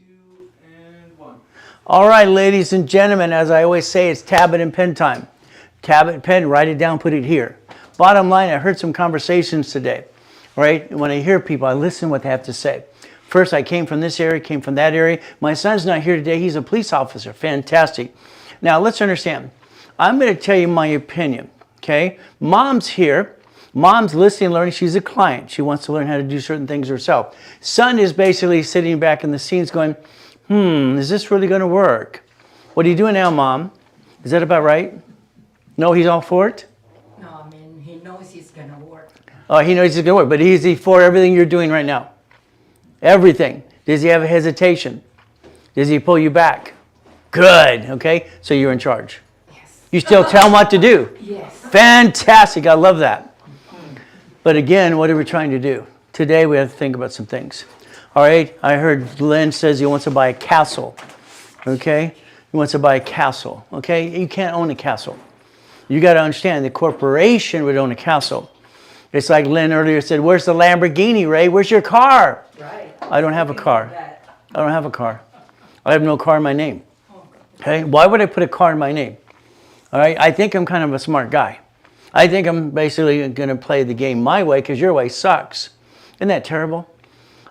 2, and 1. All right, ladies and gentlemen, as I always say, it's tablet and pen time. Tablet, pen, write it down, put it here. Bottom line, I heard some conversations today, right? When I hear people, I listen to what they have to say. First, I came from this area, came from that area. My son's not here today. He's a police officer. Fantastic. Now, let's understand. I'm going to tell you my opinion, okay? Mom's here. Mom's listening and learning. She's a client. She wants to learn how to do certain things herself. Son is basically sitting back in the scenes going, is this really going to work? What are you doing now, Mom? Is that about right? No, he's all for it? No, I mean, he knows he's going to work. Oh, he knows he's going to work, but is he for everything you're doing right now? Everything. Does he have a hesitation? Does he pull you back? Good, okay? So you're in charge. Yes. You still tell him what to do? Yes. Fantastic, I love that. But again, what are we trying to do? Today we have to think about some things. All right, I heard Lynn says he wants to buy a castle, okay? He wants to buy a castle, okay? You can't own a castle. You got to understand, the corporation would own a castle. It's like Lynn earlier said, where's the Lamborghini, Ray? Where's your car? Right. I don't have a car. I don't have a car. I have no car in my name. Okay, why would I put a car in my name? All right, I think I'm kind of a smart guy. I think I'm basically going to play the game my way because your way sucks. Isn't that terrible?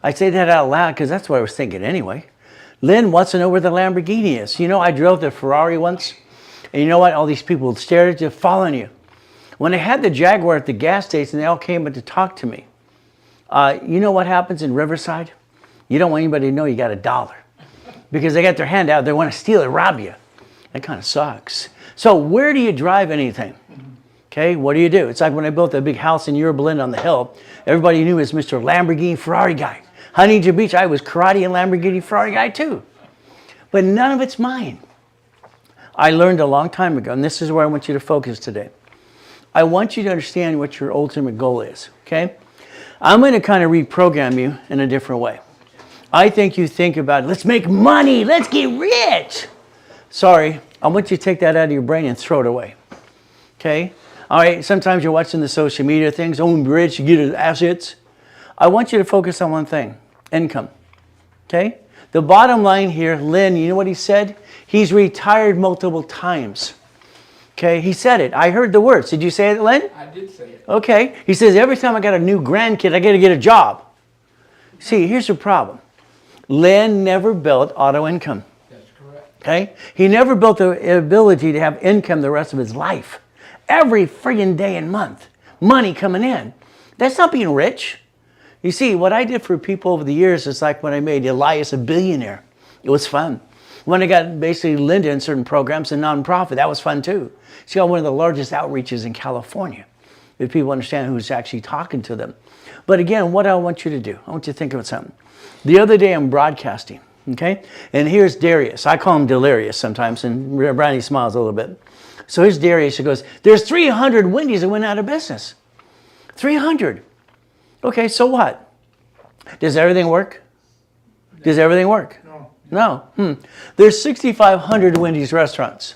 I say that out loud because that's what I was thinking anyway. Lynn wants to know where the Lamborghini is. You know, I drove the Ferrari once, and you know what? All these people stared at you, following you. When I had the Jaguar at the gas station, they all came up to talk to me. You know what happens in Riverside? You don't want anybody to know you got $1 because they got their hand out. They want to steal it, rob you. That kind of sucks. So where do you drive anything? Okay, what do you do? It's like when I built that big house in Yorba Linda on the hill. Everybody knew it was Mr. Lamborghini Ferrari guy. Huntington Beach, I was karate and Lamborghini Ferrari guy too. But none of it's mine. I learned a long time ago, and this is where I want you to focus today. I want you to understand what your ultimate goal is, okay? I'm going to kind of reprogram you in a different way. I think you think about, let's make money, let's get rich. Sorry, I want you to take that out of your brain and throw it away, okay? All right, sometimes you're watching the social media things, own rich, you get assets. I want you to focus on one thing, income, okay? The bottom line here, Lynn, you know what he said? He's retired multiple times, okay? He said it. I heard the words. Did you say it, Lynn? I did say it. Okay. He says, every time I got a new grandkid, I got to get a job. See, here's the problem. Lynn never built auto income. That's correct. Okay? He never built the ability to have income the rest of his life. Every friggin' day and month, money coming in. That's not being rich. You see, what I did for people over the years is like when I made Elias a billionaire. It was fun. When I got basically Linda in certain programs and nonprofit, that was fun too. She got one of the largest outreaches in California. If people understand who's actually talking to them. But again, what I want you to do, I want you to think about something. The other day I'm broadcasting, okay? And here's Darius. I call him Delirious sometimes, and Brownie smiles a little bit. So here's Darius. He goes, there's 300 Wendy's that went out of business. 300. Okay, so what? Does everything work? Does everything work? No. No. There's 6,500 Wendy's restaurants.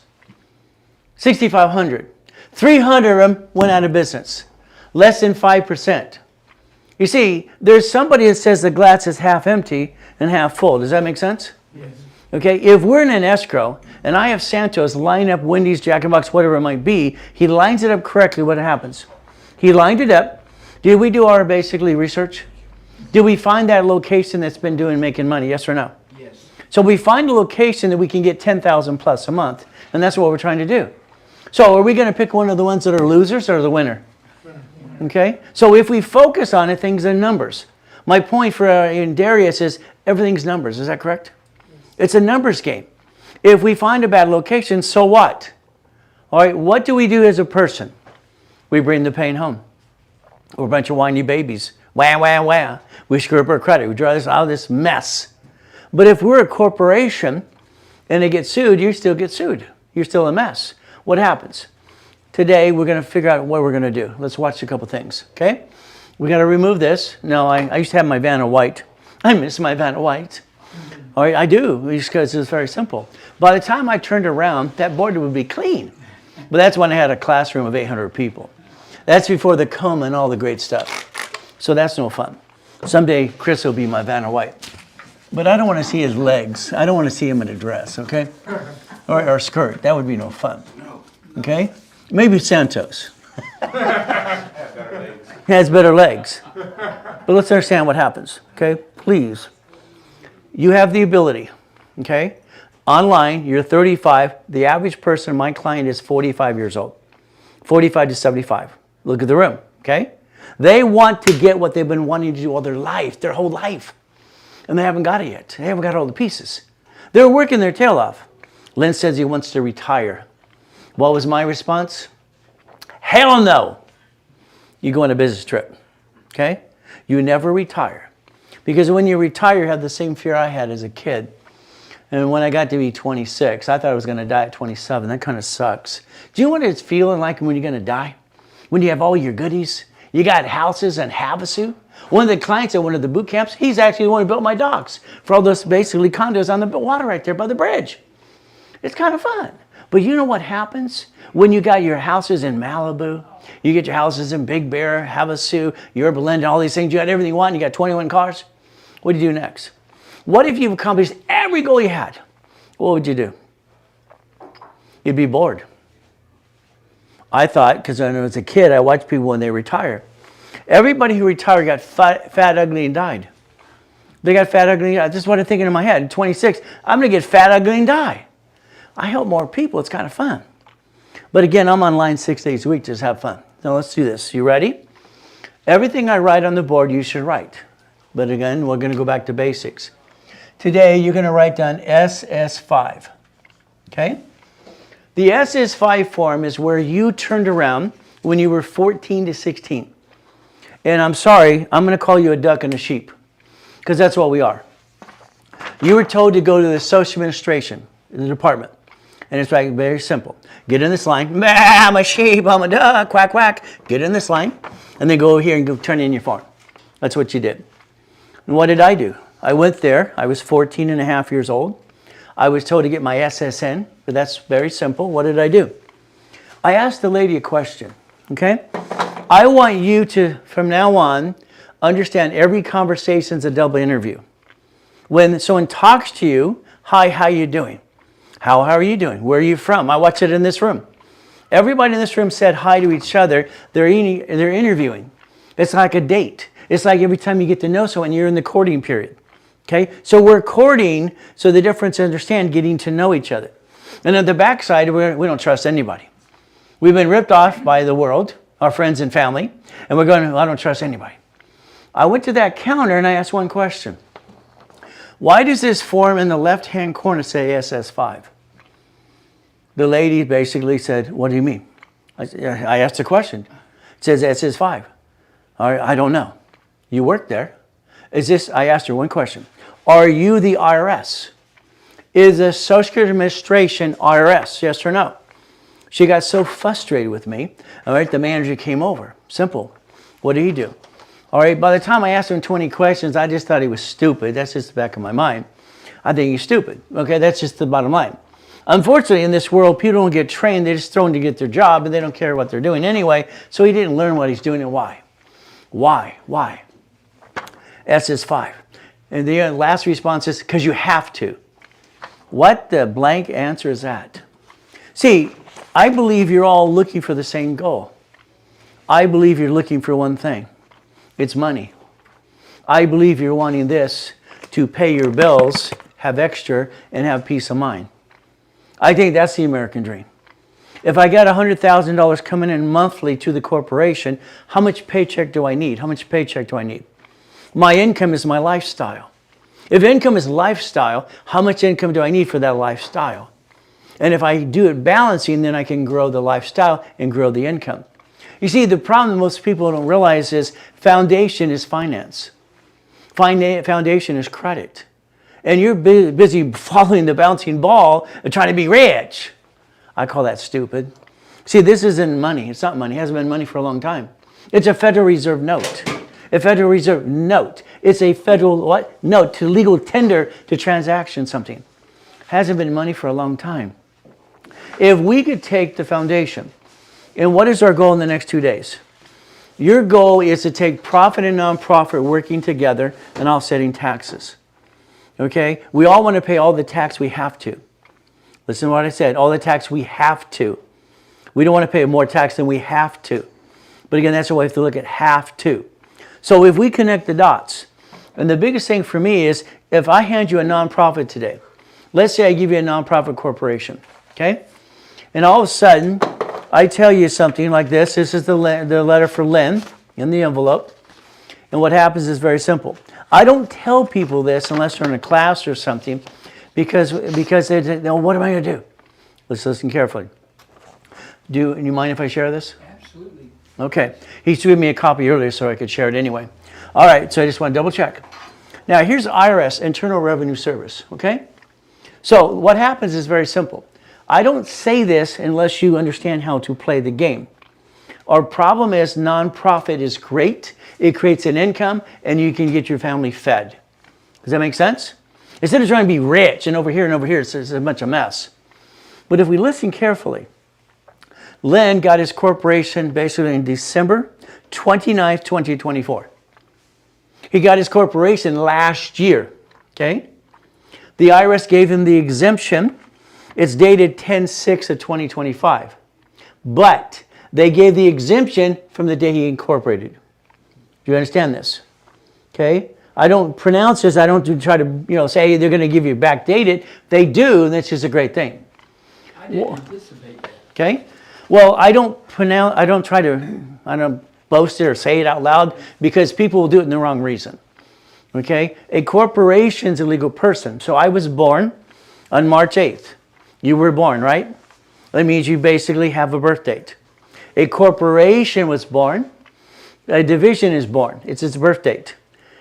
6,500. 300 of them went out of business. Less than 5%. You see, there's somebody that says the glass is half empty and half full. Does that make sense? Yes. Okay, if we're in an escrow and I have Santos line up Wendy's, Jack in the Box, whatever it might be, he lines it up correctly, what happens? He lined it up. Did we do our basically research? Did we find that location that's been making money, yes or no? Yes. So we find a location that we can get 10,000 plus a month, and that's what we're trying to do. So are we going to pick one of the ones that are losers or the winner? Okay, so if we focus on it, things are numbers. My point for in Darius is everything's numbers. Is that correct? It's a numbers game. If we find a bad location, so what? All right, what do we do as a person? We bring the pain home. We're a bunch of whiny babies. Wah, wah, wah. We screw up our credit. We draw this out of this mess. But if we're a corporation and they get sued, you still get sued. You're still a mess. What happens? Today, we're going to figure out what we're going to do. Let's watch a couple things, okay? We got to remove this. No, I used to have my Vanna White. I miss my Vanna White. All right, I do, because it's very simple. By the time I turned around, that board would be clean. But that's when I had a classroom of 800 people. That's before the coma and all the great stuff. So that's no fun. Someday, Chris will be my Vanna White. But I don't want to see his legs. I don't want to see him in a dress, okay? Or a skirt. That would be no fun. Okay? Maybe Santos. He has better legs. But let's understand what happens, okay? Please. You have the ability, okay? Online, you're 35. The average person, my client, is 45 years old. 45 to 75. Look at the room, okay? They want to get what they've been wanting to do all their life, their whole life. And they haven't got it yet. They haven't got all the pieces. They're working their tail off. Lynn says he wants to retire. What was my response? Hell no. You go on a business trip, okay? You never retire. Because when you retire, you have the same fear I had as a kid. And when I got to be 26, I thought I was going to die at 27. That kind of sucks. Do you know what it's feeling like when you're going to die? When you have all your goodies? You got houses in Havasu. One of the clients at one of the boot camps, he's actually the one who built my docks for all those basically condos on the water right there by the bridge. It's kind of fun. But you know what happens when you got your houses in Malibu? You get your houses in Big Bear, Havasu, Yorba Linda, all these things. You got everything you want. You got 21 cars. What do you do next? What if you've accomplished every goal you had? What would you do? You'd be bored. I thought, because when I was a kid, I watched people when they retire. Everybody who retired got fat, ugly, and died. They got fat, ugly, and died. This is what I'm thinking in my head. At 26, I'm going to get fat, ugly, and die. I help more people. It's kind of fun. But again, I'm online 6 days a week. Just have fun. Now let's do this. You ready? Everything I write on the board, you should write. But again, we're going to go back to basics. Today, you're going to write down SS5. Okay? The SS5 form is where you turned around when you were 14 to 16. And I'm sorry, I'm going to call you a duck and a sheep. Because that's what we are. You were told to go to the social administration, the department. And it's like very simple. Get in this line. I'm a sheep, I'm a duck, quack, quack. Get in this line. And then go over here and go turn in your form. That's what you did. And what did I do? I went there. I was 14 and a half years old. I was told to get my SSN, but that's very simple. What did I do? I asked the lady a question, okay? I want you to, from now on, understand every conversation is a double interview. When someone talks to you, hi, how you doing? How are you doing? Where are you from? I watched it in this room. Everybody in this room said hi to each other. They're interviewing. It's like a date. It's like every time you get to know someone, you're in the courting period. Okay? So we're courting, so the difference understand getting to know each other. And on the backside, we don't trust anybody. We've been ripped off by the world, our friends and family, and we're going, I don't trust anybody. I went to that counter and I asked one question. Why does this form in the left-hand corner say SS5? The lady basically said, what do you mean? I asked a question. It says SS5. I don't know. You work there. I asked her one question. Are you the IRS? Is the Social Security Administration IRS? Yes or no? She got so frustrated with me. All right, the manager came over. Simple. What did he do? All right, by the time I asked him 20 questions, I just thought he was stupid. That's just the back of my mind. I think he's stupid. Okay, that's just the bottom line. Unfortunately, in this world, people don't get trained. They're just thrown to get their job, and they don't care what they're doing anyway. So he didn't learn what he's doing and why. Why? SS5. And the last response is, because you have to. What the blank answer is that? See, I believe you're all looking for the same goal. I believe you're looking for one thing. It's money. I believe you're wanting this to pay your bills, have extra, and have peace of mind. I think that's the American dream. If I got $100,000 coming in monthly to the corporation, how much paycheck do I need? How much paycheck do I need? My income is my lifestyle. If income is lifestyle, how much income do I need for that lifestyle? And if I do it balancing, then I can grow the lifestyle and grow the income. You see, the problem that most people don't realize is foundation is finance. Foundation is credit. And you're busy following the bouncing ball and trying to be rich. I call that stupid. See, this isn't money. It's not money. It hasn't been money for a long time. It's a Federal Reserve note. A Federal Reserve note. It's a federal what? Note to legal tender to transaction something. Hasn't been money for a long time. If we could take the foundation, and what is our goal in the next 2 days? Your goal is to take profit and nonprofit working together and offsetting taxes. Okay? We all want to pay all the tax we have to. Listen to what I said. All the tax we have to. We don't want to pay more tax than we have to. But again, that's why we have to look at have to. So if we connect the dots, and the biggest thing for me is if I hand you a nonprofit today, let's say I give you a nonprofit corporation, okay? And all of a sudden, I tell you something like this. This is the letter for Lynn in the envelope. And what happens is very simple. I don't tell people this unless they're in a class or something because they know, what am I going to do? Let's listen carefully. Do you mind if I share this? Absolutely. Okay. He gave me a copy earlier so I could share it anyway. All right, so I just want to double check. Now, here's IRS, Internal Revenue Service, okay? So what happens is very simple. I don't say this unless you understand how to play the game. Our problem is nonprofit is great. It creates an income, and you can get your family fed. Does that make sense? Instead of trying to be rich and over here, it's a bunch of mess. But if we listen carefully, Len got his corporation basically in December 29th, 2024. He got his corporation last year, okay? The IRS gave him the exemption. It's dated 10/6 of 2025. But they gave the exemption from the day he incorporated. Do you understand this? Okay? I don't pronounce this. I don't try to, say hey, they're going to give you backdated. They do, and that's just a great thing. I didn't anticipate that. Okay? Well, I don't boast it or say it out loud because people will do it in the wrong reason. Okay? A corporation's a legal person. So I was born on March 8th. You were born, right? That means you basically have a birth date. A corporation was born. A division is born. It's its birth date.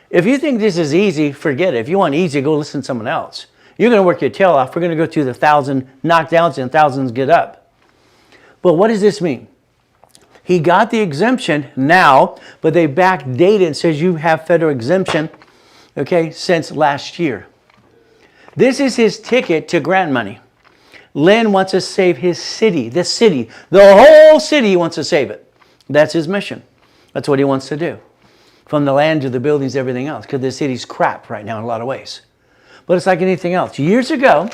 If you think this is easy, forget it. If you want easy, go listen to someone else. You're going to work your tail off. We're going to go through the 1,000 knockdowns and thousands get up. But what does this mean? He got the exemption now, but they backdated and says you have federal exemption, okay, since last year. This is his ticket to grant money. Lynn wants to save his city, the whole city he wants to save it. That's his mission. That's what he wants to do. From the land to the buildings, everything else, because the city's crap right now in a lot of ways. But it's like anything else. Years ago,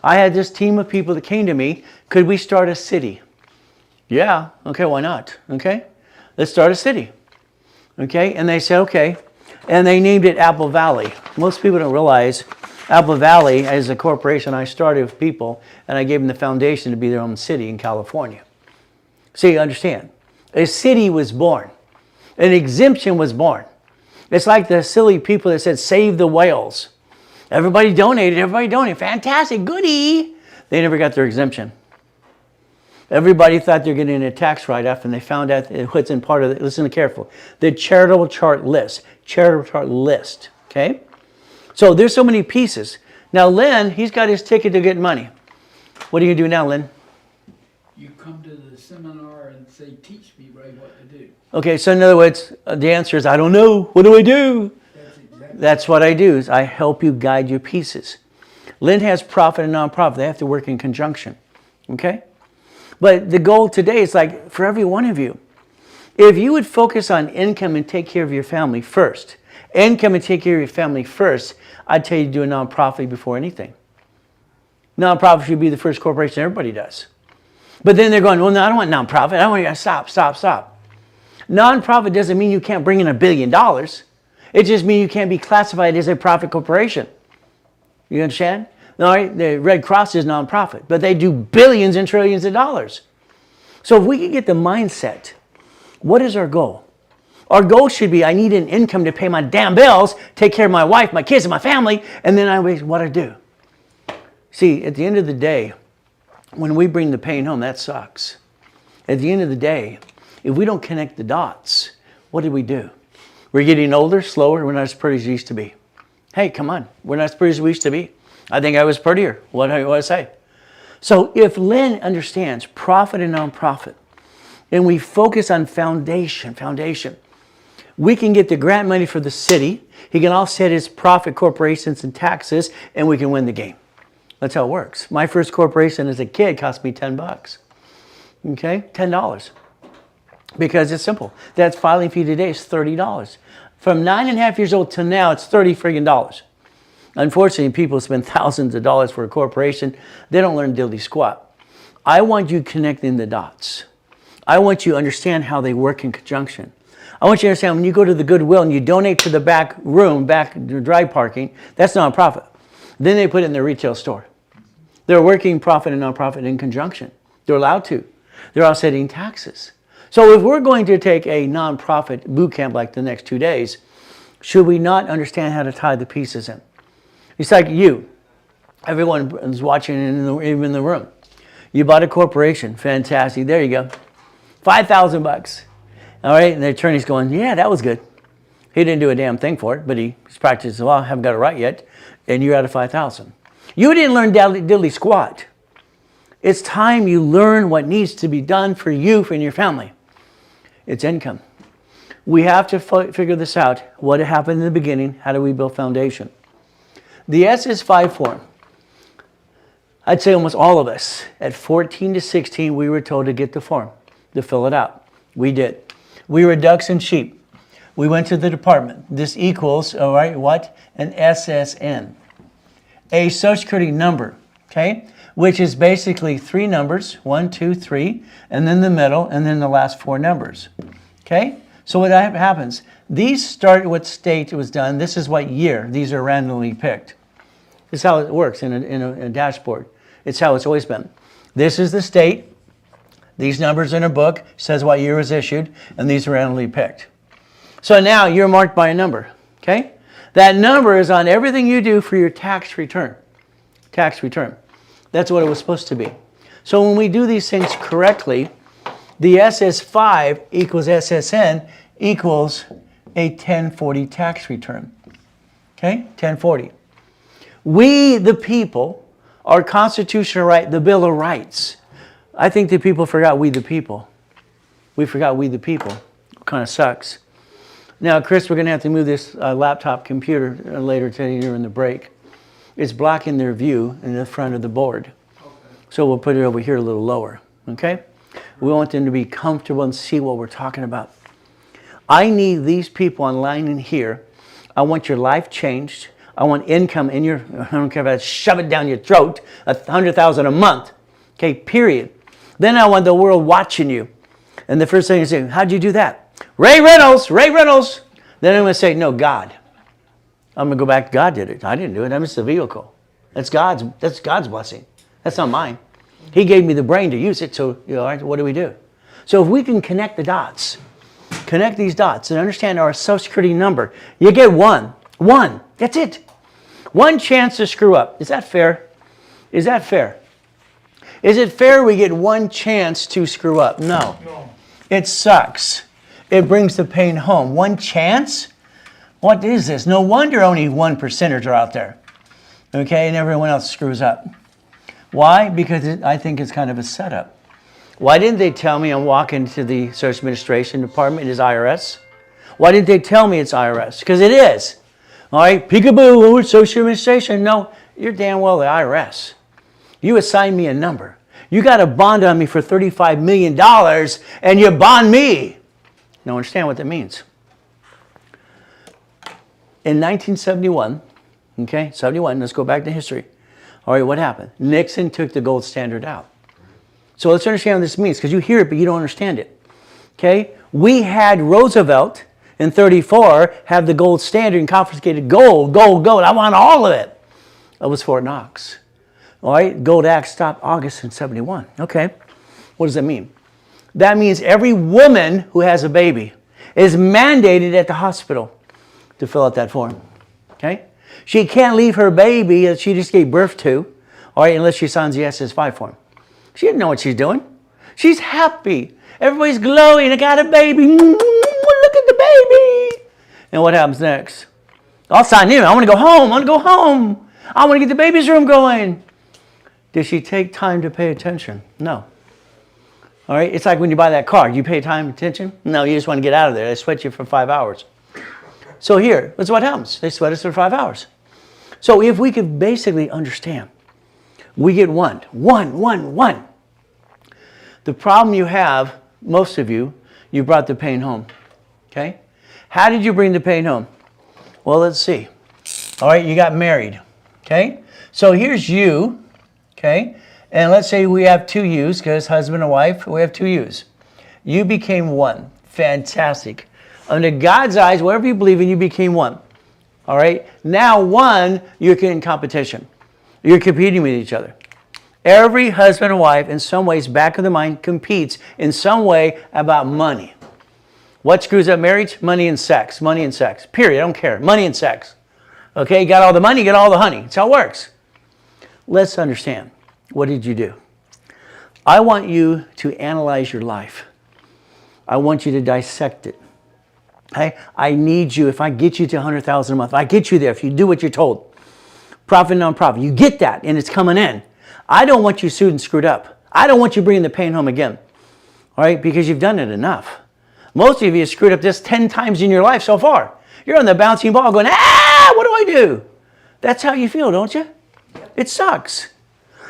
I had this team of people that came to me, could we start a city? Yeah, okay, why not? Okay, let's start a city. Okay, and they said, okay. And they named it Apple Valley. Most people don't realize Apple Valley, as a corporation, I started with people, and I gave them the foundation to be their own city in California. So you understand, a city was born. An exemption was born. It's like the silly people that said, save the whales. Everybody donated, fantastic, goody. They never got their exemption. Everybody thought they're getting a tax write-off, and they found out what's in part of it. Listen careful. The charitable chart list. Okay? So there's so many pieces. Now, Lynn, he's got his ticket to get money. What are you going to do now, Lynn? You come to the seminar and say, teach me, Ray, what to do. Okay, so in other words, the answer is, I don't know. What do I do? That's what I do, is I help you guide your pieces. Lynn has profit and nonprofit. They have to work in conjunction. Okay? But the goal today is like, for every one of you, if you would focus on income and take care of your family first, I'd tell you to do a nonprofit before anything. Nonprofit should be the first corporation everybody does. But then they're going, well, no, I don't want nonprofit. I don't want to stop. Nonprofit doesn't mean you can't bring in $1 billion. It just means you can't be classified as a profit corporation. You understand? All right, the Red Cross is nonprofit, but they do billions and trillions of dollars. So if we can get the mindset, what is our goal? Our goal should be, I need an income to pay my damn bills, take care of my wife, my kids, and my family, and then what I do. See, at the end of the day, when we bring the pain home, that sucks. At the end of the day, if we don't connect the dots, what do? We're getting older, slower, we're not as pretty as we used to be. Hey, come on, we're not as pretty as we used to be. I think I was prettier. What do I say? So if Lynn understands profit and nonprofit, and we focus on foundation, we can get the grant money for the city. He can offset his profit corporations and taxes, and we can win the game. That's how it works. My first corporation as a kid cost me $10. Okay, $10. Because it's simple. That's filing fee today is $30. From 9.5 years old to now, it's $30 friggin'. Unfortunately, people spend thousands of dollars for a corporation. They don't learn diddly squat. I want you connecting the dots. I want you to understand how they work in conjunction. I want you to understand when you go to the Goodwill and you donate to the back room, back dry parking, that's nonprofit. Then they put it in their retail store. They're working profit and nonprofit in conjunction. They're allowed to. They're offsetting taxes. So if we're going to take a nonprofit boot camp like the next 2 days, should we not understand how to tie the pieces in? It's like you. Everyone is watching even in the room. You bought a corporation. Fantastic. There you go. $5,000. All right. And the attorney's going, yeah, that was good. He didn't do a damn thing for it, but he's practiced the law. Haven't got it right yet. And you're out of $5,000. You didn't learn diddly squat. It's time you learn what needs to be done for you and your family. It's income. We have to figure this out. What happened in the beginning? How do we build foundation? The SS5 form. I'd say almost all of us, at 14 to 16, we were told to get the form, to fill it out. We did. We were ducks and sheep. We went to the department. This equals, all right, what? An SSN. A Social Security number, okay? Which is basically 3 numbers, 1, 2, 3, and then the middle, and then the last 4 numbers, okay? So what happens? These start what state it was done. This is what year. These are randomly picked. This is how it works in a dashboard. It's how it's always been. This is the state. These numbers in a book says what year was issued, and these are randomly picked. So now you're marked by a number, okay? That number is on everything you do for your tax return. Tax return. That's what it was supposed to be. So when we do these things correctly, the SS5 equals SSN equals a 1040 tax return. Okay? 1040. We, the people, our constitutional right, the Bill of Rights. I think the people forgot we the people. We forgot we the people. It kind of sucks. Now, Chris, we're going to have to move this laptop computer later today during the break. It's blocking their view in the front of the board. Okay. So we'll put it over here a little lower. Okay? We want them to be comfortable and see what we're talking about. I need these people online in here. I want your life changed. I want income in your, I don't care if I shove it down your throat, $100,000 a month. Okay, period. Then I want the world watching you. And the first thing you say, how'd you do that? Ray Reynolds, Ray Reynolds. Then I'm going to say, no, God. I'm going to go back, God did it. I didn't do it. I'm just a vehicle. That's God's blessing. That's not mine. He gave me the brain to use it, so you know, what do we do? So if we can connect the dots, connect these dots and understand our Social Security number, you get one. One. That's it. One chance to screw up. Is that fair? Is that fair? Is it fair we get one chance to screw up? No. No. It sucks. It brings the pain home. One chance? What is this? No wonder only 1%ers are out there. Okay, and everyone else screws up. Why? Because I think it's kind of a setup. Why didn't they tell me I'm walking to the Social Administration Department? It is IRS. Why didn't they tell me it's IRS? Because it is. All right, peekaboo, Social Administration. No, you're damn well the IRS. You assigned me a number. You got a bond on me for $35 million, and you bond me. Now understand what that means. In 1971, okay, 71, let's go back to history. All right, what happened? Nixon took the gold standard out. So let's understand what this means, because you hear it, but you don't understand it. Okay? We had Roosevelt in 34 have the gold standard and confiscated gold. I want all of it. That was Fort Knox. All right, Gold Act stopped August in 71. Okay, what does that mean? That means every woman who has a baby is mandated at the hospital to fill out that form. Okay? She can't leave her baby that she just gave birth to, all right, unless she signs the SS5 form. She didn't know what she's doing. She's happy. Everybody's glowing. I got a baby. Look at the baby. And what happens next? I'll sign in. I want to go home. I want to get the baby's room going. Did she take time to pay attention? No. All right, it's like when you buy that car. You pay time attention? No, you just want to get out of there. They sweat you for 5 hours. So here, that's what happens. They sweat us for 5 hours. So if we could basically understand, we get one. The problem you have, most of you brought the pain home. Okay? How did you bring the pain home? Well, let's see. All right, you got married. Okay? So here's you. Okay? And let's say we have two yous, because husband and wife, we have two yous. You became one. Fantastic. Under God's eyes, whatever you believe in, you became one. All right? Now, one, you're in competition. You're competing with each other. Every husband and wife, in some ways, back of the mind, competes in some way about money. What screws up marriage? Money and sex. Money and sex. Period. I don't care. Money and sex. Okay? You got all the money, you got all the honey. That's how it works. Let's understand. What did you do? I want you to analyze your life. I want you to dissect it. Okay? I need you, if I get you to 100,000 a month, I get you there if you do what you're told. Profit, non-profit. You get that, and it's coming in. I don't want you sued and screwed up. I don't want you bringing the pain home again. All right? Because you've done it enough. Most of you have screwed up this 10 times in your life so far. You're on the bouncing ball going, what do I do? That's how you feel, don't you? It sucks.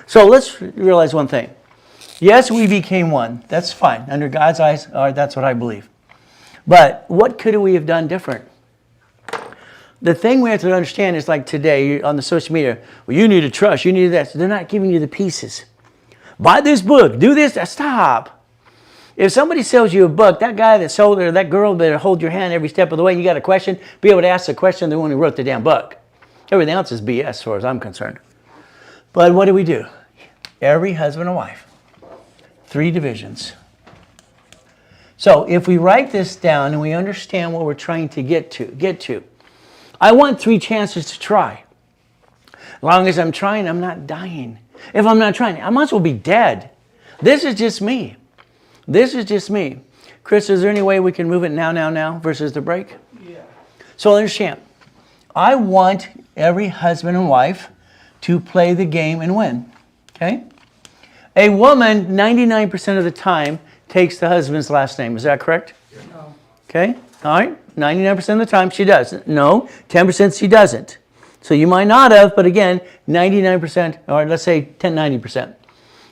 So let's realize one thing. Yes, we became one. That's fine. Under God's eyes, all right, that's what I believe. But what could we have done different? The thing we have to understand is like today on the social media, well, you need to trust, you need that. So they're not giving you the pieces. Buy this book, do this. Stop. If somebody sells you a book, that guy that sold it or that girl better hold your hand every step of the way. You got a question, be able to ask the question the one who wrote the damn book. Everything else is BS as far as I'm concerned. But what do? Every husband and wife. 3 divisions. So if we write this down and we understand what we're trying to get to, I want 3 chances to try. As long as I'm trying, I'm not dying. If I'm not trying, I might as well be dead. This is just me. This is just me. Chris, is there any way we can move it now versus the break? Yeah. So understand, I want every husband and wife to play the game and win. Okay? A woman, 99% of the time, takes the husband's last name. Is that correct? No. Okay? All right? 99% of the time she does. No, 10% she doesn't. So you might not have, but again, 99%, or let's say 90%.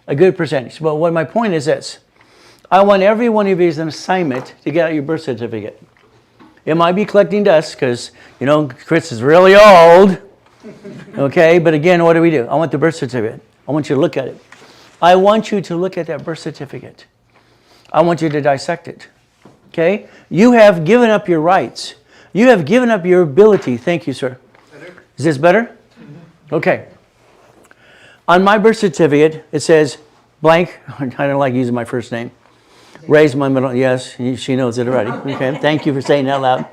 A good percentage. But what my point is this. I want every one of you as an assignment to get out your birth certificate. It might be collecting dust because, Chris is really old. Okay? But again, what do? I want the birth certificate. I want you to look at it. I want you to look at that birth certificate. I want you to dissect it. Okay? You have given up your rights. You have given up your ability. Thank you, sir. Better? Is this better? Mm-hmm. Okay. On my birth certificate, it says blank. I don't like using my first name. Ray's my middle. Yes, she knows it already. Okay. Thank you for saying that loud.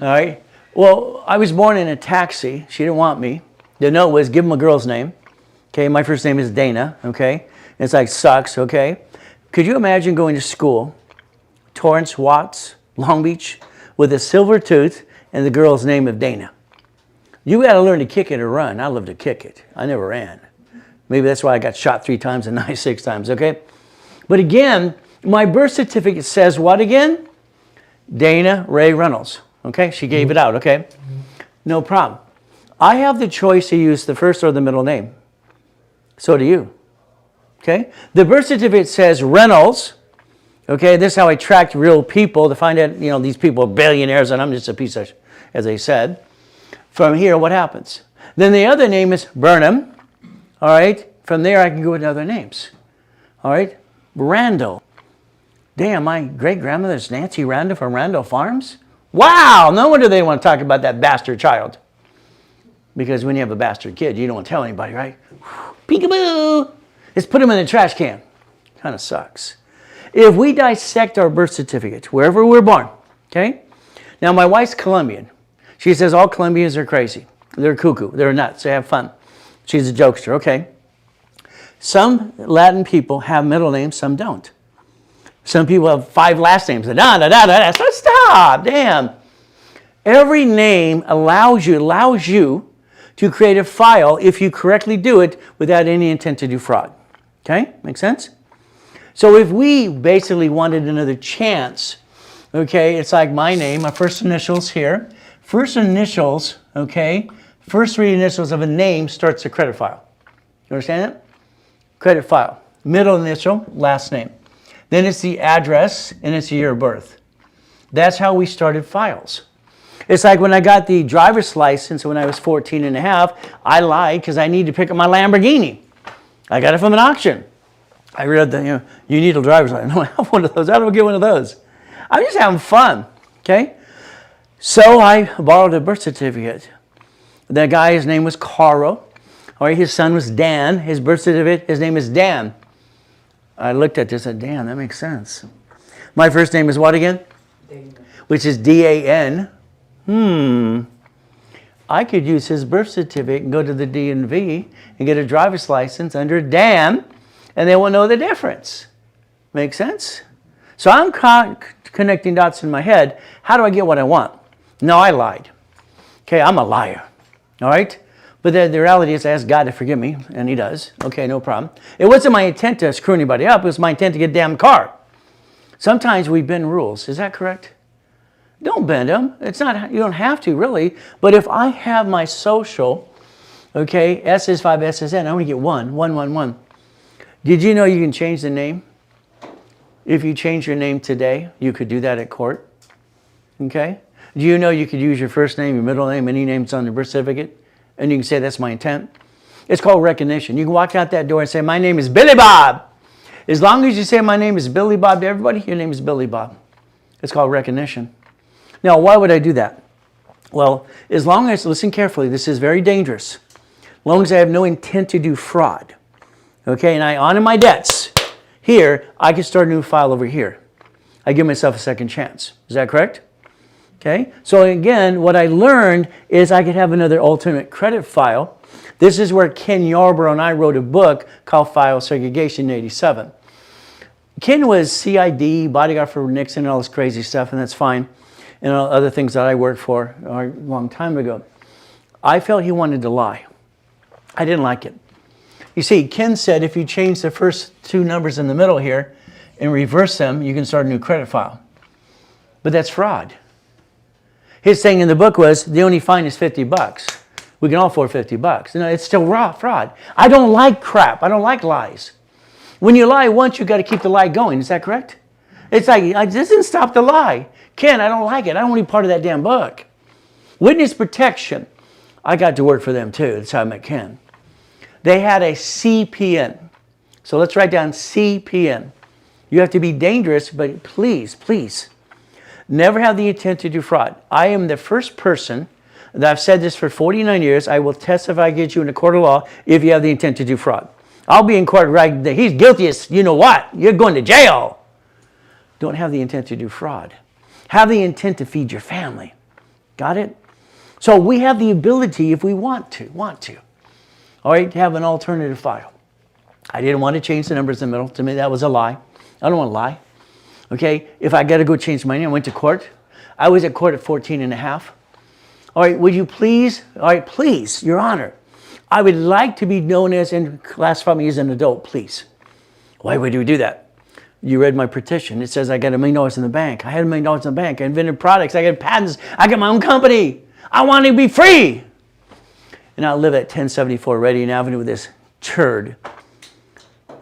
All right. Well, I was born in a taxi. She didn't want me. The note was, give him a girl's name. Okay, my first name is Dana. Okay. It's like sucks. Okay. Could you imagine going to school, Torrance, Watts, Long Beach, with a silver tooth and the girl's name of Dana? You got to learn to kick it or run. I love to kick it. I never ran. Maybe that's why I got shot 3 times and knifed 6 times. Okay. But again, my birth certificate says what again? Dana Ray Reynolds. Okay. She gave it out. Okay. No problem. I have the choice to use the first or the middle name. So do you. Okay? The birth certificate says Reynolds. Okay? This is how I tracked real people to find out, these people are billionaires and I'm just a piece of, as they said. From here, what happens? Then the other name is Burnham. All right? From there, I can go with other names. All right? Randall. Damn, my great-grandmother's Nancy Randall from Randall Farms? Wow! No wonder they want to talk about that bastard child. Because when you have a bastard kid, you don't want to tell anybody, right? Peekaboo! Let's put him in the trash can. Kind of sucks. If we dissect our birth certificate, wherever we're born, okay? Now, my wife's Colombian. She says all Colombians are crazy. They're cuckoo. They're nuts. They have fun. She's a jokester, okay? Some Latin people have middle names, some don't. Some people have 5 last names. So stop, damn. Every name allows you to create a file if you correctly do it without any intent to do fraud. Okay? Make sense? So if we basically wanted another chance, okay, it's like my name, my first initials here. First initials, okay, first 3 initials of a name starts a credit file. You understand that? Credit file. Middle initial, last name. Then it's the address and it's the year of birth. That's how we started files. It's like when I got the driver's license when I was 14 and a half, I lied because I needed to pick up my Lamborghini. I got it from an auction. I read that, you need a driver's license. I don't have one of those. How do I get one of those? I'm just having fun, okay? So I borrowed a birth certificate. The guy, his name was Carl. All right, his son was Dan. His birth certificate, his name is Dan. I looked at this and said, Dan, that makes sense. My first name is what again? Dan. Which is D-A-N. I could use his birth certificate and go to the DMV and get a driver's license under Dan, and they won't know the difference. Make sense? So I'm connecting dots in my head. How do I get what I want? No, I lied. Okay, I'm a liar. All right? But the reality is I asked God to forgive me, and he does. Okay, no problem. It wasn't my intent to screw anybody up. It was my intent to get a damn car. Sometimes we bend rules. Is that correct? Don't bend them. It's not, you don't have to, really. But if I have my social, okay, S is 5, S is N, I only get 1, 1, 1, 1. Did you know you can change the name? If you change your name today, you could do that at court. Okay? Do you know you could use your first name, your middle name, any name that's on the birth certificate? And you can say, that's my intent. It's called recognition. You can walk out that door and say, my name is Billy Bob. As long as you say my name is Billy Bob to everybody, your name is Billy Bob. It's called recognition. Now, why would I do that? Well, as long as, listen carefully, this is very dangerous. As long as I have no intent to do fraud, okay, and I honor my debts, here, I can start a new file over here. I give myself a second chance. Is that correct? Okay, so again, what I learned is I could have another alternate credit file. This is where Ken Yarborough and I wrote a book called File Segregation in '87. Ken was CID, bodyguard for Nixon, and all this crazy stuff, and that's fine. And other things that I worked for a long time ago. I felt he wanted to lie. I didn't like it. You see, Ken said if you change the first two numbers in the middle here and reverse them, you can start a new credit file. But that's fraud. His thing in the book was the only fine is $50. We can all afford $50. No, it's still raw fraud. I don't like crap. I don't like lies. When you lie once, you've got to keep the lie going. Is that correct? It's like, I just didn't stop the lie. Ken, I don't like it. I don't want to be part of that damn book. Witness protection. I got to work for them too. That's how I met Ken. They had a CPN. So let's write down CPN. You have to be dangerous, but please, please, never have the intent to do fraud. I am the first person that I've said this for 49 years. I will testify against you in a court of law if you have the intent to do fraud. I'll be in court right there. He's guilty as you know what. You're going to jail. Don't have the intent to do fraud. Have the intent to feed your family. Got it? So we have the ability, if we want to, all right, to have an alternative file. I didn't want to change the numbers in the middle. To me, that was a lie. I don't want to lie. Okay, if I got to go change my name, I went to court. I was at court at 14 and a half. All right, would you please, all right, please, Your Honor, I would like to be known as and classify me as an adult, please. Why would you do that? You read my petition. It says I got $1 million in the bank. I had $1 million in the bank. I invented products. I got patents. I got my own company. I want to be free. And I live at 1074 Reading Avenue with this turd.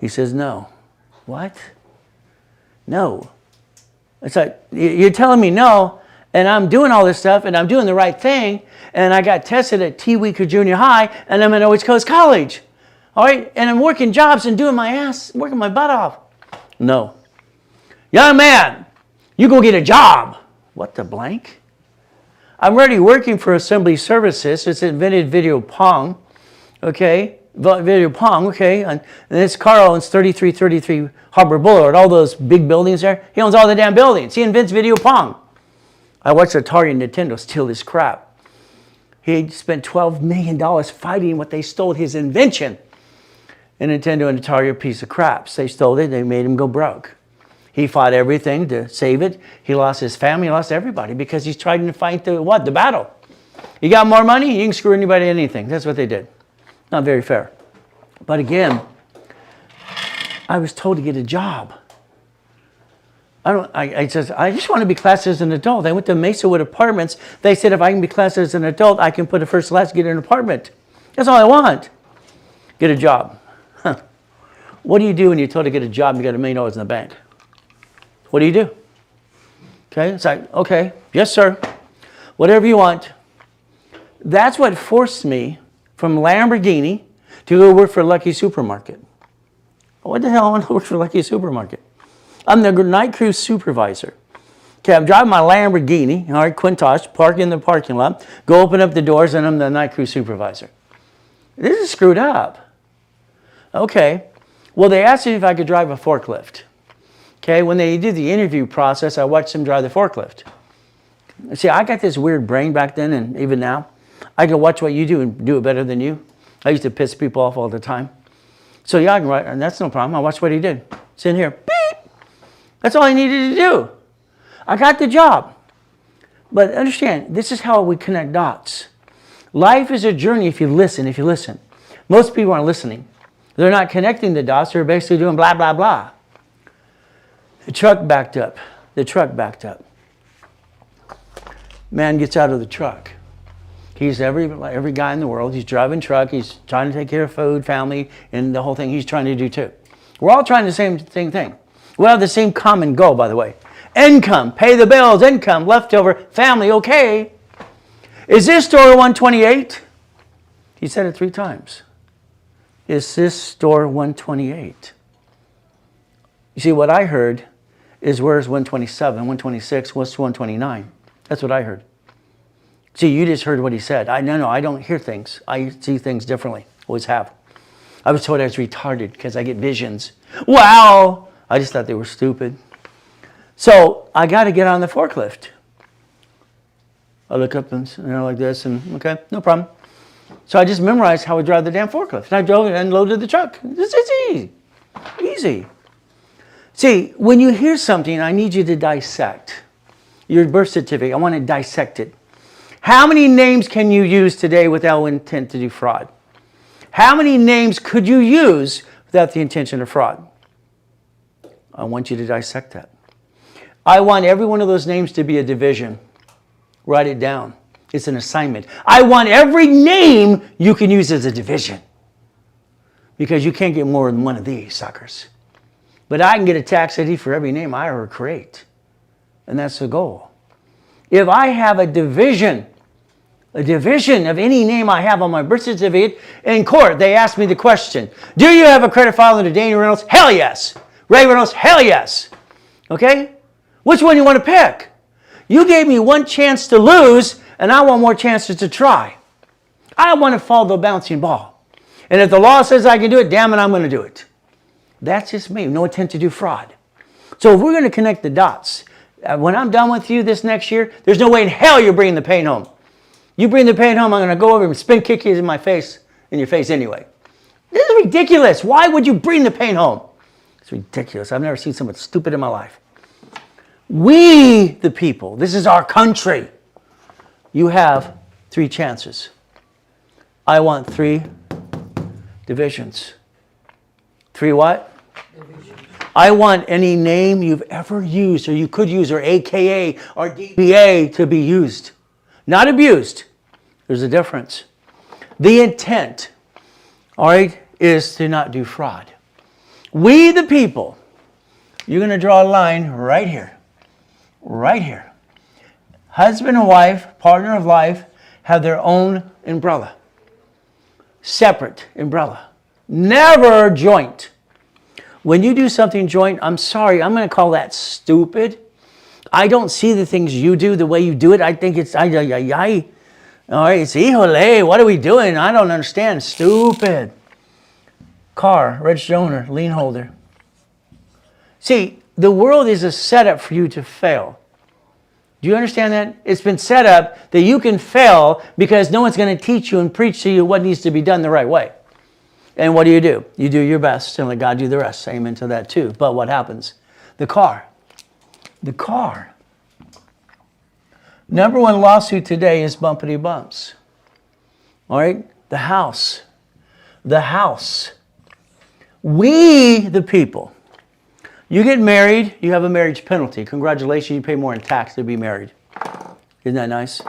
He says, no. What? No. It's like, you're telling me no, and I'm doing all this stuff, and I'm doing the right thing, and I got tested at T-Weaker Junior High, and I'm at Orange Coast College. All right? And I'm working jobs and doing my ass, working my butt off. No. Young man, you go get a job. What the blank? I'm already working for Assembly Services. It's invented video pong. Okay? Video pong, okay? And this Carl owns 3333 Harbor Boulevard, all those big buildings there. He owns all the damn buildings. He invents video pong. I watched Atari and Nintendo steal his crap. He spent $12 million fighting what they stole, his invention. And Nintendo and Atari are a piece of crap. They stole it. They made him go broke. He fought everything to save it. He lost his family. He lost everybody because he's trying to fight the what? The battle. You got more money, you can screw anybody anything. That's what they did. Not very fair. But again, I was told to get a job. I just want to be classed as an adult. I went to Mesawood Apartments. They said if I can be classed as an adult, I can put a first class, get an apartment. That's all I want. Get a job. Huh. What do you do when you're told to get a job and you got $1 million in the bank? What do you do? Okay, it's like, okay, yes, sir. whatever you want. That's what forced me from Lamborghini to go work for Lucky Supermarket. What the hell? I want to work for Lucky Supermarket. I'm the night crew supervisor. Okay, I'm driving my Lamborghini, all right, Quintosh, park in the parking lot, go open up the doors, and I'm the night crew supervisor. This is screwed up. Okay, well, they asked me if I could drive a forklift. Okay, when they did the interview process, I watched them drive the forklift. See, I got this weird brain back then, and even now, I can watch what you do and do it better than you. I used to piss people off all the time. So yeah, I can write, and that's no problem. I watched what he did. It's in here. Beep. That's all I needed to do. I got the job. But understand, this is how we connect dots. Life is a journey if you listen. Most people aren't listening. They're not connecting the dots. They're basically doing blah, blah, blah. The truck backed up. Man gets out of the truck. He's every guy in the world. He's driving truck. He's trying to take care of food, family, and the whole thing he's trying to do too. We're all trying the same thing. We have the same common goal, by the way. Income, pay the bills, income, leftover, family, okay. Is this store 128? He said it 3 times. Is this store 128? You see, what I heard is where's 127, 126, what's 129? That's what I heard. See, you just heard what he said. No, I don't hear things. I see things differently. Always have. I was told I was retarded because I get visions. Wow! I just thought they were stupid. So I got to get on the forklift. I look up and like this, and okay, no problem. So I just memorized how to drive the damn forklift. And I drove it and loaded the truck. It's easy. Easy. See, when you hear something, I need you to dissect. Your birth certificate, I want to dissect it. How many names can you use today without intent to do fraud? How many names could you use without the intention of fraud? I want you to dissect that. I want every one of those names to be a division. Write it down. It's an assignment. I want every name you can use as a division. Because you can't get more than one of these suckers. But I can get a tax ID for every name I ever create. And that's the goal. If I have a division of any name I have on my birth certificate, in court, they ask me the question, do you have a credit file under Danny Reynolds? Hell yes. Ray Reynolds? Hell yes. Okay? Which one do you want to pick? You gave me one chance to lose, and I want more chances to try. I want to follow the bouncing ball. And if the law says I can do it, damn it, I'm going to do it. That's just me. No intent to do fraud. So if we're going to connect the dots, when I'm done with you this next year, there's no way in hell you're bringing the pain home. You bring the pain home, I'm going to go over and spin kick you in your face anyway. This is ridiculous. Why would you bring the pain home? It's ridiculous. I've never seen someone stupid in my life. We, the people, this is our country. You have 3 chances. I want 3 divisions. 3 what? Divisions. I want any name you've ever used or you could use or AKA or DBA to be used. Not abused. There's a difference. The intent, all right, is to not do fraud. We, the people, you're going to draw a line right here. Right here. Husband and wife, partner of life, have their own umbrella. Separate umbrella. Never joint. When you do something joint, I'm sorry, I'm going to call that stupid. I don't see the things you do the way you do it. I think it's, all right, it's híjole, what are we doing? I don't understand. Stupid. Car, registered owner, lien holder. See, the world is a setup for you to fail. Do you understand that? It's been set up that you can fail because no one's going to teach you and preach to you what needs to be done the right way. And what do? You do your best and let God do the rest. Amen to that too. But what happens? The car. Number 1 lawsuit today is bumpity bumps. All right? The house. We, the people. You get married, you have a marriage penalty. Congratulations, you pay more in tax to be married. Isn't that nice?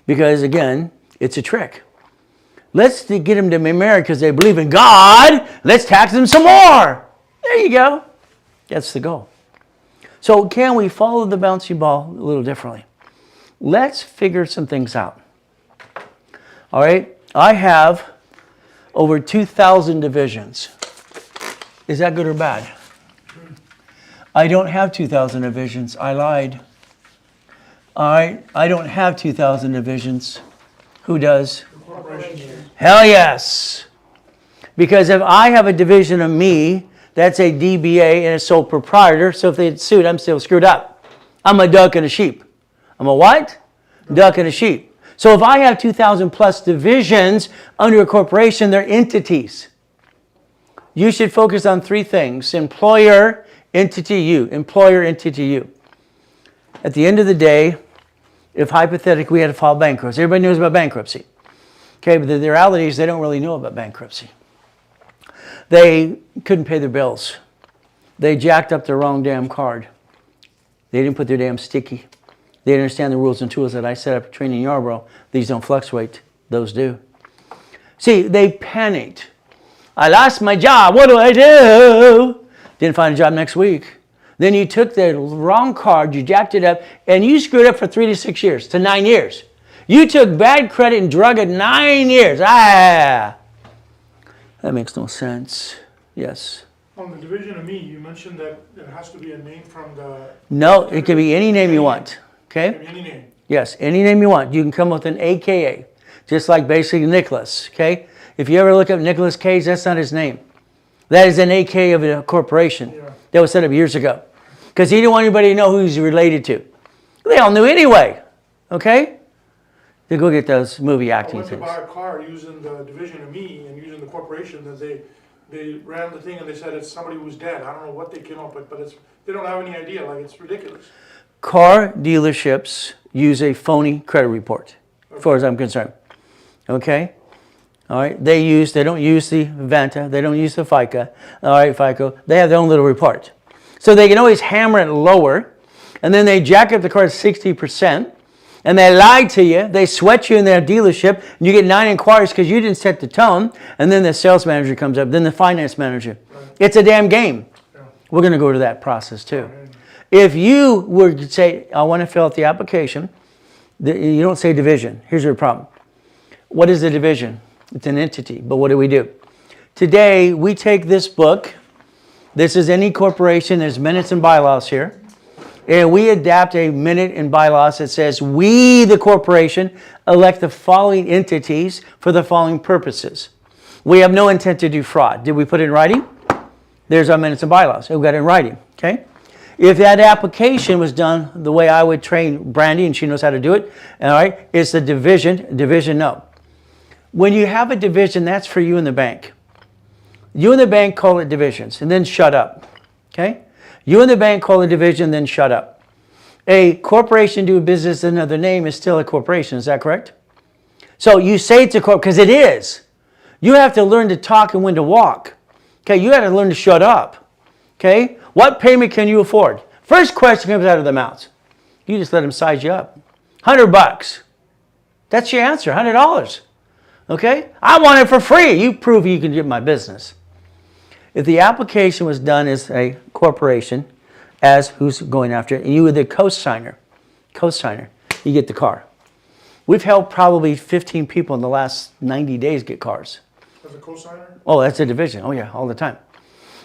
Because again, it's a trick. Let's get them to be married because they believe in God. Let's tax them some more. There you go. That's the goal. So can we follow the bouncy ball a little differently? Let's figure some things out. All right? I have over 2,000 divisions. Is that good or bad? I don't have 2,000 divisions. I lied. All right? I don't have 2,000 divisions. Who does? Hell yes. Because if I have a division of me, that's a DBA and a sole proprietor. So if they get sued, I'm still screwed up. I'm a duck and a sheep. I'm a what? Duck and a sheep. So if I have 2,000 plus divisions under a corporation, they're entities. You should focus on three things: employer, entity, you. Employer, entity, you. At the end of the day, if hypothetically we had to file bankruptcy, everybody knows about bankruptcy. Okay, but the reality is they don't really know about bankruptcy. They couldn't pay their bills. They jacked up their wrong damn card. They didn't put their damn sticky. They didn't understand the rules and tools that I set up training in Yarborough. These don't fluctuate. Those do. See, they panicked. I lost my job. What do I do? Didn't find a job next week. Then you took the wrong card, you jacked it up, and you screwed up for 3 to 6 years, to 9 years. You took bad credit and drug it 9 years. That makes no sense. Yes. On the division of me, you mentioned that it has to be a name from the... No, it can be any name you want. Okay? It can be any name. Yes, any name you want. You can come with an AKA, just like basically Nicholas. Okay? If you ever look up Nicholas Cage, that's not his name. That is an AKA of a corporation. Yeah. That was set up years ago. Because he didn't want anybody to know who he's related to. They all knew anyway. Okay? They go get those movie I acting went to things. buy a car using the division of me and using the corporation that they ran the thing and they said it's somebody who's dead. I don't know what they came up with, but they don't have any idea. Like, it's ridiculous. Car dealerships use a phony credit report, as far as I'm concerned. Okay? All right? They don't use the Vanta. They don't use the FICA. All right, FICO. They have their own little report. So they can always hammer it lower, and then they jack up the car 60%, and they lie to you. They sweat you in their dealership, and you get 9 inquiries because you didn't set the tone, and then the sales manager comes up, then the finance manager. Right. It's a damn game. Yeah. We're going to go to that process too. If you were to say, I want to fill out the application, you don't say division. Here's your problem. What is a division? It's an entity, but what do? Today, we take this book. This is any corporation. There's minutes and bylaws here. And we adapt a minute in bylaws that says, we, the corporation, elect the following entities for the following purposes. We have no intent to do fraud. Did we put it in writing? There's our minutes and bylaws. We got it in writing, okay? If that application was done the way I would train Brandy, and she knows how to do it, all right, it's a division, no. When you have a division, that's for you and the bank. You and the bank call it divisions, and then shut up, okay? You and the bank call it division, then shut up. A corporation doing business in another name is still a corporation, is that correct? So you say it's a corp, because it is. You have to learn to talk and when to walk. Okay, you got to learn to shut up. Okay, what payment can you afford? First question comes out of their mouths. You just let them size you up. $100. That's your answer, $100. Okay, I want it for free. You prove you can get my business. If the application was done as a corporation, as who's going after it, and you were the co-signer, you get the car. We've helped probably 15 people in the last 90 days get cars. As a co-signer? Oh, that's a division. Oh, yeah, all the time.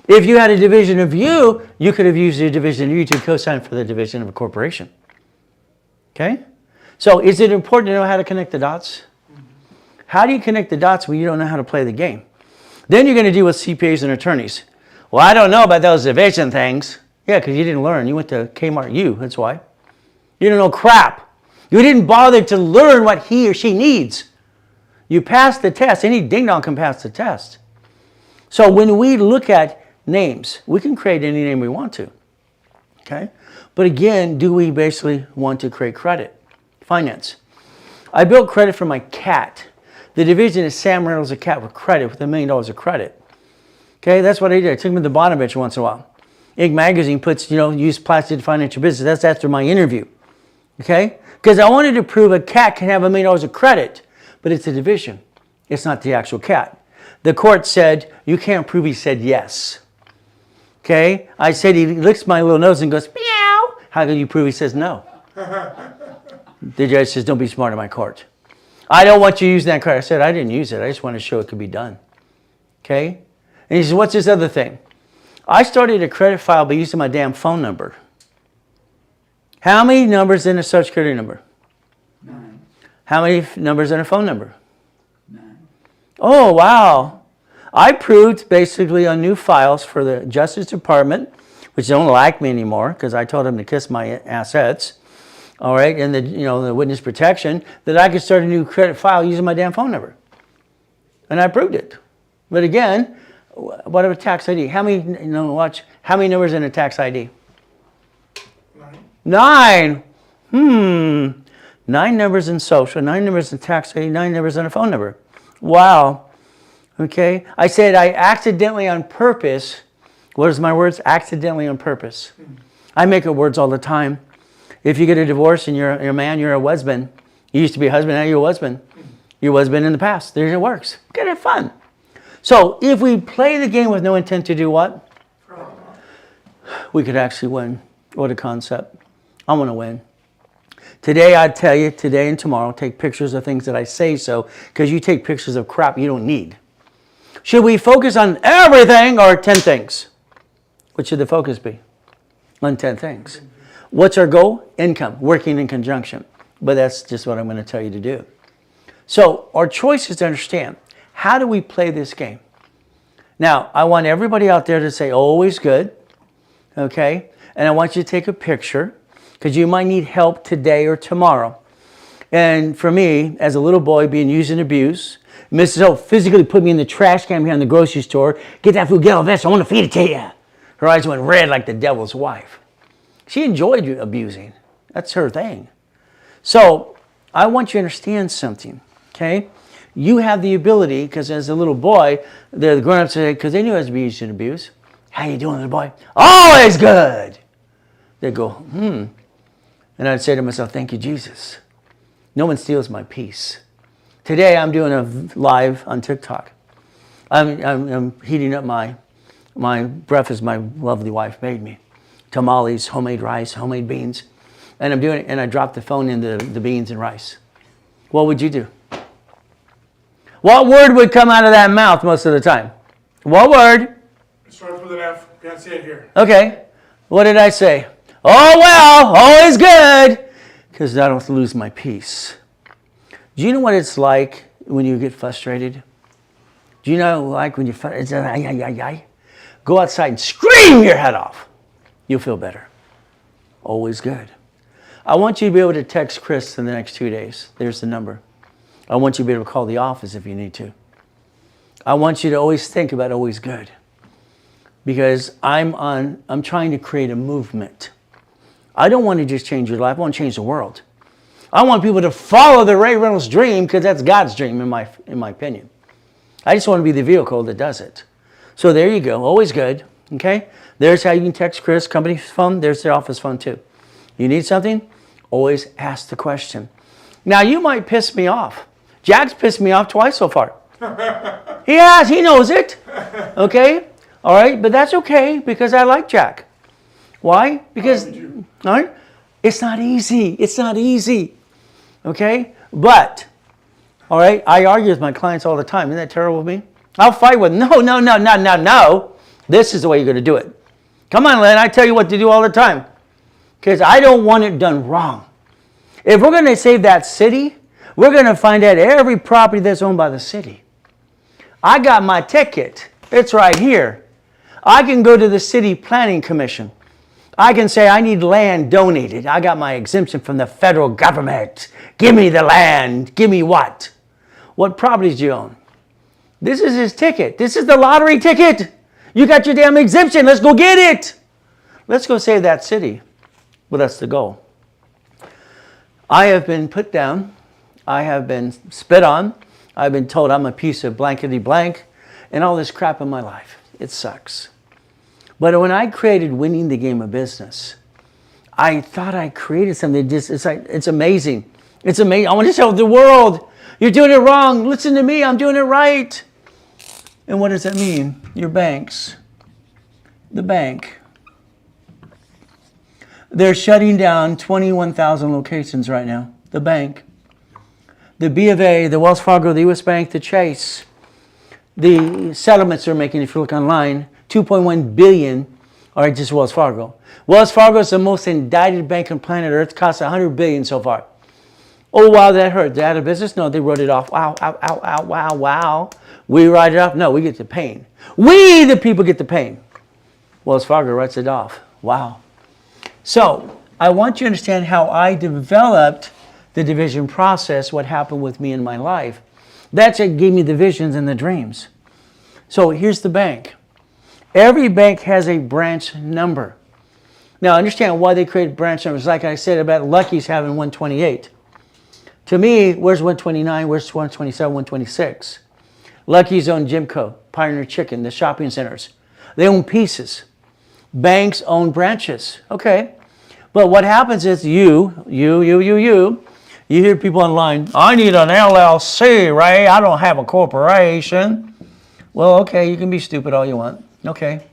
If you had a division of you, you could have used a division of you to co-sign for the division of a corporation. Okay? So is it important to know how to connect the dots? How do you connect the dots when you don't know how to play the game? Then you're going to deal with CPAs and attorneys. Well, I don't know about those division things. Yeah, because you didn't learn. You went to Kmart U, that's why. You didn't know crap. You didn't bother to learn what he or she needs. You passed the test. Any ding-dong can pass the test. So when we look at names, we can create any name we want to. Okay? But again, do we basically want to create credit? Finance. I built credit for my cat. The division is Sam Reynolds, a cat with credit, with $1 million of credit. Okay, that's what I did. I took him to the bottom bench once in a while. Inc. magazine puts, use plastic to finance your business. That's after my interview. Okay? Because I wanted to prove a cat can have $1 million of credit, but it's a division. It's not the actual cat. The court said, you can't prove he said yes. Okay? I said he licks my little nose and goes, meow. How can you prove he says no? The judge says, don't be smart in my court. I don't want you using that card. I said, I didn't use it. I just want to show it could be done. Okay? And he says, what's this other thing? I started a credit file by using my damn phone number. How many numbers in a Social Security number? 9. How many numbers in a phone number? 9. Oh, wow. I proved basically on new files for the Justice Department, which don't like me anymore because I told them to kiss my assets, all right, and the witness protection, that I could start a new credit file using my damn phone number. And I proved it. But again, what about tax ID? How many, how many numbers in a tax ID? 9. 9 numbers in social, 9 numbers in tax ID, 9 numbers in a phone number. Wow. Okay. I said I accidentally on purpose. What is my words? Accidentally on purpose. I make up words all the time. If you get a divorce and you're a man, you're a husband. You used to be a husband, now you're a husband. Your husband in the past. There it works. Get it fun. So if we play the game with no intent to do what? We could actually win. What a concept. I want to win. Today, I'd tell you, today and tomorrow, take pictures of things that I say so, because you take pictures of crap you don't need. Should we focus on everything or 10 things? What should the focus be? On 10 things. What's our goal? Income, working in conjunction. But that's just what I'm going to tell you to do. So our choice is to understand, how do we play this game? Now, I want everybody out there to say, always good, okay? And I want you to take a picture, because you might need help today or tomorrow. And for me, as a little boy being used and abused, Mrs. O physically put me in the trash can here in the grocery store. Get that food, get all this, I want to feed it to you. Her eyes went red like the devil's wife. She enjoyed abusing. That's her thing. So I want you to understand something, okay? You have the ability, because as a little boy, the grown-ups say, because they knew I was abused and abused. How you doing, little boy? Always good. They'd go, And I'd say to myself, thank you, Jesus. No one steals my peace. Today, I'm doing a live on TikTok. I'm heating up my breakfast my lovely wife made me. Tamales, homemade rice, homemade beans. And I'm doing it, and I dropped the phone into the beans and rice. What would you do? What word would come out of that mouth most of the time? What word? It starts with an F. Can't say it here. Okay. What did I say? Oh, well, always good. Because I don't lose my peace. Do you know what it's like when you get frustrated? Do you know like when you go outside and scream your head off? You'll feel better. Always good. I want you to be able to text Chris in the next 2 days. There's the number. I want you to be able to call the office if you need to. I want you to always think about always good. Because I'm trying to create a movement. I don't want to just change your life. I want to change the world. I want people to follow the Ray Reynolds dream, because that's God's dream in my opinion. I just want to be the vehicle that does it. So there you go. Always good. Okay? There's how you can text Chris, company phone. There's the office phone too. You need something? Always ask the question. Now you might piss me off. Jack's pissed me off twice so far. He has. He knows it. Okay? All right? But that's okay, because I like Jack. Why? Because all right? It's not easy. It's not easy. Okay? But, all right, I argue with my clients all the time. Isn't that terrible of me? I'll fight with them. No. This is the way you're going to do it. Come on, Len. I tell you what to do all the time. Because I don't want it done wrong. If we're going to save that city, we're going to find out every property that's owned by the city. I got my ticket. It's right here. I can go to the City Planning Commission. I can say I need land donated. I got my exemption from the federal government. Give me the land. Give me what? What properties do you own? This is his ticket. This is the lottery ticket. You got your damn exemption. Let's go get it. Let's go save that city. Well, that's the goal. I have been put down. I have been spit on. I've been told I'm a piece of blankety blank and all this crap in my life. It sucks. But when I created Winning the Game of Business, I thought I created something. It's amazing. It's amazing. I want to tell the world, you're doing it wrong. Listen to me. I'm doing it right. And what does that mean? Your banks. The bank. They're shutting down 21,000 locations right now. the bank. The B of A, the Wells Fargo, the U.S. Bank, the Chase. The settlements they're making, if you look online, 2.1 billion are just Wells Fargo. Wells Fargo is the most indicted bank on planet Earth. Costs 100 billion so far. Oh, wow, that hurt. They're out of business? No, they wrote it off. Wow, ow, ow, ow, wow, wow. We write it off? No, we get the pain. We, the people, get the pain. Wells Fargo writes it off. Wow. So, I want you to understand how I developed the division process, what happened with me in my life. That's what gave me the visions and the dreams. So here's the bank. Every bank has a branch number. Now understand why they create branch numbers. Like I said about Lucky's having 128. To me, where's 129? Where's 127, 126? Lucky's own Jimco, Pioneer Chicken, the shopping centers. They own pieces. Banks own branches. Okay. But what happens is you hear people online, I need an LLC, Ray. I don't have a corporation. Well, okay, you can be stupid all you want. Okay.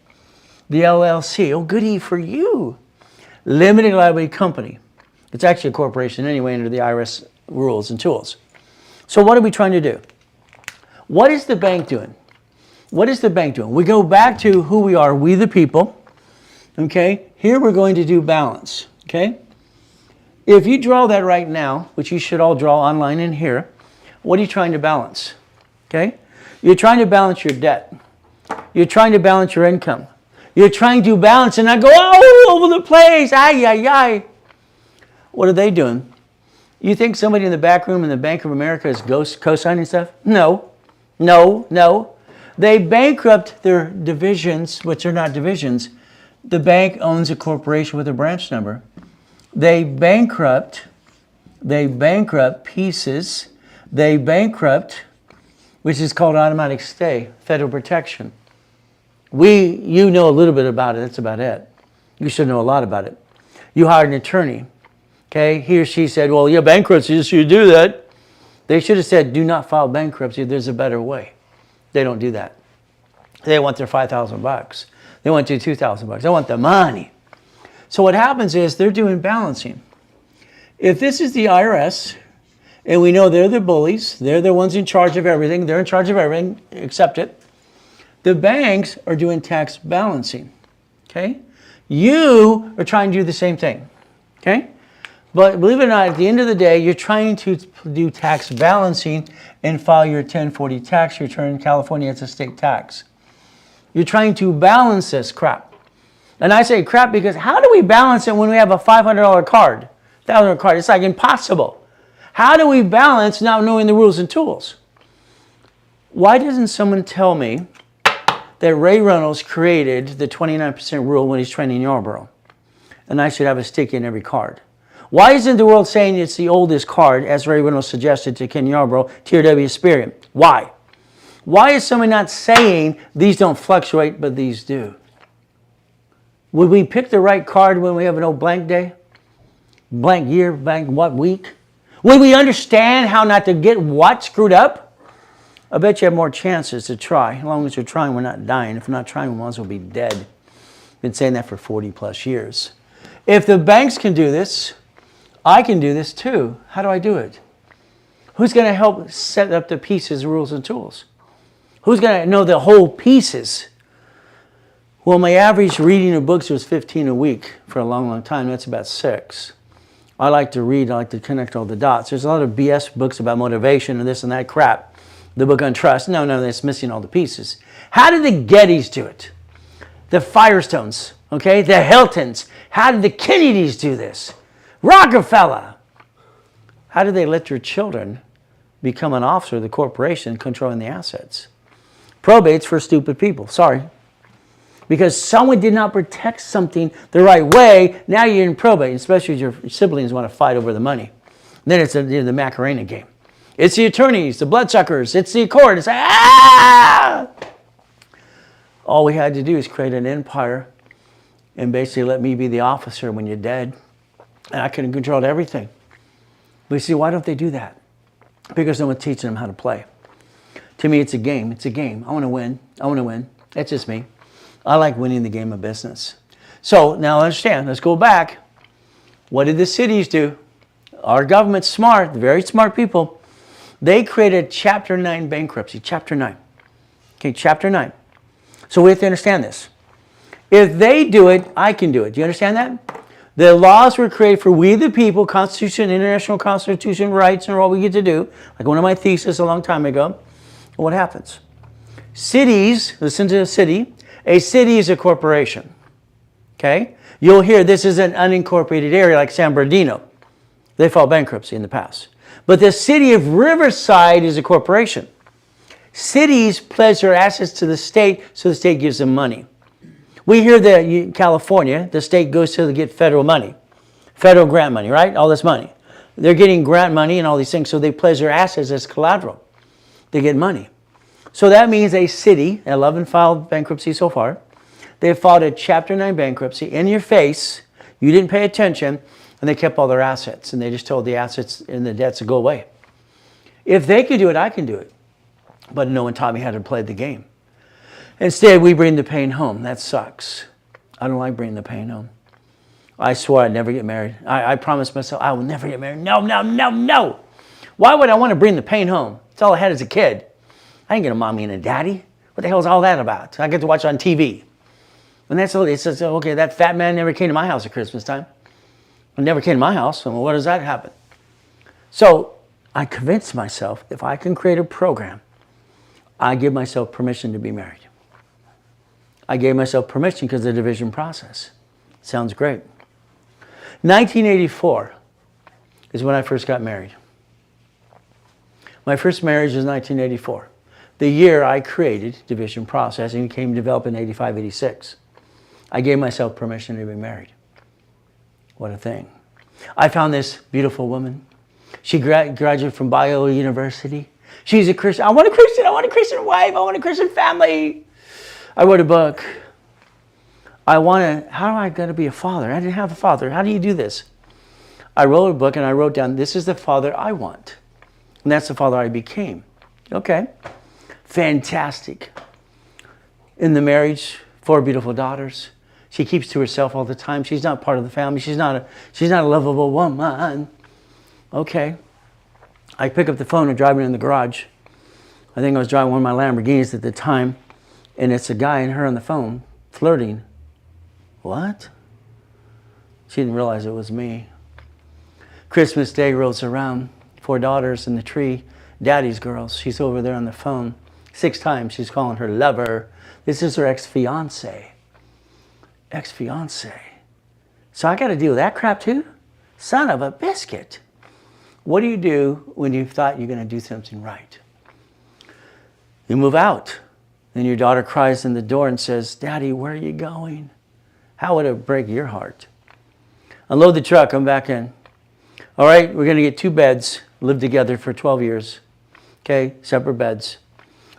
The LLC, oh, goody for you. Limited liability company. It's actually a corporation anyway under the IRS rules and tools. So what are we trying to do? What is the bank doing? What is the bank doing? We go back to who we are, we the people. Okay. Here we're going to do balance. Okay. If you draw that right now, which you should all draw online in here, what are you trying to balance? Okay? You're trying to balance your debt. You're trying to balance your income. You're trying to balance and not go all over the place. Ay, ay, ay. What are they doing? You think somebody in the back room in the Bank of America is co-signing stuff? No. No, no. They bankrupt their divisions, which are not divisions. The bank owns a corporation with a branch number. They bankrupt pieces, they bankrupt, which is called automatic stay, federal protection. You know a little bit about it, that's about it. You should know a lot about it. You hired an attorney, okay? He or she said, well, yeah, bankruptcy, so you do that. They should have said, do not file bankruptcy, there's a better way. They don't do that. They want their $5,000. They want your $2,000. They want the money. So what happens is they're doing balancing. If this is the IRS, and we know they're the bullies, they're the ones in charge of everything, they're in charge of everything, accept it. The banks are doing tax balancing, okay? You are trying to do the same thing, okay? But believe it or not, at the end of the day, you're trying to do tax balancing and file your 1040 tax return in California. It's a state tax. You're trying to balance this crap. And I say crap because how do we balance it when we have a $500 card, $1,000 card? It's like impossible. How do we balance not knowing the rules and tools? Why doesn't someone tell me that Ray Reynolds created the 29% rule when he's training Yarborough? And I should have a stick in every card. Why isn't the world saying it's the oldest card, as Ray Reynolds suggested to Ken Yarborough, TRW Spirit? Why? Why is someone not saying these don't fluctuate, but these do? Would we pick the right card when we have an old blank day? Blank year, blank what week? Would we understand how not to get what screwed up? I bet you have more chances to try. As long as you're trying, we're not dying. If we're not trying, we might as well be dead. Been saying that for 40 plus years. If the banks can do this, I can do this too. How do I do it? Who's going to help set up the pieces, rules, and tools? Who's going to know the whole pieces? Well, my average reading of books was 15 a week for a long, long time. That's about 6. I like to read. I like to connect all the dots. There's a lot of BS books about motivation and this and that crap. The book on trust. No, that's missing all the pieces. How did the Gettys do it? The Firestones, okay? The Hiltons. How did the Kennedys do this? Rockefeller. How did they let their children become an officer of the corporation controlling the assets? Probate's for stupid people. Sorry. Because someone did not protect something the right way, now you're in probate, especially if your siblings want to fight over the money. Then it's the Macarena game. It's the attorneys, the bloodsuckers, it's the court. It's like, ah! All we had to do is create an empire and basically let me be the officer when you're dead. And I could have controlled everything. But you see, why don't they do that? Because no one's teaching them how to play. To me, it's a game. It's a game. I want to win. I want to win. That's just me. I like winning the game of business. So now understand, let's go back. What did the cities do? Our government's smart, very smart people. They created Chapter 9 bankruptcy, Chapter 9. Okay, Chapter 9. So we have to understand this. If they do it, I can do it. Do you understand that? The laws were created for we the people, Constitution, International Constitution, rights, and all we get to do. Like one of my theses a long time ago. What happens? Cities, listen to a city is a corporation. Okay? You'll hear this is an unincorporated area like San Bernardino. They filed bankruptcy in the past. But the city of Riverside is a corporation. Cities pledge their assets to the state, so the state gives them money. We hear that in California, the state goes to get federal money. Federal grant money, right? All this money. They're getting grant money and all these things, so they pledge their assets as collateral. They get money. So that means a city, 11 filed bankruptcy so far, they filed a Chapter 9 bankruptcy in your face. You didn't pay attention, and they kept all their assets, and they just told the assets and the debts to go away. If they could do it, I can do it. But no one taught me how to play the game. Instead, we bring the pain home. That sucks. I don't like bringing the pain home. I swore I'd never get married. I promised myself I will never get married. No, no, no, no. Why would I want to bring the pain home? It's all I had as a kid. I didn't get a mommy and a daddy. What the hell is all that about? I get to watch it on TV. And that's all. It says, okay, that fat man never came to my house at Christmas time. He never came to my house. So what does that happen? So I convinced myself if I can create a program, I give myself permission to be married. I gave myself permission because of the division process. Sounds great. 1984 is when I first got married. My first marriage was 1984. The year I created division process and came developed in 85, 86. I gave myself permission to be married. What a thing. I found this beautiful woman. She graduated from Biola University. She's a Christian. I want a Christian wife. I want a Christian family. I wrote a book. How do I got to be a father? I didn't have a father. How do you do this? I wrote a book and I wrote down, this is the father I want. And that's the father I became. Okay. Fantastic. In the marriage, 4 beautiful daughters. She keeps to herself all the time. She's not part of the family. She's not a lovable woman. Okay. I pick up the phone and drive it in the garage. I think I was driving one of my Lamborghinis at the time. And it's a guy and her on the phone, flirting. What? She didn't realize it was me. Christmas Day rolls around. 4 daughters in the tree. Daddy's girls. She's over there on the phone. 6 times she's calling her lover. This is her ex-fiance. Ex-fiance. So I got to deal with that crap too? Son of a biscuit. What do you do when you thought you're going to do something right? You move out. Then your daughter cries in the door and says, Daddy, where are you going? How would it break your heart? Unload the truck, come back in. All right, we're going to get 2 beds, live together for 12 years. Okay, separate beds.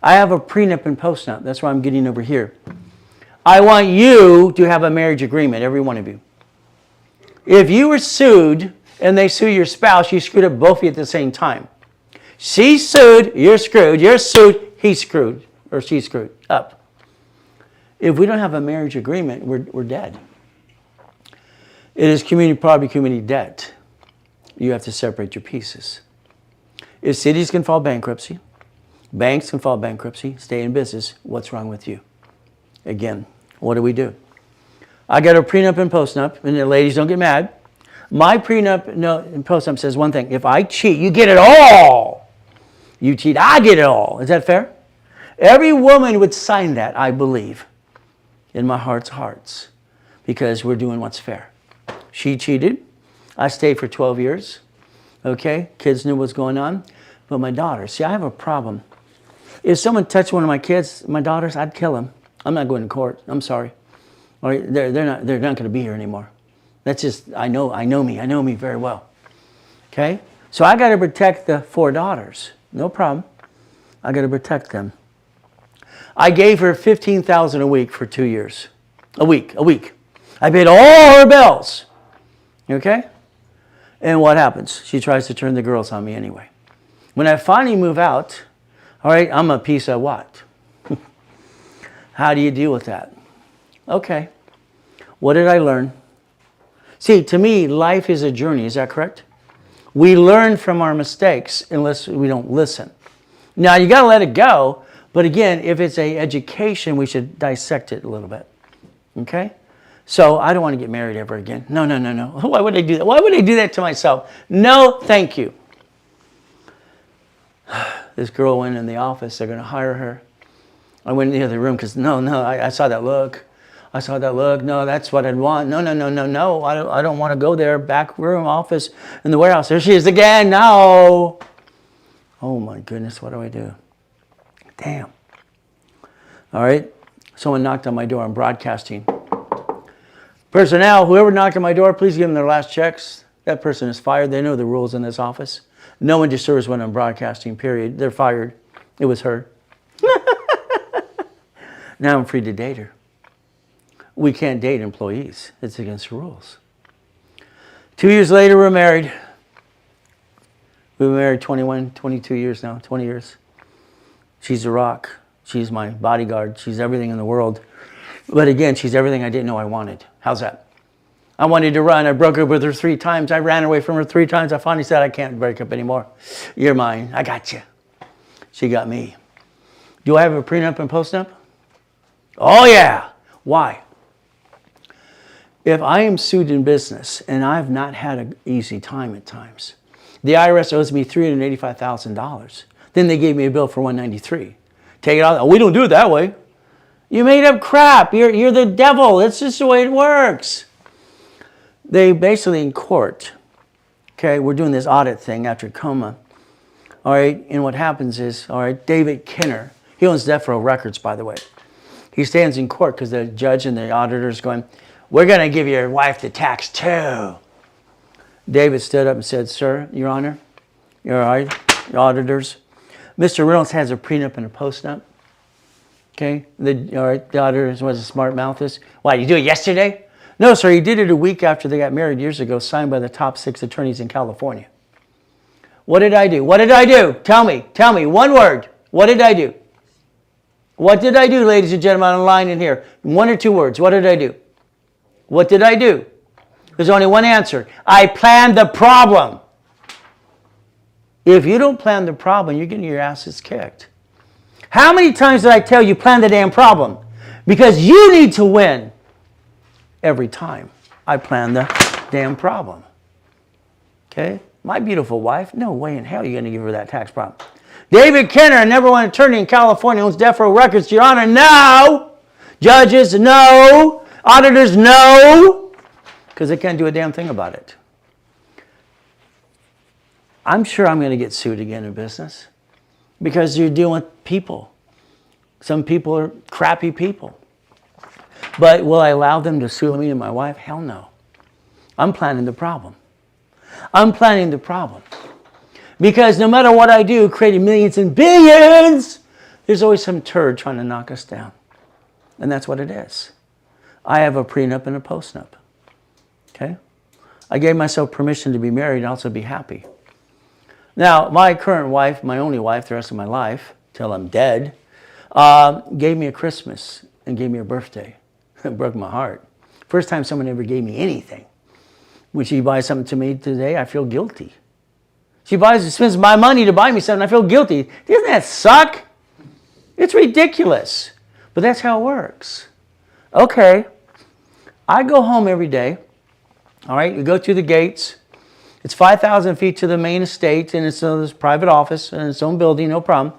I have a prenup and postnup. That's why I'm getting over here. I want you to have a marriage agreement, every one of you. If you were sued and they sue your spouse, you screwed up both of you at the same time. She's sued, you're screwed. You're sued, he's screwed. Or she's screwed up. If we don't have a marriage agreement, we're dead. It is community property, community debt. You have to separate your pieces. If cities can file bankruptcy, banks can file bankruptcy, stay in business, what's wrong with you? Again, what do? I got a prenup and postnup, and the ladies don't get mad. My prenup and postnup says one thing, if I cheat, you get it all. You cheat, I get it all. Is that fair? Every woman would sign that, I believe, in my heart's hearts, because we're doing what's fair. She cheated. I stayed for 12 years. Okay, kids knew what's going on. But my daughters, see, I have a problem. If someone touched one of my kids, my daughters, I'd kill them. I'm not going to court. I'm sorry. All right, they're not going to be here anymore. That's just, I know me very well. Okay, so I got to protect the 4 daughters. No problem. I got to protect them. I gave her $15,000 a week for 2 years. A week. I paid all her bills. Okay? And what happens? She tries to turn the girls on me anyway. When I finally move out, all right, I'm a piece of what? How do you deal with that? Okay. What did I learn? See, to me, life is a journey. Is that correct? We learn from our mistakes unless we don't listen. Now, you got to let it go. But again, if it's an education, we should dissect it a little bit. Okay? So I don't want to get married ever again. No, no, no, no. Why would I do that? Why would I do that to myself? No, thank you. This girl went in the office. They're going to hire her. I went in the other room because, no, I saw that look. I saw that look. No, that's what I'd want. No, no, no, no, no. I don't want to go there. Back room, office, in the warehouse. There she is again. No. Oh, my goodness. What do I do? Damn. All right. Someone knocked on my door. I'm broadcasting. Personnel, whoever knocked on my door, please give them their last checks. That person is fired. They know the rules in this office. No one disturbs when I'm broadcasting, period. They're fired. It was her. Now I'm free to date her. We can't date employees. It's against the rules. 2 years later, we're married. We've been married 21, 22 years now, 20 years. She's a rock. She's my bodyguard. She's everything in the world. But again, she's everything I didn't know I wanted. How's that? I wanted to run. I broke up with her 3 times. I ran away from her 3 times. I finally said, I can't break up anymore. You're mine. I got you. She got me. Do I have a prenup and postnup? Oh, yeah. Why? If I am sued in business, and I've not had an easy time at times, the IRS owes me $385,000. Then they gave me a bill for $193. Take it out. Oh, we don't do it that way. You made up crap. You're the devil. That's just the way it works. They basically in court, okay, we're doing this audit thing after coma. All right, and what happens is, all right, David Kinner, he owns Death Row Records, by the way. He stands in court because the judge and the auditor's going, we're going to give your wife the tax too. David stood up and said, sir, your honor, you're all right, your auditors. Mr. Reynolds has a prenup and a postnup. Okay, all right, the auditor was a smart mouth. Why, you do it yesterday? No, sir, he did it a week after they got married years ago, signed by the top 6 attorneys in California. What did I do? What did I do? Tell me, one word. What did I do? What did I do, ladies and gentlemen, on the line in here? 1 or 2 words. What did I do? What did I do? There's only one answer. I planned the problem. If you don't plan the problem, you're getting your asses kicked. How many times did I tell you plan the damn problem? Because you need to win. Every time I plan the damn problem. Okay? My beautiful wife, no way in hell you're going to give her that tax problem. David Kinner, number 1 attorney in California, owns Death Row Records. Your Honor, no. Judges, no. Auditors, no. Because they can't do a damn thing about it. I'm sure I'm going to get sued again in business. Because you're dealing with people. Some people are crappy people. But will I allow them to sue me and my wife? Hell no. I'm planning the problem. I'm planning the problem. Because no matter what I do, creating millions and billions, there's always some turd trying to knock us down. And that's what it is. I have a prenup and a postnup. Okay? I gave myself permission to be married and also be happy. Now, my current wife, my only wife the rest of my life, till I'm dead, gave me a Christmas and gave me a birthday. It broke my heart. First time someone ever gave me anything. When she buys something to me today, I feel guilty. She spends my money to buy me something, I feel guilty. Doesn't that suck? It's ridiculous. But that's how it works. Okay. I go home every day. All right, you go through the gates. It's 5,000 feet to the main estate, and it's this private office and its own building, no problem.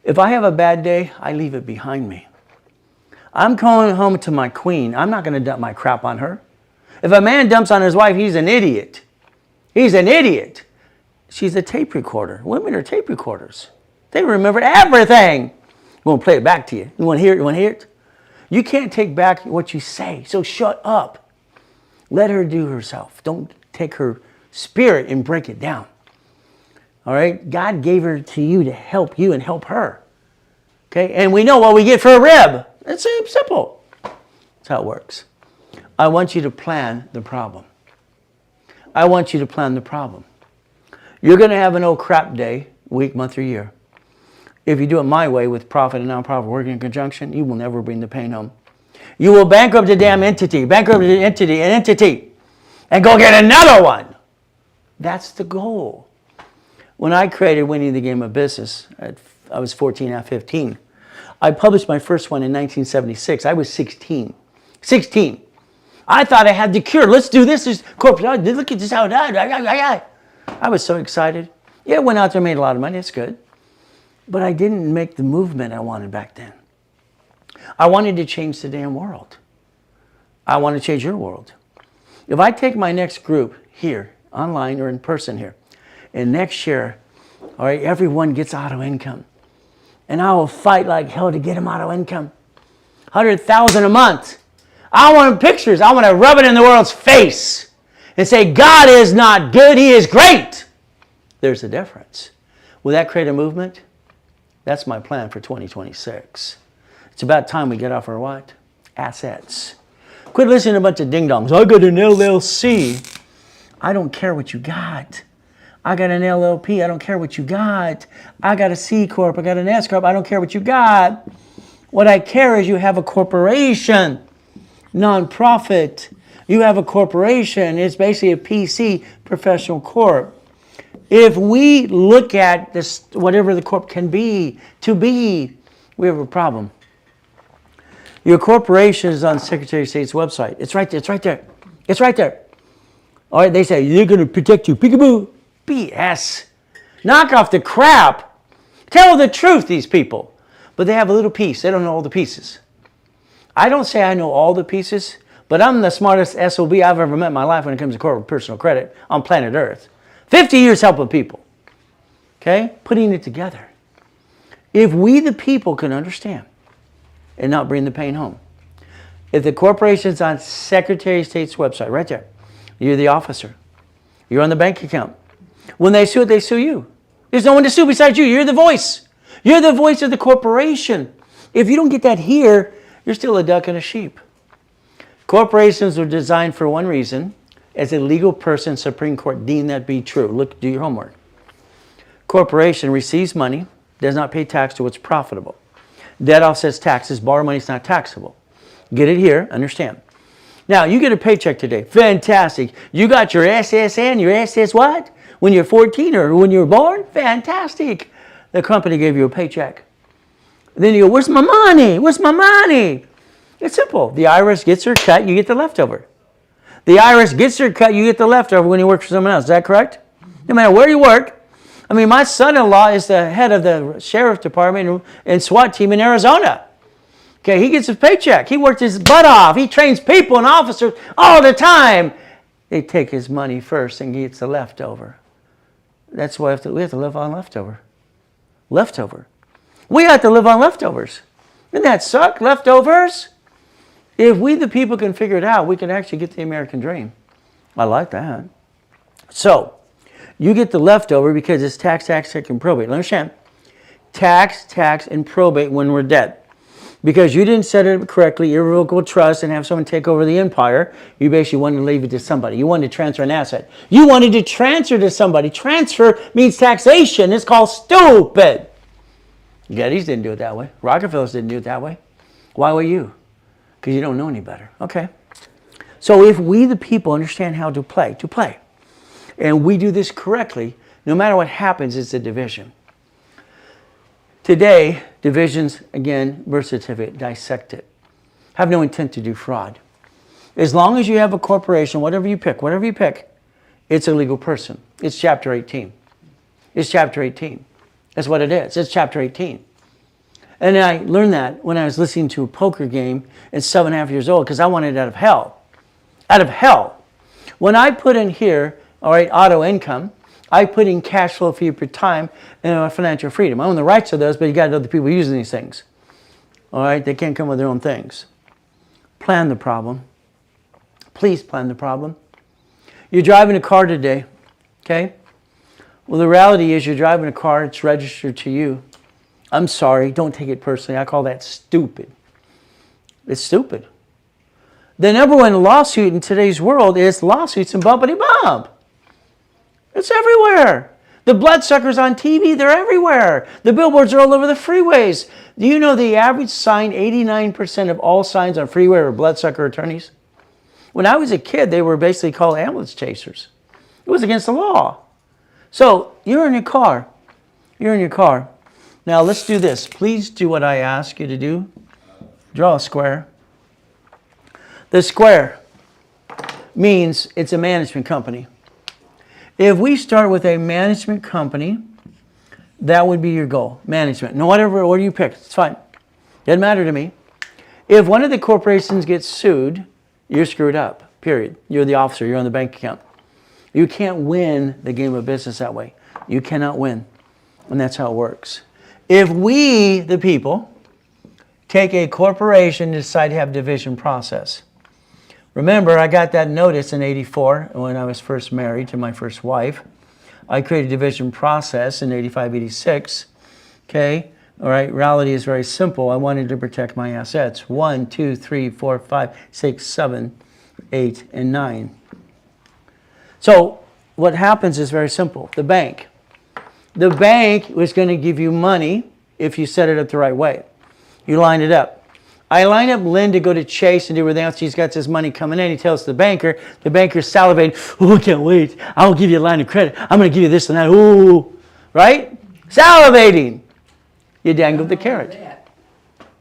If I have a bad day, I leave it behind me. I'm going home to my queen. I'm not going to dump my crap on her. If a man dumps on his wife, he's an idiot. He's an idiot. She's a tape recorder. Women are tape recorders. They remember everything. We won't play it back to you. You want to hear it? You want to hear it? You can't take back what you say, so shut up. Let her do herself. Don't take her spirit and break it down. All right? God gave her to you to help you and help her. Okay? And we know what we get for a rib. It's simple. That's how it works. I want you to plan the problem. I want you to plan the problem. You're going to have an old crap day, week, month, or year. If you do it my way with profit and non-profit working in conjunction, you will never bring the pain home. You will bankrupt a damn entity, and go get another one. That's the goal. When I created Winning the Game of Business, I was 14, not 15. I published my first one in 1976. I was 16. 16. I thought I had the cure. Let's do this. Corporate. Look at this. How I was so excited. Yeah, went out there, made a lot of money. It's good. But I didn't make the movement I wanted back then. I wanted to change the damn world. I want to change your world. If I take my next group here, online or in person here, and next year, all right, everyone gets auto income. And I will fight like hell to get them auto income. 100,000 a month. I want pictures. I want to rub it in the world's face and say, God is not good, He is great. There's a difference. Will that create a movement? That's my plan for 2026. It's about time we get off our what? Assets. Quit listening to a bunch of ding-dongs. I got an LLC. I don't care what you got. I got an LLP. I don't care what you got. I got a C Corp. I got an S Corp. I don't care what you got. What I care is you have a corporation, nonprofit. You have a corporation. It's basically a PC, professional corp. If we look at this, whatever the corp can be, we have a problem. Your corporation is on Secretary of State's website. It's right there. It's right there. It's right there. All right, they say, they're going to protect you. Peekaboo. BS. Knock off the crap. Tell the truth, these people. But they have a little piece. They don't know all the pieces. I don't say I know all the pieces, but I'm the smartest SOB I've ever met in my life when it comes to corporate personal credit on planet Earth. 50 years helping people. Okay? Putting it together. If we, the people, can understand and not bring the pain home. If the corporation's on Secretary of State's website, right there, you're the officer. You're on the bank account. When they sue it, they sue you. There's no one to sue besides you. You're the voice. You're the voice of the corporation. If you don't get that here, you're still a duck and a sheep. Corporations are designed for one reason. As a legal person, Supreme Court deemed that be true. Look, do your homework. Corporation receives money, does not pay tax to what's profitable. Debt offsets taxes. Borrow money is not taxable. Get it here. Understand. Now, you get a paycheck today. Fantastic. You got your SSN, your SS what? When you're 14 or when you were born? Fantastic. The company gave you a paycheck. Then you go, where's my money? Where's my money? It's simple. The IRS gets their cut, you get the leftover. The IRS gets their cut, you get the leftover when you work for someone else. Is that correct? No matter where you work. I mean, my son-in-law is the head of the sheriff department and SWAT team in Arizona. Okay, he gets his paycheck. He worked his butt off. He trains people and officers all the time. They take his money first and he gets the leftover. That's why we have to live on leftover. Leftover. We have to live on leftovers. Doesn't that suck? Leftovers? If we, the people, can figure it out, we can actually get the American dream. I like that. So, you get the leftover because it's tax, and probate. Understand? Tax, and probate when we're dead. Because you didn't set it up correctly, irrevocable trust, and have someone take over the empire, you basically wanted to leave it to somebody. You wanted to transfer an asset. You wanted to transfer to somebody. Transfer means taxation. It's called stupid. Gettys didn't do it that way. Rockefellers didn't do it that way. Why were you? Because you don't know any better. Okay. So if we, the people, understand how to play, and we do this correctly, no matter what happens, it's a division. Today, divisions, again, birth certificate, dissect it. Have no intent to do fraud. As long as you have a corporation, whatever you pick, it's a legal person. It's Chapter 18. It's Chapter 18. That's what it is. It's Chapter 18. And I learned that when I was listening to a poker game at 7.5 years old because I wanted it out of hell. Out of hell. When I put in here, all right, auto income, I put in cash flow for you per time and financial freedom. I own the rights to those, but you got other people using these things. All right, they can't come with their own things. Plan the problem. Please plan the problem. You're driving a car today, okay? Well, the reality is you're driving a car, it's registered to you. I'm sorry, don't take it personally. I call that stupid. It's stupid. The number one lawsuit in today's world is lawsuits and bumpity bump. It's everywhere. The bloodsuckers on TV, they're everywhere. The billboards are all over the freeways. Do you know the average sign, 89% of all signs on freeway are bloodsucker attorneys? When I was a kid, they were basically called ambulance chasers. It was against the law. So you're in your car. You're in your car. Now let's do this. Please do what I ask you to do. Draw a square. The square means it's a management company. If we start with a management company, that would be your goal. Management. No, whatever order you pick, it's fine. Doesn't matter to me. If one of the corporations gets sued, you're screwed up, period. You're the officer. You're on the bank account. You can't win the game of business that way. You cannot win. And that's how it works. If we, the people, take a corporation and decide to have division process. Remember, I got that notice in '84 when I was first married to my first wife. I created a division process in '85, '86. Okay? All right, reality is very simple. I wanted to protect my assets. 1, 2, 3, 4, 5, 6, 7, 8, and 9. So what happens is very simple. The bank was going to give you money if you set it up the right way. You line it up. I line up Lynn to go to Chase and do everything else. He's got this money coming in. He tells the banker's salivating. Oh, I can't wait. I'll give you a line of credit. I'm going to give you this and that. Ooh, right? Salivating. You dangled the carrot.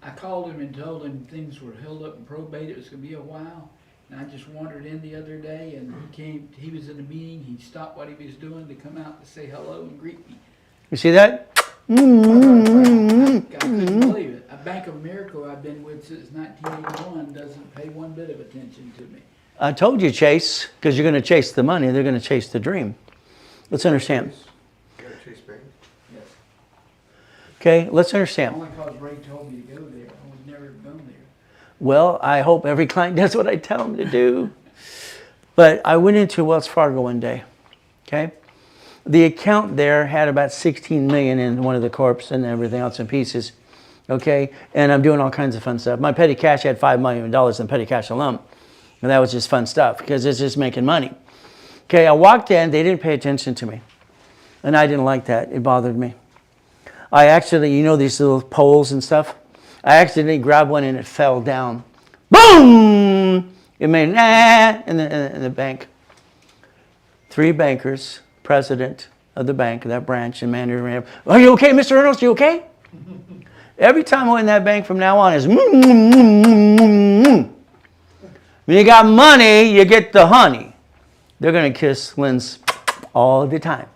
I called him and told him things were held up in probate. It was going to be a while. And I just wandered in the other day, and he was in a meeting. He stopped what he was doing to come out to say hello and greet me. You see that? I couldn't believe it. A Bank of America I've been with since 1981 doesn't pay one bit of attention to me. I told you, Chase, because you're going to chase the money. They're going to chase the dream. Let's understand. Chase Bank? Yes. Okay, let's understand. Only because Ray told me to go there. I would never have gone there. Well, I hope every client does what I tell them to do. But I went into Wells Fargo one day, okay? The account there had about 16 million in one of the corps and everything else in pieces, okay? And I'm doing all kinds of fun stuff. My petty cash had $5 million in petty cash alone. And that was just fun stuff because it's just making money. Okay, I walked in, they didn't pay attention to me. And I didn't like that, it bothered me. I actually, you know these little poles and stuff? I accidentally grabbed one and it fell down. Boom! It made in the bank. 3 bankers, president of the bank, of that branch, and manager. Are you okay, Mr. Reynolds? You okay? Every time I went in that bank from now on is when you got money, you get the honey. They're going to kiss Lynn's all the time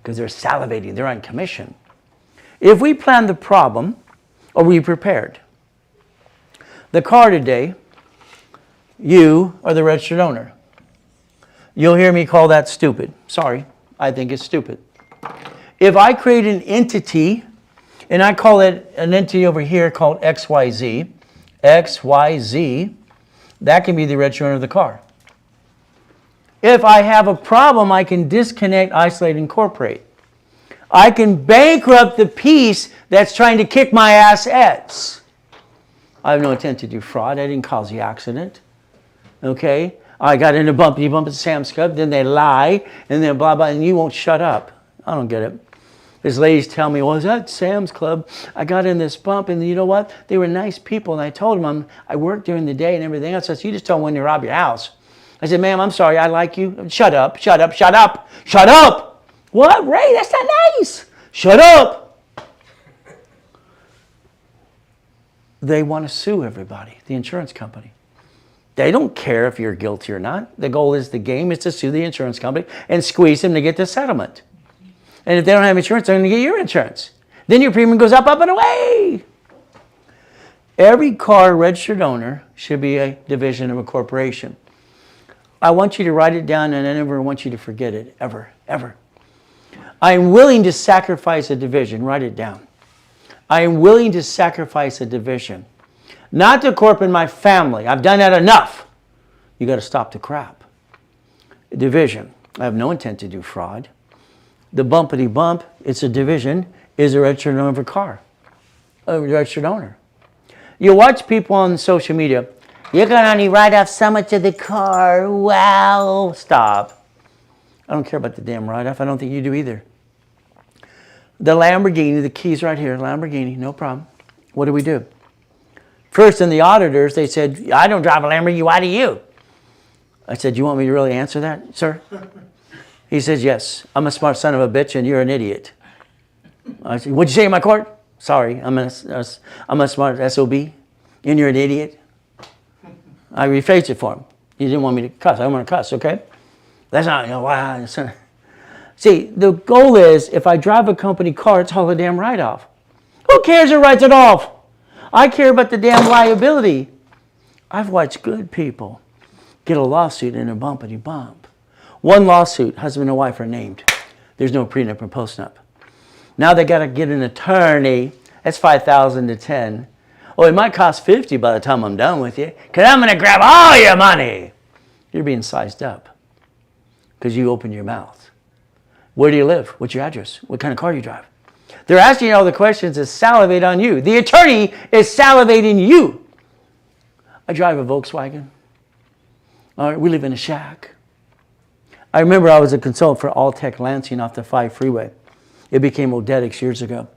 because they're salivating. They're on commission. If we plan the problem, are we prepared? The car today, you are the registered owner. You'll hear me call that stupid. Sorry, I think it's stupid. If I create an entity, and I call it an entity over here called XYZ, that can be the registered owner of the car. If I have a problem, I can disconnect, isolate, incorporate. I can bankrupt the piece that's trying to kick my assets. I have no intent to do fraud. I didn't cause the accident. Okay? I got in a bumpy bump at Sam's Club, then they lie, and then blah, blah, and you won't shut up. I don't get it. These ladies tell me, well, I was at Sam's Club. I got in this bump, and you know what? They were nice people, and I told them I work during the day and everything else. I said, you just tell them when to rob your house. I said, ma'am, I'm sorry. I like you. Shut up, shut up, shut up, shut up. What, Ray? That's not nice. Shut up. They want to sue everybody, the insurance company. They don't care if you're guilty or not. The goal is the game is to sue the insurance company and squeeze them to get the settlement. And if they don't have insurance, they're going to get your insurance. Then your premium goes up, up, and away. Every car registered owner should be a division of a corporation. I want you to write it down, and I never want you to forget it, ever, ever. I am willing to sacrifice a division. Write it down. I am willing to sacrifice a division. Not the corp in my family. I've done that enough. You got to stop the crap. Division. I have no intent to do fraud. The bumpity bump, it's a division, is a registered owner of a car. A registered owner. You watch people on social media. You're going to only write off so much of the car. Wow. Stop. I don't care about the damn write-off. I don't think you do either. The Lamborghini, the key's right here. Lamborghini, no problem. What do we do? First, in the auditors, they said, I don't drive a Lamborghini. Why do you? I said, you want me to really answer that, sir? He says, yes, I'm a smart son of a bitch and you're an idiot. I said, what'd you say in my court? Sorry, I'm a smart SOB and you're an idiot. I rephrased it for him. He didn't want me to cuss. I don't want to cuss, okay? That's not, why. See, the goal is if I drive a company car, it's all a damn write-off. Who cares who writes it off? I care about the damn liability. I've watched good people get a lawsuit in a bumpity bump. One lawsuit, husband and wife are named. There's no prenup or postnup. Now they got to get an attorney. That's $5,000 to $10,000. Oh, it might cost $50 by the time I'm done with you, because I'm going to grab all your money. You're being sized up because you opened your mouth. Where do you live? What's your address? What kind of car do you drive? They're asking you all the questions to salivate on you. The attorney is salivating you. I drive a Volkswagen. All right, we live in a shack. I remember I was a consultant for Alltech Lansing off the 5 freeway. It became Odetics years ago.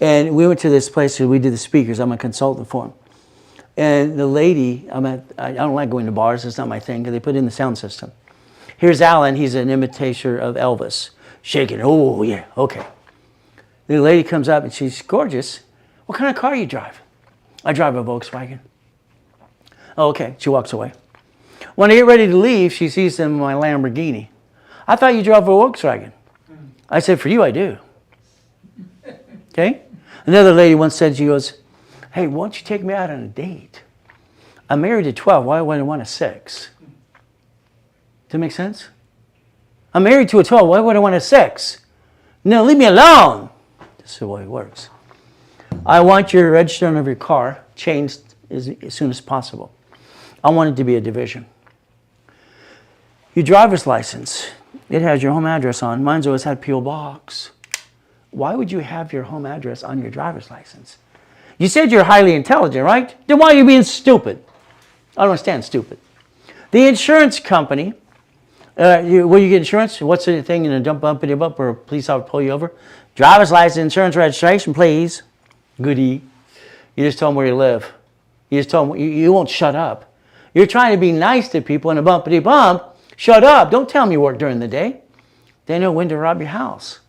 And we went to this place where we did the speakers. I'm a consultant for them. And the lady, I don't like going to bars. It's not my thing, because they put in the sound system. Here's Alan. He's an imitator of Elvis. Shaking. Oh, yeah, okay. The lady comes up, and she's gorgeous. What kind of car you drive? I drive a Volkswagen. Oh, okay. She walks away. When I get ready to leave, she sees them in my Lamborghini. I thought you drove a Volkswagen. I said, for you, I do. Okay? Another lady once said, she goes, hey, why don't you take me out on a date? I'm married at 12. Why would I want a 6? Does that make sense? I'm married to a 12. Why would I want a 6? No, leave me alone. This is the way it works. I want your registration of your car changed as soon as possible. I want it to be a division. Your driver's license, it has your home address on. Mine's always had P.O. Box. Why would you have your home address on your driver's license? You said you're highly intelligent, right? Then why are you being stupid? I don't understand stupid. The insurance company, where you get insurance, what's the thing in a bump or a police officer pull you over? Driver's license, insurance registration, please. Goodie. You just tell them where you live. You just tell them, you won't shut up. You're trying to be nice to people in a bumpity bump. Shut up. Don't tell them you work during the day. They know when to rob your house.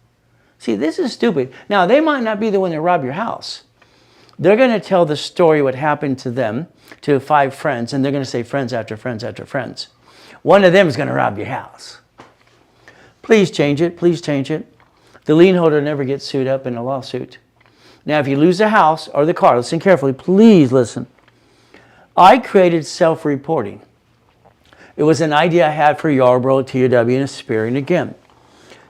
See, this is stupid. Now, they might not be the one that rob your house. They're going to tell the story what happened to them, to 5 friends, and they're going to say friends after friends after friends. One of them is going to rob your house. Please change it. Please change it. The lien holder never gets sued up in a lawsuit. Now, if you lose the house or the car, listen carefully. Please listen. I created self-reporting. It was an idea I had for Yarborough, TOW, and Aspiring again.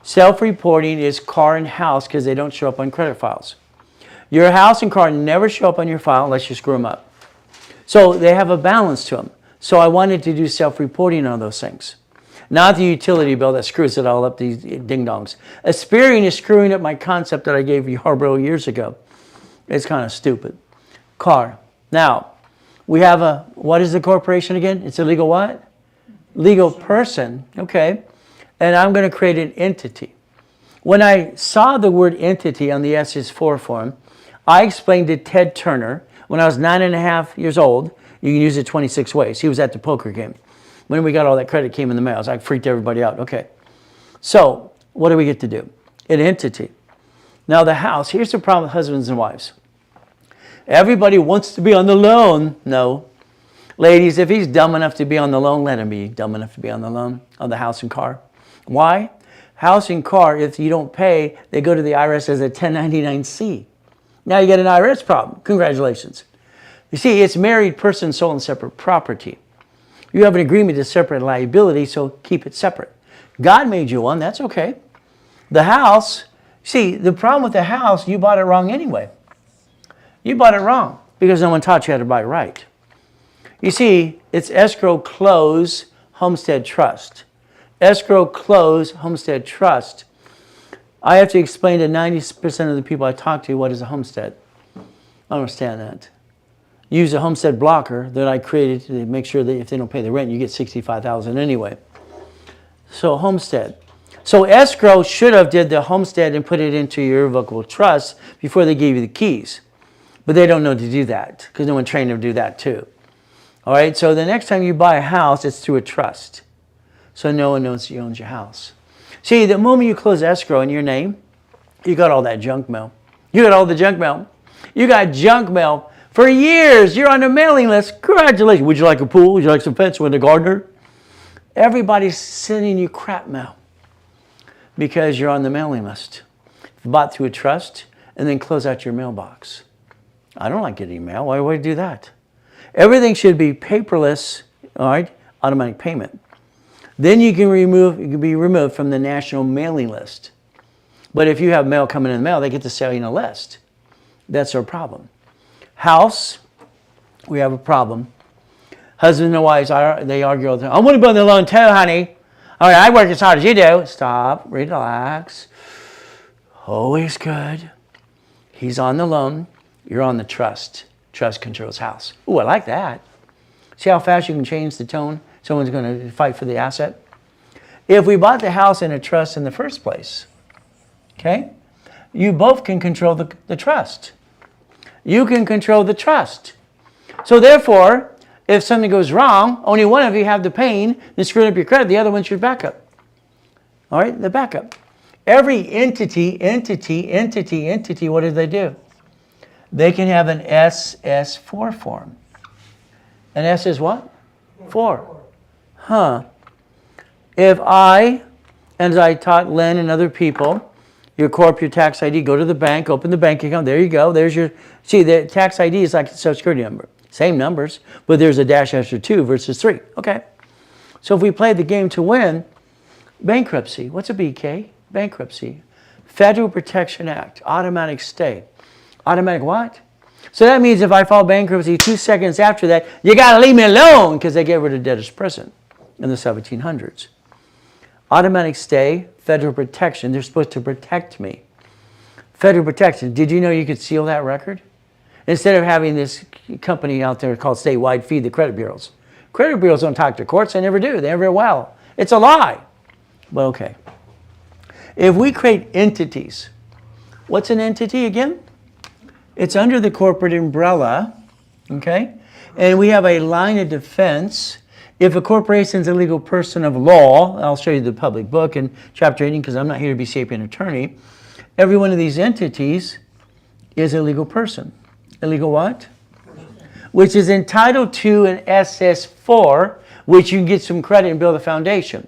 Self-reporting is car and house because they don't show up on credit files. Your house and car never show up on your file unless you screw them up. So they have a balance to them. So I wanted to do self-reporting on those things. Not the utility bill that screws it all up, these ding-dongs. Aspiring is screwing up my concept that I gave Yarborough years ago. It's kind of stupid. Car. Now, we have a, what is the corporation again? It's a legal what? Legal person. Okay. And I'm going to create an entity. When I saw the word entity on the SS4 form, I explained to Ted Turner, when I was 9.5 years old, you can use it 26 ways. He was at the poker game. When we got all that credit came in the mail, I freaked everybody out. Okay. So what do we get to do? An entity. Now the house, here's the problem with husbands and wives. Everybody wants to be on the loan. No. Ladies, if he's dumb enough to be on the loan, let him be dumb enough to be on the loan of the house and car. Why? House and car, if you don't pay, they go to the IRS as a 1099-C. Now you get an IRS problem. Congratulations. You see, it's married person, sold, and separate property. You have an agreement to separate liability, so keep it separate. God made you one. That's okay. The house, see, the problem with the house, you bought it wrong anyway. You bought it wrong because no one taught you how to buy right. You see, it's escrow, close, homestead, trust. Escrow, close, homestead, trust. I have to explain to 90% of the people I talk to what is a homestead. I don't understand that. Use a homestead blocker that I created to make sure that if they don't pay the rent, you get $65,000 anyway. So homestead. So escrow should have did the homestead and put it into your irrevocable trust before they gave you the keys. But they don't know to do that because no one trained them to do that too. All right, so the next time you buy a house, it's through a trust. So no one knows you own your house. See, the moment you close escrow in your name, you got all that junk mail. You got all the junk mail. You got junk mail for years. You're on the mailing list. Congratulations. Would you like a pool? Would you like some fence with a gardener? Everybody's sending you crap mail because you're on the mailing list. Bought through a trust and then close out your mailbox. I don't like getting mail. Why would I do that? Everything should be paperless, all right, automatic payment. Then you can be removed from the national mailing list. But if you have mail coming in the mail, they get to sell you in a list. That's our problem. House, we have a problem. Husbands and wives, they argue all the time. I want to buy the loan too, honey. All right, I work as hard as you do. Stop, relax. Always good. He's on the loan. You're on the trust. Trust controls house. Ooh, I like that. See how fast you can change the tone? Someone's going to fight for the asset. If we bought the house in a trust in the first place, okay, you both can control the trust. You can control the trust. So therefore, if something goes wrong, only one of you have the pain and screwing up your credit. The other one's your backup. All right, the backup. Every entity, what do they do? They can have an SS4 form. An S is what? 4. Huh. If as I taught Len and other people, your corp, your tax ID, go to the bank, open the bank account. There you go. There's your, see, the tax ID is like a social security number. Same numbers, but there's a dash after 2 versus 3. Okay. So if we play the game to win, bankruptcy. What's a BK? Bankruptcy. Federal Protection Act. Automatic stay. Automatic what? So that means if I file bankruptcy 2 seconds after that, you got to leave me alone because they get rid of debtor's prison in the 1700s. Automatic stay, federal protection. They're supposed to protect me. Federal protection. Did you know you could seal that record? Instead of having this company out there called Statewide feed the credit bureaus. Credit bureaus don't talk to courts. They never do. They never will. It's a lie. But okay. If we create entities, what's an entity again? It's under the corporate umbrella, okay? And we have a line of defense. If a corporation is a legal person of law, I'll show you the public book in chapter 18 because I'm not here to be sapient attorney. Every one of these entities is a legal person. A legal what? Which is entitled to an SS4, which you can get some credit and build a foundation.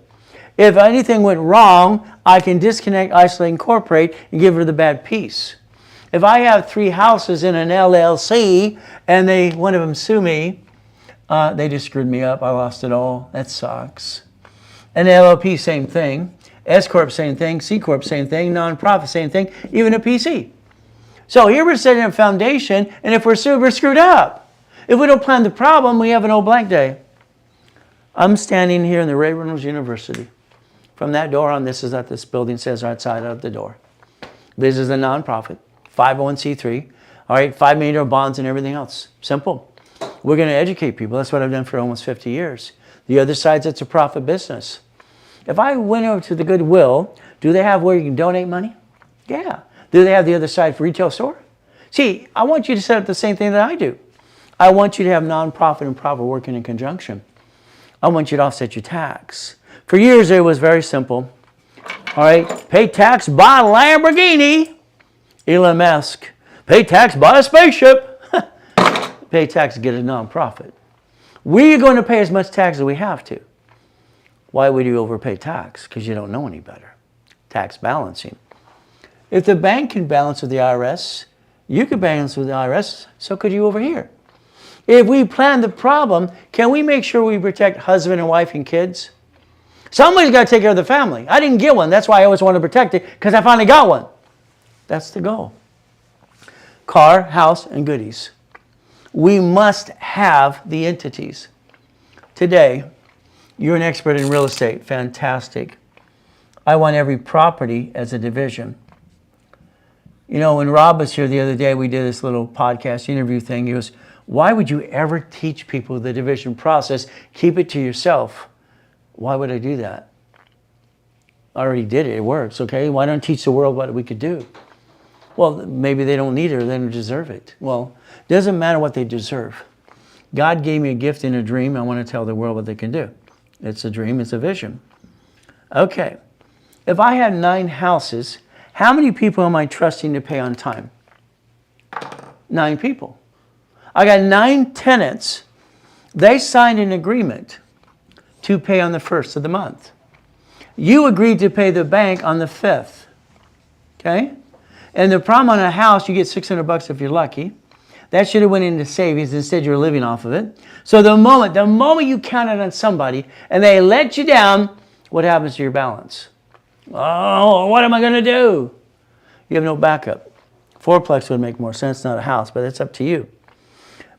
If anything went wrong, I can disconnect, isolate, incorporate, and give her the bad piece. If I have 3 houses in an LLC and one of them sue me, they just screwed me up. I lost it all. That sucks. An LLP, same thing. S Corp, same thing. C Corp, same thing. Nonprofit, same thing. Even a PC. So here we're setting a foundation, and if we're sued, we're screwed up. If we don't plan the problem, we have an old blank day. I'm standing here in the Reynolds University. From that door on, this is what this building says outside of the door. This is a nonprofit, 501c3. All right, $5 million bonds and everything else. Simple. We're going to educate people. That's what I've done for almost 50 years. The other side, it's a profit business. If I went over to the Goodwill, do they have where you can donate money? Yeah. Do they have the other side for retail store? See, I want you to set up the same thing that I do. I want you to have nonprofit and profit working in conjunction. I want you to offset your tax. For years, it was very simple. All right, pay tax, buy a Lamborghini. Elon Musk. Pay tax, buy a spaceship. Pay tax, get a nonprofit. We're going to pay as much tax as we have to. Why would you overpay tax? Because you don't know any better. Tax balancing. If the bank can balance with the IRS, you can balance with the IRS, so could you over here. If we plan the problem, can we make sure we protect husband and wife and kids? Somebody's got to take care of the family. I didn't get one. That's why I always wanted to protect it, because I finally got one. That's the goal. Car, house, and goodies. We must have the entities. Today, you're an expert in real estate. Fantastic. I want every property as a division. You know, when Rob was here the other day, we did this little podcast interview thing. He goes, why would you ever teach people the division process? Keep it to yourself. Why would I do that? I already did it. It works, okay? Why don't teach the world what we could do? Well, maybe they don't need it or they don't deserve it. Well, it doesn't matter what they deserve. God gave me a gift and a dream. I want to tell the world what they can do. It's a dream. It's a vision. Okay. If I had 9 houses, how many people am I trusting to pay on time? 9 people. I got 9 tenants. They signed an agreement to pay on the 1st of the month. You agreed to pay the bank on the 5th. Okay? And the problem on a house, you get $600 if you're lucky. That should have went into savings. Instead, you're living off of it. So the moment you counted on somebody and they let you down, what happens to your balance? Oh, what am I going to do? You have no backup. Fourplex would make more sense, not a house, but it's up to you.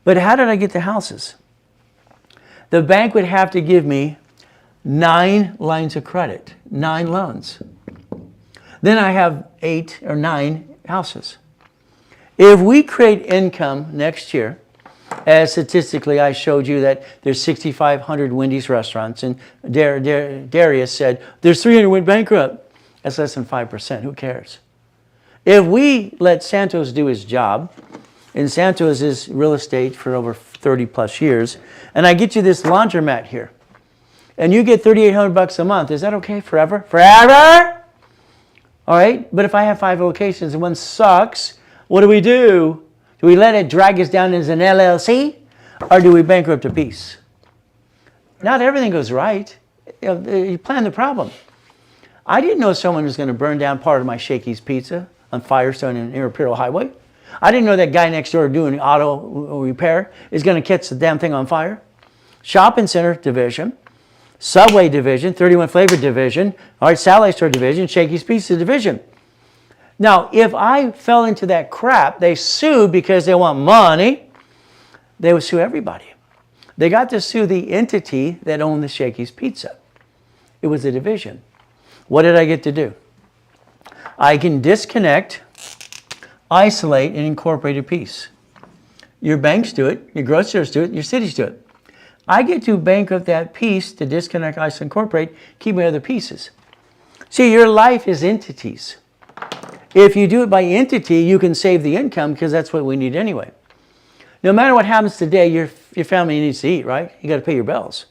But how did I get the houses? The bank would have to give me 9 lines of credit, 9 loans. Then I have 8 or 9 houses. If we create income next year, as statistically I showed you that there's 6,500 Wendy's restaurants, and Darius said there's 300 went bankrupt. That's less than 5%. Who cares? If we let Santos do his job, and Santos is real estate for over 30 plus years, and I get you this laundromat here, and you get $3,800 a month, is that okay forever? Forever? All right, but if I have 5 locations and one sucks, what do? Do we let it drag us down as an LLC, or do we bankrupt a piece? Not everything goes right. You plan the problem. I didn't know someone was going to burn down part of my Shakey's Pizza on Firestone and Imperial Highway. I didn't know that guy next door doing auto repair is going to catch the damn thing on fire. Shopping center division, Subway division, 31 flavor division, all right, Salad Store division, Shakey's Pizza division. Now, if I fell into that crap, they sued because they want money, they would sue everybody. They got to sue the entity that owned the Shakey's Pizza. It was a division. What did I get to do? I can disconnect, isolate, and incorporate a piece. Your banks do it, your grocers do it, your cities do it. I get to bankrupt that piece to disconnect, isolate, incorporate, keep my other pieces. See, your life is entities. If you do it by entity, you can save the income because that's what we need anyway. No matter what happens today, your family needs to eat, right? You got to pay your bills.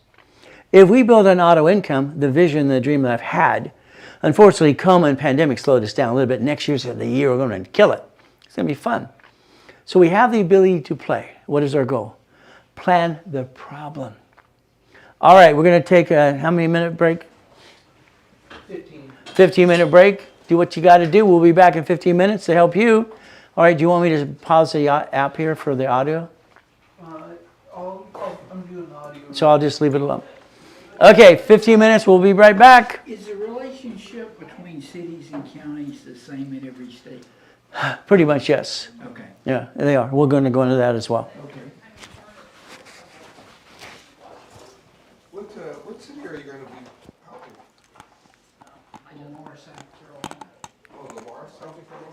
If we build an auto income, the vision, the dream that I've had, unfortunately, coma and pandemic slowed us down a little bit. Next year's the year we're going to kill it. It's going to be fun. So we have the ability to play. What is our goal? Plan the problem. All right, we're going to take a how many minute break? 15-minute break. Do what you got to do. We'll be back in 15 minutes to help you. All right, do you want me to pause the app here for the audio? I'm doing audio. So I'll just leave it alone. Okay, 15 minutes. We'll be right back. Is the relationship between cities and counties the same in every state? Pretty much, yes. Okay. Yeah, they are. We're going to go into that as well. Okay. What city are you going to be helping? Lamar, South Carolina. Oh, Lamar, South Carolina?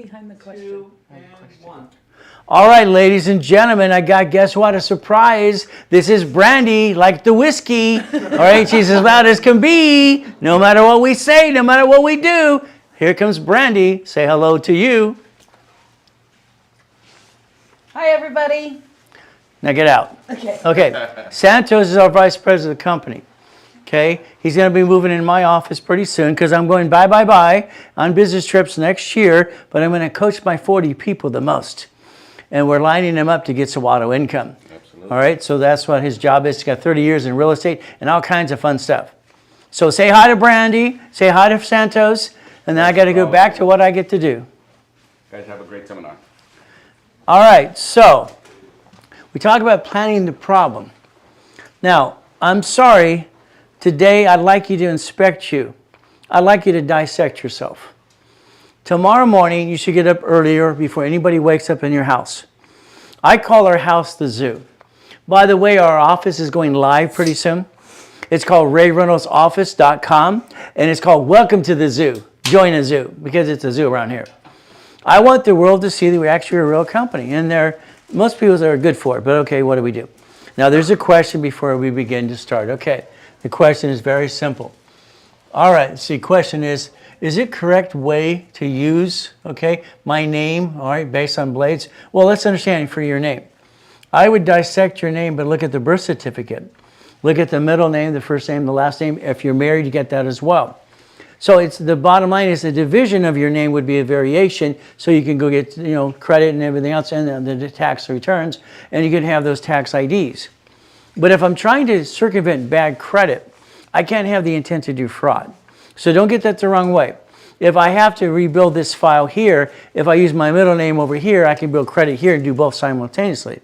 behind the question. 2 and 1. All right, ladies and gentlemen, I got, guess what, a surprise. This is Brandy, like the whiskey. All right, she's as loud as can be. No matter what we say, no matter what we do. Here comes Brandy. Say hello to you. Hi, everybody. Now get out. Okay. Okay, Santos is our vice president of the company. Okay, he's going to be moving in my office pretty soon because I'm going bye on business trips next year, but I'm going to coach my 40 people the most. And we're lining them up to get some auto income. Absolutely. All right, so that's what his job is. He's got 30 years in real estate and all kinds of fun stuff. So say hi to Brandy, say hi to Santos, and then I got to go back to what I get to do. Guys, have a great seminar. All right, so we talk about planning the problem. Now, I'm sorry, today I'd like you to inspect you. I'd like you to dissect yourself. Tomorrow morning, you should get up earlier before anybody wakes up in your house. I call our house the zoo. By the way, our office is going live pretty soon. It's called RayReynoldsOffice.com, and it's called Welcome to the Zoo. Join a zoo, because it's a zoo around here. I want the world to see that we're actually a real company, and most people are good for it, but okay, what do we do? Now, there's a question before we begin to start. Okay, the question is very simple. All right, see, question is it correct way to use, okay, my name, all right, based on blades? Well, let's understand for your name. I would dissect your name, but look at the birth certificate. Look at the middle name, the first name, the last name. If you're married, you get that as well. So it's the bottom line is the division of your name would be a variation, so you can go get credit and everything else, and the tax returns, and you can have those tax IDs. But if I'm trying to circumvent bad credit, I can't have the intent to do fraud. So don't get that the wrong way. If I have to rebuild this file here, if I use my middle name over here, I can build credit here and do both simultaneously.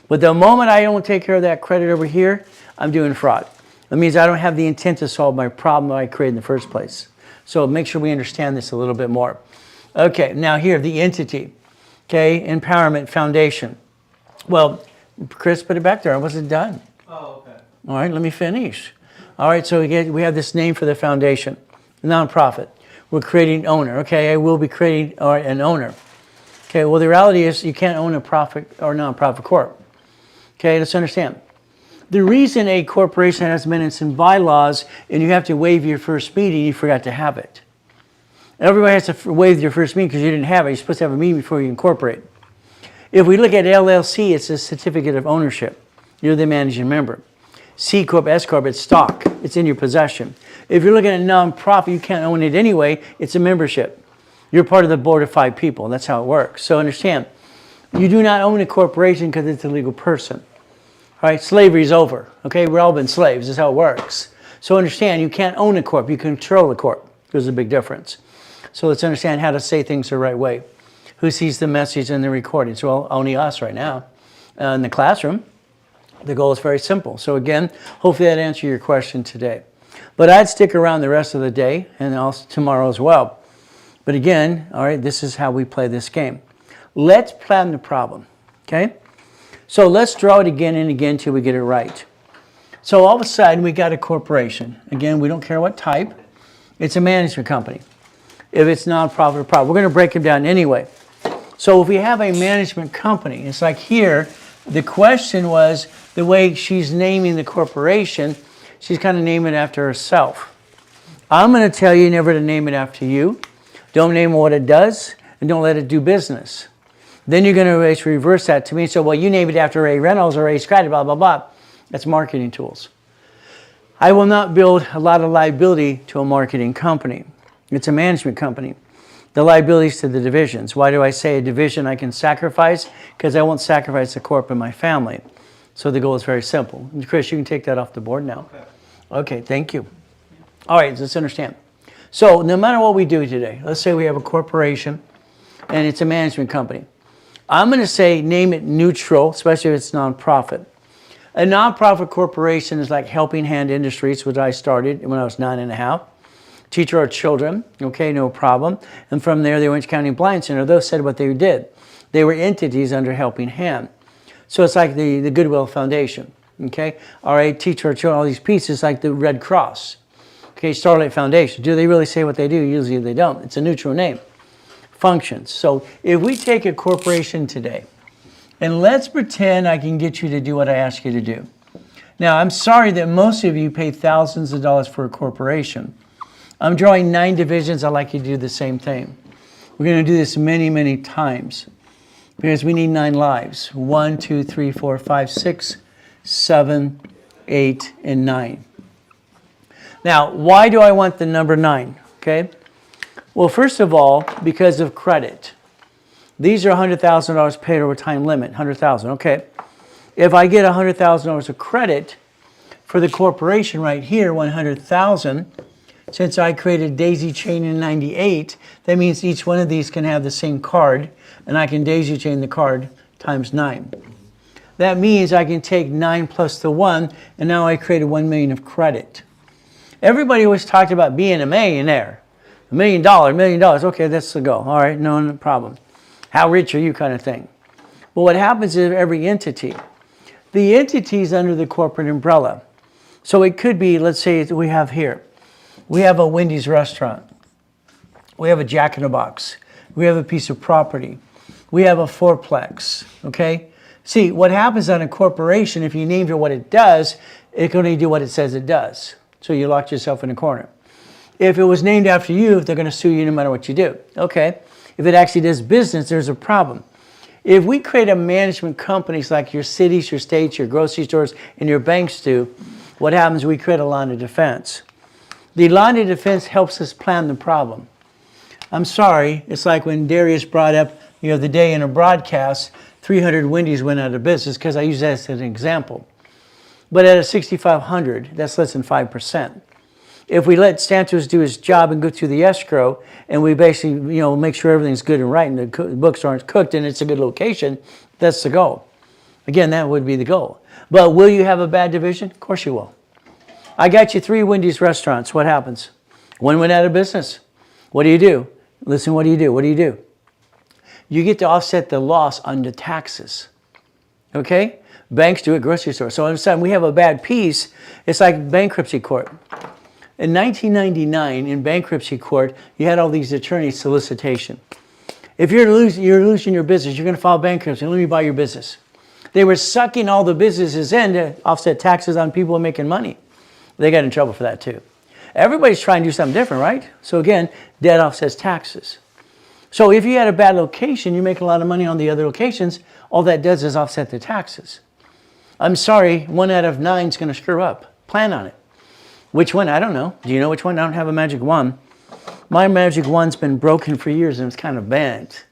But the moment I don't take care of that credit over here, I'm doing fraud. That means I don't have the intent to solve my problem that I created in the first place. So make sure we understand this a little bit more. Okay, now here, the entity. Okay, Empowerment Foundation. Well, Chris, put it back there. I wasn't done. Oh, okay. All right, let me finish. All right, so we have this name for the foundation, nonprofit. We're creating owner. Okay, I will be creating an owner. Okay, well, the reality is you can't own a profit or nonprofit corp. Okay, let's understand. The reason a corporation has minutes and bylaws and you have to waive your first meeting, you forgot to have it. Everybody has to waive your first meeting because you didn't have it. You're supposed to have a meeting before you incorporate. If we look at LLC, it's a certificate of ownership. You're the managing member. C Corp, S Corp, it's stock. It's in your possession. If you're looking at a nonprofit, you can't own it anyway. It's a membership. You're part of the board of 5 people. That's how it works. So understand, you do not own a corporation because it's a legal person. All right, slavery is over. Okay, we've all been slaves. This is how it works. So understand, you can't own a corp. You control a corp. There's a big difference. So let's understand how to say things the right way. Who sees the message in the recordings? Well, only us right now. In the classroom, the goal is very simple. So again, hopefully that answered your question today. But I'd stick around the rest of the day and also tomorrow as well. But again, all right, this is how we play this game. Let's plan the problem, okay? So let's draw it again and again till we get it right. So all of a sudden, we got a corporation. Again, we don't care what type. It's a management company. If it's nonprofit or profit, we're going to break them down anyway. So if we have a management company, it's like here, the question was the way she's naming the corporation, she's kind of naming it after herself. I'm going to tell you never to name it after you. Don't name what it does, and don't let it do business. Then you're going to reverse that to me. So, well, you name it after Ray Reynolds or Ray Scratch, blah, blah, blah. That's marketing tools. I will not build a lot of liability to a marketing company. It's a management company. The liabilities to the divisions. Why do I say a division I can sacrifice? Because I won't sacrifice the corp in my family. So the goal is very simple. Chris, you can take that off the board now. Okay, thank you. All right, let's understand. So no matter what we do today, let's say we have a corporation and it's a management company. I'm going to say name it neutral, especially if it's nonprofit. A nonprofit corporation is like Helping Hand Industries, which I started when I was 9.5. Teach our children, okay, no problem. And from there, the Orange County Blind Center, those said what they did. They were entities under Helping Hand. So it's like the Goodwill Foundation, okay? All right, Teach Our Children, all these pieces like the Red Cross. Okay, Starlight Foundation. Do they really say what they do? Usually they don't. It's a neutral name. functions. So if we take a corporation today, and let's pretend I can get you to do what I ask you to do. Now, I'm sorry that most of you pay thousands of dollars for a corporation. I'm drawing 9 divisions. I'd like you to do the same thing. We're going to do this many, many times because we need 9 lives. 1, 2, 3, 4, 5, 6, 7, 8, and 9. Now, why do I want the number 9? Okay. Well, first of all, because of credit. These are $100,000 paid over time limit, $100,000. Okay. If I get $100,000 of credit for the corporation right here, $100,000, since I created daisy chain in 98, that means each one of these can have the same card, and I can daisy chain the card times 9. That means I can take 9 plus the 1, and now I created $1 million of credit. Everybody always talked about being a millionaire. $1 million, $1 million. Okay, that's the goal. All right, no problem. How rich are you kind of thing. But what happens is every entity, the entity is under the corporate umbrella. So it could be, let's say we have here, we have a Wendy's restaurant. We have a Jack in the Box. We have a piece of property. We have a fourplex, okay? See, what happens on a corporation, if you named it what it does, it can only do what it says it does. So you locked yourself in a corner. If it was named after you, they're going to sue you no matter what you do. Okay. If it actually does business, there's a problem. If we create a management companies like your cities, your states, your grocery stores, and your banks do, what happens? We create a line of defense. The line of defense helps us plan the problem. I'm sorry. It's like when Darius brought up the other day in a broadcast, 300 Wendy's went out of business because I use that as an example. But at a 6,500, that's less than 5%. If we let Santos do his job and go through the escrow, and we basically, make sure everything's good and right, and the books aren't cooked, and it's a good location, that's the goal. Again, that would be the goal. But will you have a bad division? Of course you will. I got you 3 Wendy's restaurants. What happens? One went out of business. What do you do? Listen, what do you do? What do you do? You get to offset the loss on the taxes. Okay? Banks do it, grocery stores. So all of a sudden we have a bad piece. It's like bankruptcy court. In 1999, in bankruptcy court, you had all these attorneys solicitation. If you're losing your business, you're going to file bankruptcy. Let me buy your business. They were sucking all the businesses in to offset taxes on people making money. They got in trouble for that too. Everybody's trying to do something different, right? So again, debt offsets taxes. So if you had a bad location, you make a lot of money on the other locations, all that does is offset the taxes. I'm sorry, 1 out of 9 is going to screw up. Plan on it. Which one? I don't know. Do you know which one? I don't have a magic wand. My magic wand's been broken for years and it's kind of bent.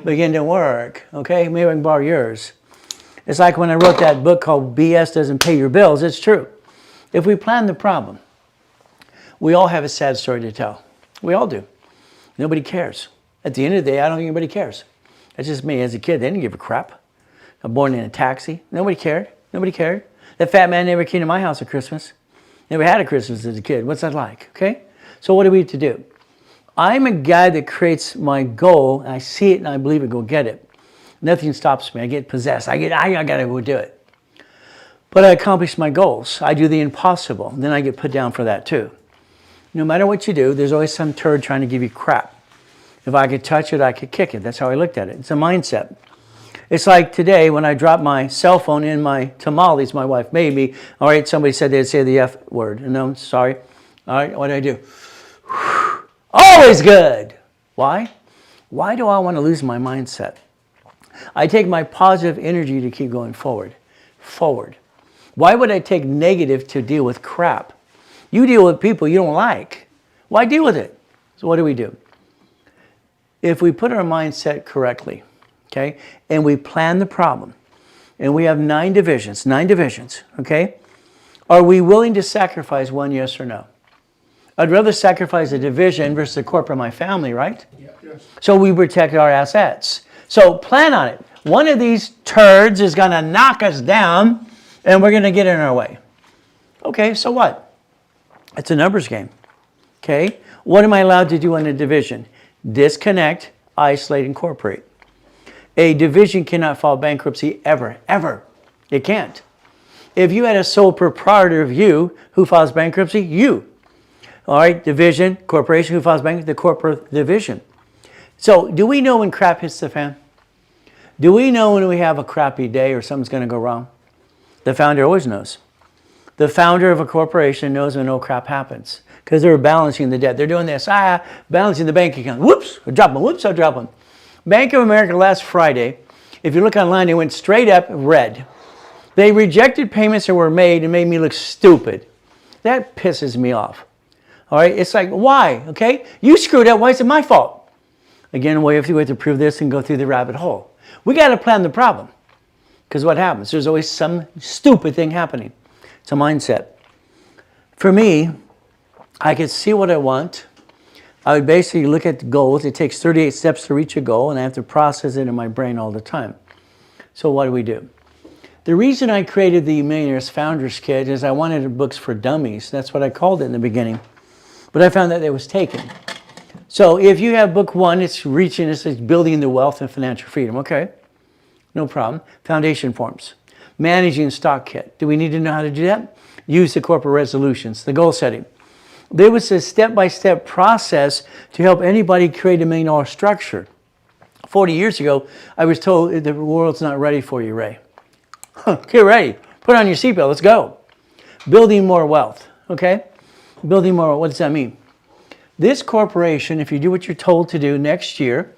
Begin to work. Okay, maybe I can borrow yours. It's like when I wrote that book called BS Doesn't Pay Your Bills. It's true. If we plan the problem, we all have a sad story to tell. We all do. Nobody cares. At the end of the day, I don't think anybody cares. That's just me. As a kid, they didn't give a crap. I'm born in a taxi. Nobody cared. Nobody cared. That fat man never came to my house at Christmas. Never had a Christmas as a kid. What's that like? Okay? So what do we have to do? I'm a guy that creates my goal. I see it and I believe it. Go get it. Nothing stops me. I get possessed. I gotta go do it. But I accomplish my goals. I do the impossible. Then I get put down for that too. No matter what you do, there's always some turd trying to give you crap. If I could touch it, I could kick it. That's how I looked at it. It's a mindset. It's like today when I dropped my cell phone in my tamales my wife made me. All right, somebody said they'd say the F word. And I'm sorry. All right, what did I do? Always good. Why? Why do I want to lose my mindset? I take my positive energy to keep going forward. Forward. Why would I take negative to deal with crap? You deal with people you don't like. Why deal with it? So what do? If we put our mindset correctly, okay, and we plan the problem, and we have 9 divisions, okay, are we willing to sacrifice one, yes or no? I'd rather sacrifice a division versus the corporate of my family, right? Yeah. Yes. So we protect our assets. So plan on it. One of these turds is going to knock us down, and we're going to get in our way. Okay, so what? It's a numbers game. Okay? What am I allowed to do in a division? Disconnect, isolate, incorporate. A division cannot file bankruptcy ever. It can't. If you had a sole proprietor of you, who files bankruptcy? You. All right, division, corporation, who files bankruptcy? The corporate division. So do we know when crap hits the fan? Do we know when we have a crappy day or something's going to go wrong? The founder always knows. The founder of a corporation knows when no crap happens because they're balancing the debt. They're doing this, balancing the bank account. Whoops, I drop them. Whoops, I drop them. Bank of America last Friday, if you look online, they went straight up red. They rejected payments that were made and made me look stupid. That pisses me off. All right, it's like, why? Okay, you screwed up. Why is it my fault? Again, we have to prove this and go through the rabbit hole. We got to plan the problem because what happens? There's always some stupid thing happening. It's a mindset. For me, I could see what I want. I would basically look at the goals. It takes 38 steps to reach a goal, and I have to process it in my brain all the time. So what do? The reason I created the Millionaires Founders Kit is I wanted books for dummies. That's what I called it in the beginning. But I found that it was taken. So if you have book 1, it's building the wealth and financial freedom. Okay, no problem. Foundation forms. Managing stock kit. Do we need to know how to do that? Use the corporate resolutions, the goal setting. There was a step-by-step process to help anybody create $1 million structure. 40 years ago, I was told the world's not ready for you, Ray. Get ready. Put on your seatbelt. Let's go. Building more wealth. Okay? Building more. What does that mean? This corporation, if you do what you're told to do next year,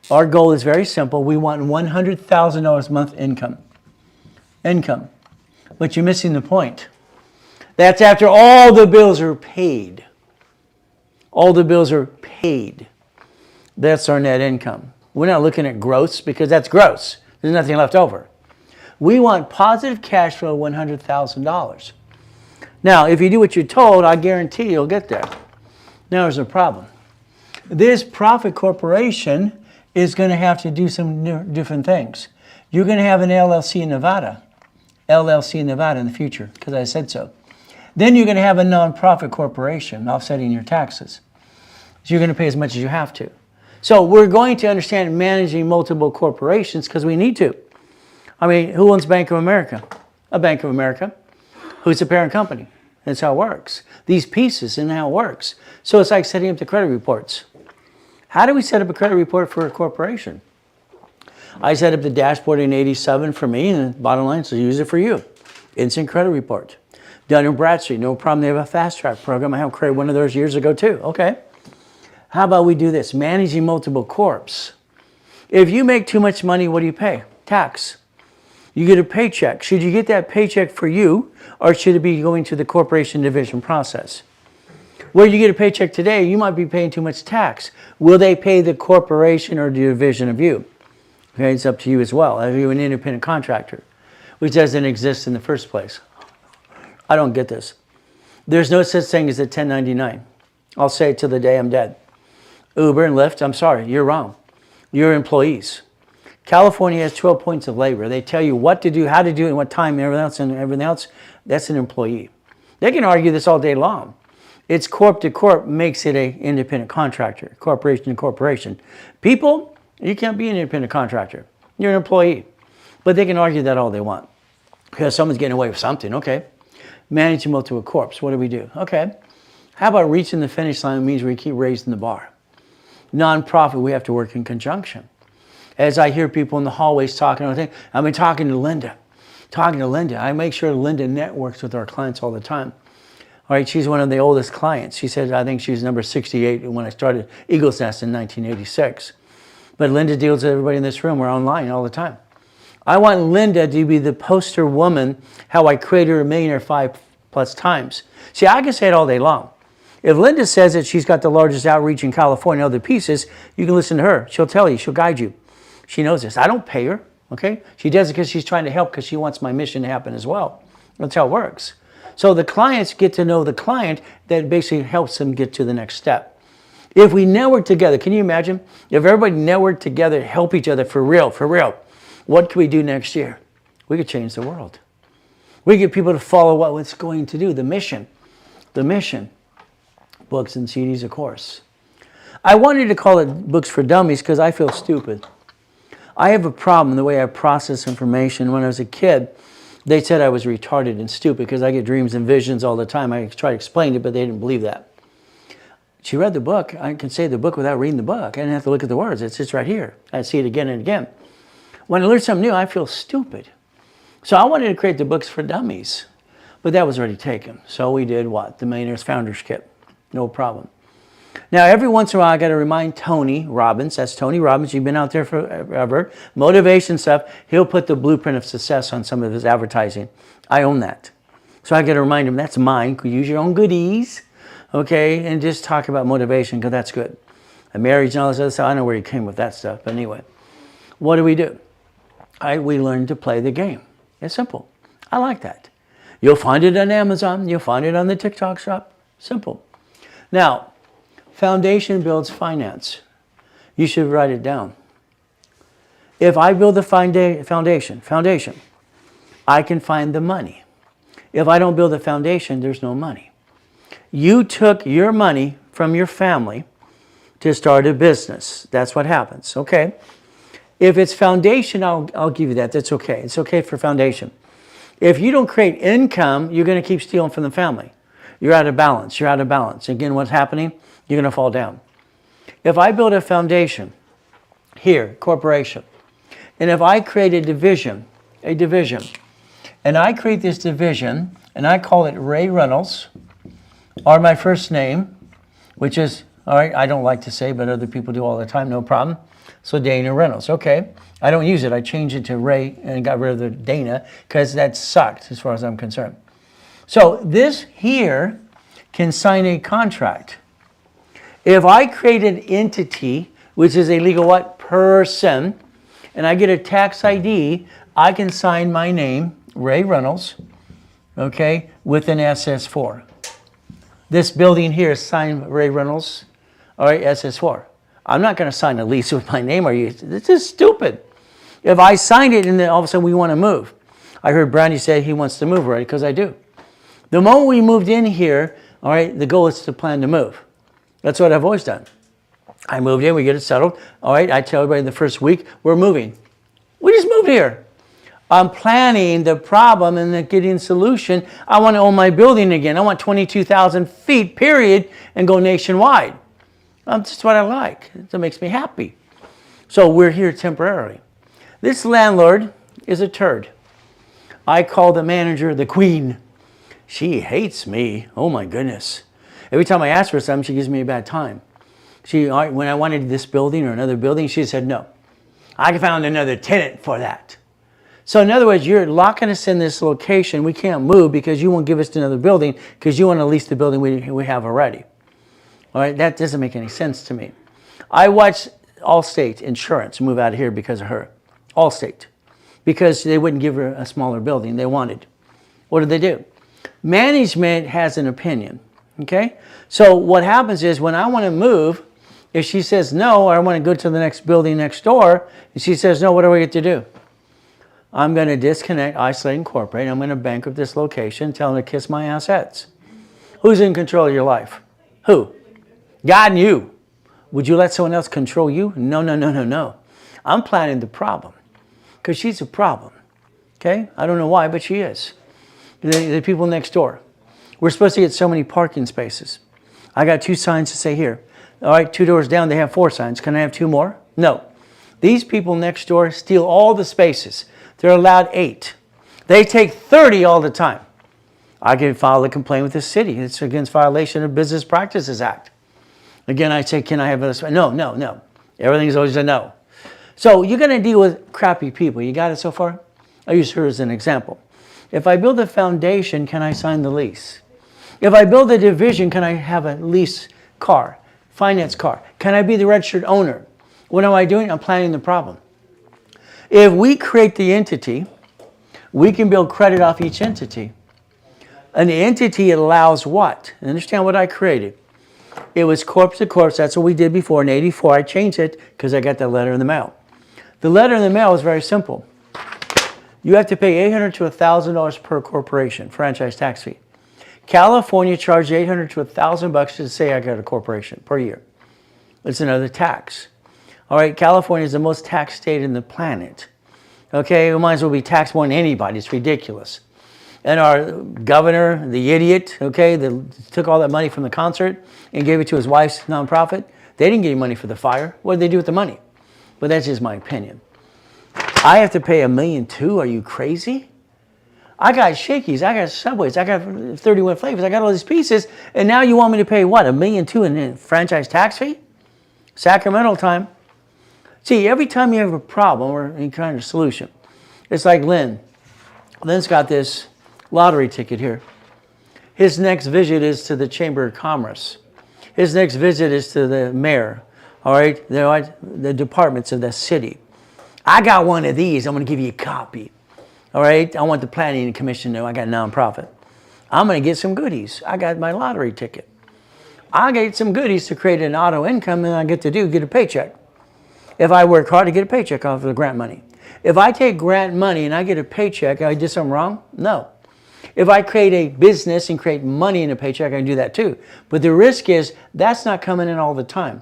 our goal is very simple. We want $100,000 a month income. Income. But you're missing the point. That's after all the bills are paid. All the bills are paid. That's our net income. We're not looking at gross because that's gross. There's nothing left over. We want positive cash flow of $100,000. Now, if you do what you're told, I guarantee you'll get there. Now there's a problem. This profit corporation is going to have to do some different things. You're going to have an LLC in Nevada. LLC in Nevada in the future, because I said so. Then you're going to have a nonprofit corporation offsetting your taxes. So you're going to pay as much as you have to. So we're going to understand managing multiple corporations because we need to. I mean, who owns Bank of America? A Bank of America. Who's the parent company? That's how it works. These pieces and how it works. So it's like setting up the credit reports. How do we set up a credit report for a corporation? I set up the dashboard in '87 for me, and the bottom line is to use it for you. Instant credit report. Dun & Bradstreet, no problem. They have a fast track program. I helped create one of those years ago too. Okay. How about we do this? Managing multiple corps. If you make too much money, what do you pay? Tax. You get a paycheck. Should you get that paycheck for you, or should it be going to the corporation division process? Where you get a paycheck today, you might be paying too much tax. Will they pay the corporation or the division of you? Okay, it's up to you as well. Are you an independent contractor, which doesn't exist in the first place? I don't get this. There's no such thing as a 1099. I'll say it till the day I'm dead. Uber and Lyft, I'm sorry, you're wrong. You're employees. California has 12 points of labor. They tell you what to do, how to do it, and what time, and everything else. That's an employee. They can argue this all day long. It's corp to corp makes it an independent contractor, corporation to corporation. People, you can't be an independent contractor. You're an employee. But they can argue that all they want. Because someone's getting away with something, okay. Managing multiple corps, what do we do? Okay. How about reaching the finish line means we keep raising the bar. Nonprofit, we have to work in conjunction. As I hear people in the hallways talking, I've been talking to Linda. I make sure Linda networks with our clients all the time. All right, she's one of the oldest clients. She said, I think she's number 68 when I started Eagle's Nest in 1986. But Linda deals with everybody in this room. We're online all the time. I want Linda to be the poster woman, how I created her a millionaire 5+ times. See, I can say it all day long. If Linda says that she's got the largest outreach in California and other pieces, you can listen to her. She'll tell you. She'll guide you. She knows this. I don't pay her, okay? She does it because she's trying to help because she wants my mission to happen as well. That's how it works. So the clients get to know the client that basically helps them get to the next step. If we network together, can you imagine? If everybody networked together, help each other for real, what can we do next year? We could change the world. We get people to follow what it's going to do, the mission. The mission. Books and CDs, of course. I wanted to call it Books for Dummies because I feel stupid. I have a problem the way I process information. When I was a kid, they said I was retarded and stupid because I get dreams and visions all the time. I try to explain it, but they didn't believe that. She read the book. I can say the book without reading the book. I didn't have to look at the words. It's just right here. I see it again and again. When I learn something new, I feel stupid. So I wanted to create the books for dummies, but that was already taken. So we did what? The Millionaire's Founders Kit. No problem. Now, every once in a while, I got to remind Tony Robbins. That's Tony Robbins. You've been out there forever. Motivation stuff. He'll put the blueprint of success on some of his advertising. I own that. So I got to remind him, that's mine. You could use your own goodies, okay? And just talk about motivation, because that's good. And marriage and all this other stuff, I don't know where he came with that stuff. But anyway, what do? We learn to play the game. It's simple. I like that. You'll find it on Amazon. You'll find it on the TikTok shop. Simple. Now, foundation builds finance. You should write it down. If I build the foundation, I can find the money. If I don't build a foundation, there's no money. You took your money from your family to start a business. That's what happens, okay? If it's foundation, I'll give you that. That's okay. It's okay for foundation. If you don't create income, you're going to keep stealing from the family. You're out of balance. You're out of balance. Again, what's happening? You're going to fall down. If I build a foundation here, corporation, and if I create a division, and I create this division, and I call it Ray Reynolds, or my first name, which is, all right, I don't like to say, but other people do all the time, no problem. So Dana Reynolds, okay. I don't use it. I changed it to Ray and got rid of the Dana because that sucked as far as I'm concerned. So this here can sign a contract. If I create an entity, which is a legal what? Person, and I get a tax ID, I can sign my name, Ray Reynolds, okay, with an SS4. This building here is signed Ray Reynolds, all right, SS4. I'm not going to sign a lease with my name. This is stupid. If I signed it and then all of a sudden we want to move. I heard Brandy say he wants to move already, because I do. The moment we moved in here, all right, the goal is to plan to move. That's what I've always done. I moved in, we get it settled. All right, I tell everybody the first week, we're moving. We just moved here. I'm planning the problem and then getting solution. I want to own my building again. I want 22,000 feet, period, and go nationwide. That's what I like. That makes me happy. So we're here temporarily. This landlord is a turd. I call the manager the queen. She hates me. Oh my goodness. Every time I ask for something, she gives me a bad time. When I wanted this building or another building, she said no. I found another tenant for that. So in other words, you're locking us in this location. We can't move because you won't give us another building because you want to lease the building we have already. All right, that doesn't make any sense to me. I watched Allstate Insurance move out of here because of her. Allstate. Because they wouldn't give her a smaller building they wanted. What did they do? Management has an opinion. Okay? So what happens is when I want to move, if she says no, or I want to go to the next building next door, and she says no, what do I get to do? I'm going to disconnect, isolate, incorporate. I'm going to bankrupt this location, tell them to kiss my assets. Who's in control of your life? Who? God and you. Would you let someone else control you? No, no, no, no, no. I'm planning the problem because she's a problem. Okay? I don't know why, but she is. The people next door. We're supposed to get so many parking spaces. I got 2 signs to say here. All right, 2 doors down, they have 4 signs. Can I have 2 more? No. These people next door steal all the spaces. They're allowed 8. They take 30 all the time. I can file a complaint with the city. It's against violation of Business Practices Act. Again, I say, can I have a... No, no, no. Everything's always a no. So you're going to deal with crappy people. You got it so far? I'll use her as an example. If I build a foundation, can I sign the lease? If I build a division, can I have a lease car, finance car? Can I be the registered owner? What am I doing? I'm planning the problem. If we create the entity, we can build credit off each entity. An entity allows what? Understand what I created. It was corpse to corpse. That's what we did before. In '84, I changed it because I got that letter in the mail. The letter in the mail is very simple. You have to pay $800 to $1,000 per corporation, franchise tax fee. California charged $800 to $1,000 to say I got a corporation per year. It's another tax. All right, California is the most taxed state in the planet. Okay, we might as well be taxed more than anybody. It's ridiculous. and our governor, the idiot, okay, that took all that money from the concert and gave it to his wife's nonprofit, they didn't get any money for the fire. What did they do with the money? But that's just my opinion. I have to pay $1.2 million? Are you crazy? I got Shakey's, I got Subways, I got 31 flavors, I got all these pieces, and now you want me to pay what, $1.2 million in franchise tax fee? Sacramento time. See, every time you have a problem or any kind of solution, it's like Lynn. Lynn's got this lottery ticket here. His next visit is to the Chamber of Commerce. His next visit is to the mayor, all right, the departments of the city. I got one of these, I'm going to give you a copy. All right, I want the planning commission to know I got a nonprofit. I'm going to get some goodies. I got my lottery ticket. I get some goodies to create an auto income, and I get a paycheck. If I work hard, I get a paycheck off of the grant money. If I take grant money and I get a paycheck, I did something wrong? No. If I create a business and create money in a paycheck, I can do that too. But the risk is that's not coming in all the time.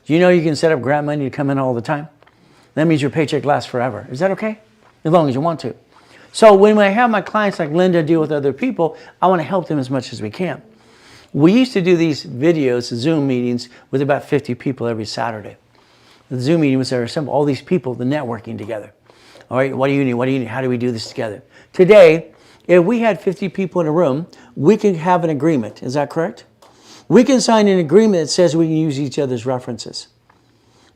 Do you know you can set up grant money to come in all the time? That means your paycheck lasts forever. Is that okay? As long as you want to. So when I have my clients like Linda deal with other people, I want to help them as much as we can. We used to do these videos, Zoom meetings, with about 50 people every Saturday. The Zoom meeting was there, assemble all these people, the networking together. All right, what do you need? What do you need? How do we do this together? Today, if we had 50 people in a room, we can have an agreement. Is that correct? We can sign an agreement that says we can use each other's references.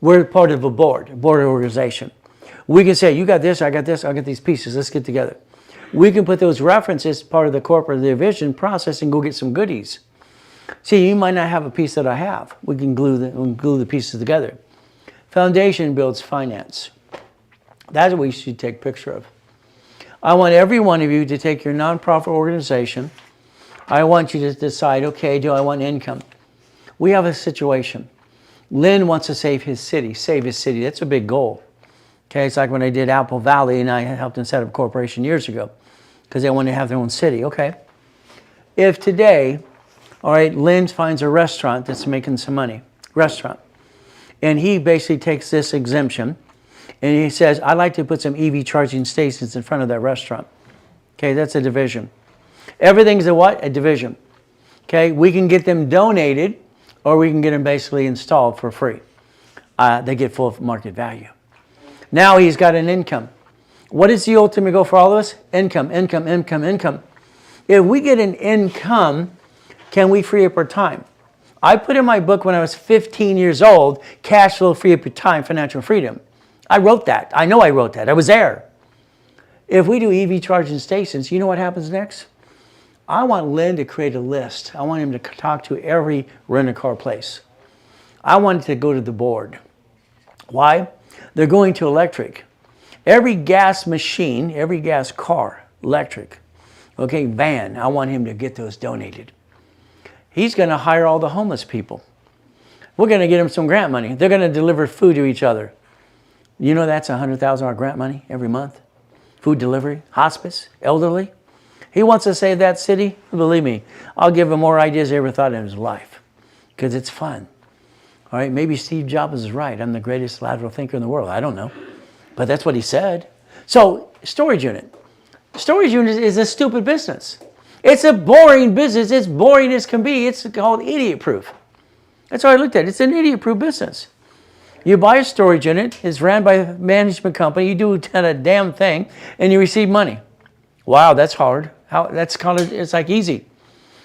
We're part of a board organization. We can say, you got this, I got these pieces, let's get together. We can put those references part of the corporate division process and go get some goodies. See, you might not have a piece that I have. We can glue the pieces together. Foundation builds finance. That's what we should take a picture of. I want every one of you to take your nonprofit organization. I want you to decide, okay, do I want income? We have a situation. Lynn wants to save his city. That's a big goal. Okay, it's like when I did Apple Valley and I helped them set up a corporation years ago because they wanted to have their own city. Okay. If today, all right, Lynn finds a restaurant that's making some money, and he basically takes this exemption and he says, I'd like to put some EV charging stations in front of that restaurant. Okay, that's a division. Everything's a what? A division. Okay, we can get them donated or we can get them basically installed for free. They get full market value. Now he's got an income. What is the ultimate goal for all of us? Income. If we get an income, can we free up our time? I put in my book when I was 15 years old, Cash Flow, Free Up Your Time, Financial Freedom. I wrote that. I know I wrote that. I was there. If we do EV charging stations, you know what happens next? I want Lynn to create a list. I want him to talk to every rent-a-car place. I want it to go to the board. Why? They're going to electric. Every gas machine, every gas car, electric, okay, van, I want him to get those donated. He's going to hire all the homeless people. We're going to get them some grant money. They're going to deliver food to each other. You know that's $100,000 grant money every month? Food delivery, hospice, elderly. He wants to save that city. Believe me, I'll give him more ideas he ever thought in his life because it's fun. All right, maybe Steve Jobs is right. I'm the greatest lateral thinker in the world. I don't know. But that's what he said. So, storage unit. Storage unit is a stupid business. It's a boring business. It's boring as can be. It's called idiot-proof. That's how I looked at it. It's an idiot-proof business. You buy a storage unit. It's ran by a management company. You do a damn thing, and you receive money. Wow, that's hard. It's like easy.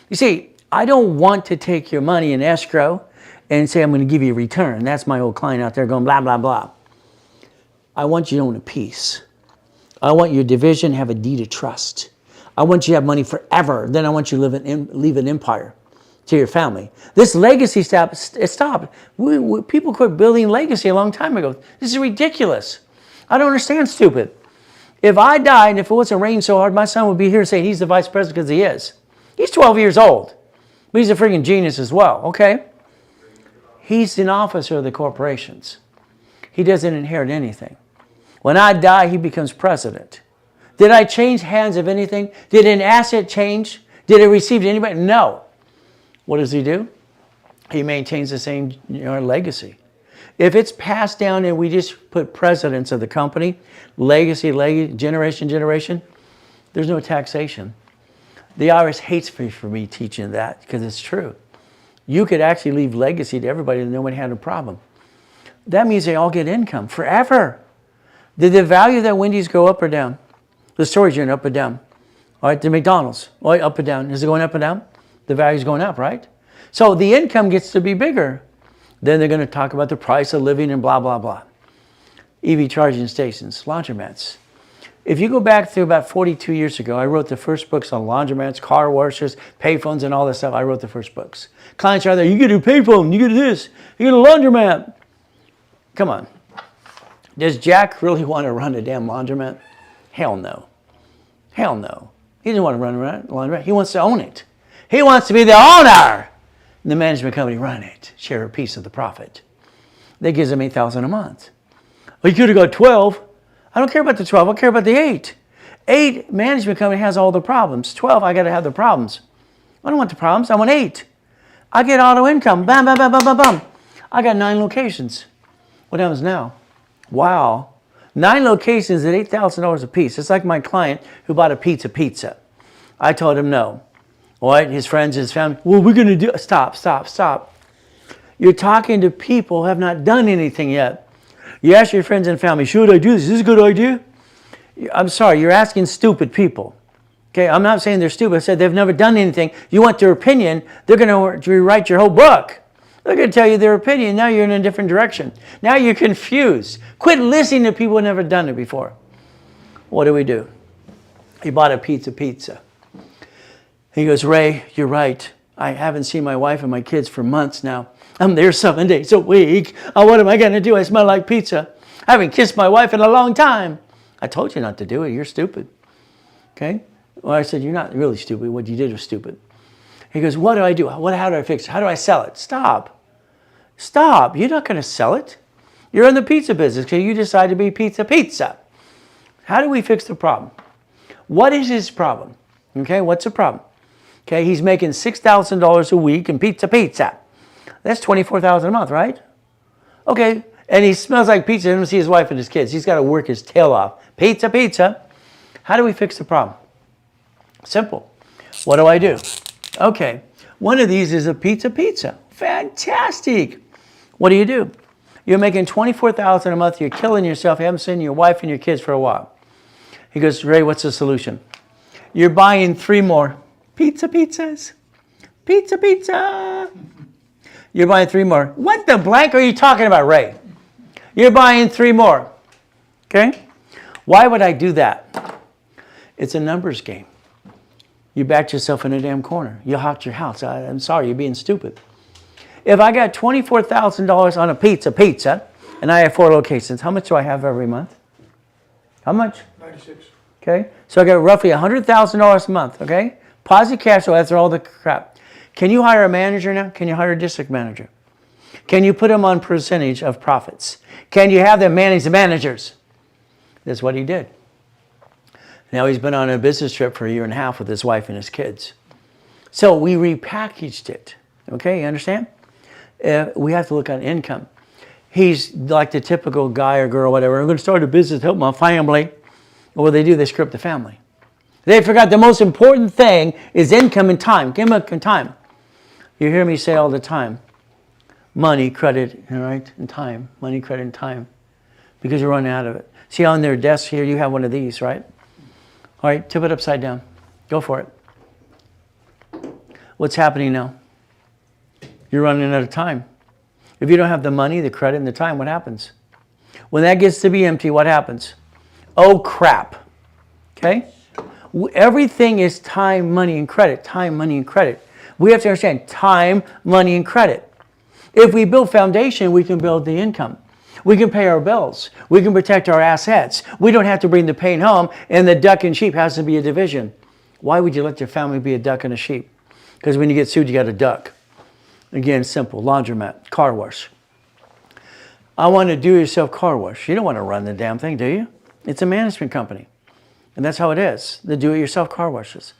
You see, I don't want to take your money in escrow and say, I'm going to give you a return. That's my old client out there going blah, blah, blah. I want you to own a piece. I want your division to have a deed of trust. I want you to have money forever. Then I want you to leave an empire to your family. This legacy stopped. People quit building legacy a long time ago. This is ridiculous. I don't understand stupid. If I died and if it wasn't raining so hard, my son would be here saying he's the vice president because he is. He's 12 years old. But he's a freaking genius as well, okay? He's an officer of the corporations. He doesn't inherit anything. When I die, he becomes president. Did I change hands of anything? Did an asset change? Did it receive anybody? No. What does he do? He maintains the same legacy. If it's passed down and we just put presidents of the company, legacy, generation, there's no taxation. The IRS hates me for me teaching that because it's true. You could actually leave legacy to everybody and nobody had a problem. That means they all get income forever. Did the value of that Wendy's go up or down? The storage unit, up or down? All right, the McDonald's, up or down? Is it going up or down? The value's going up, right? So the income gets to be bigger. Then they're going to talk about the price of living and blah, blah, blah. EV charging stations, laundromats. If you go back to about 42 years ago, I wrote the first books on laundromats, car washes, payphones, and all that stuff. I wrote the first books. Clients are there, you get a payphone, you get this, you get a laundromat. Come on. Does Jack really want to run a damn laundromat? Hell no. Hell no. He doesn't want to run a laundromat. He wants to own it. He wants to be the owner. And the management company run it, share a piece of the profit. That gives them $8,000 a month. Well, you could have got 12. I don't care about the 12. I care about the 8. 8, management company has all the problems. 12, I got to have the problems. I don't want the problems. I want 8. I get auto income. Bam, bam, bam, bam, bam, bam. I got 9 locations. What happens now? Wow. 9 locations at $8,000 a piece. It's like my client who bought a pizza. I told him no. All right, his friends, his family. Well, we're going to do... Stop. You're talking to people who have not done anything yet. You ask your friends and family, should I do this? Is this a good idea? I'm sorry, you're asking stupid people. Okay, I'm not saying they're stupid. I said they've never done anything. You want their opinion, they're going to rewrite your whole book. They're going to tell you their opinion. Now you're in a different direction. Now you're confused. Quit listening to people who have never done it before. What do? He bought a pizza. He goes, Ray, you're right. I haven't seen my wife and my kids for months now. I'm there 7 days a week. Oh, what am I going to do? I smell like pizza. I haven't kissed my wife in a long time. I told you not to do it. You're stupid. Okay? Well, I said, you're not really stupid. What you did was stupid. He goes, what do I do? How do I fix it? How do I sell it? Stop. You're not going to sell it. You're in the pizza business because you decide to be pizza. How do we fix the problem? What is his problem? Okay, what's the problem? Okay, he's making $6,000 a week in pizza. That's $24,000 a month, right? Okay, and he smells like pizza. He doesn't see his wife and his kids. He's got to work his tail off. Pizza. How do we fix the problem? Simple. What do I do? Okay, one of these is a pizza. Fantastic. What do? You're making $24,000 a month. You're killing yourself. You haven't seen your wife and your kids for a while. He goes, Ray, what's the solution? You're buying 3 more pizzas. Pizza. You're buying 3 more. What the blank are you talking about, Ray? You're buying 3 more. Okay? Why would I do that? It's a numbers game. You backed yourself in a damn corner. You hawked your house. I'm sorry, you're being stupid. If I got $24,000 on a pizza, and I have 4 locations, how much do I have every month? How much? 96. Okay? So I got roughly $100,000 a month, okay? Positive cash flow after all the crap. Can you hire a manager now? Can you hire a district manager? Can you put them on percentage of profits? Can you have them manage the managers? That's what he did. Now he's been on a business trip for 1.5 years with his wife and his kids. So we repackaged it. Okay, you understand? We have to look at income. He's like the typical guy or girl, whatever. I'm going to start a business to help my family. What do? They script the family. They forgot the most important thing is income and time. Give them time. You hear me say all the time, money, credit, all right, and time. Money, credit, and time. Because you're running out of it. See on their desk here, you have one of these, right? All right, tip it upside down. Go for it. What's happening now? You're running out of time. If you don't have the money, the credit, and the time, what happens? When that gets to be empty, what happens? Oh, crap. Okay? Everything is time, money, and credit. Time, money, and credit. We have to understand time, money, and credit. If we build foundation, we can build the income. We can pay our bills. We can protect our assets. We don't have to bring the pain home, and the duck and sheep has to be a division. Why would you let your family be a duck and a sheep? Because when you get sued, you got a duck. Again, simple. Laundromat, car wash. I want to do-it-yourself car wash. You don't want to run the damn thing, do you? It's a management company. And that's how it is. The do-it-yourself car washes.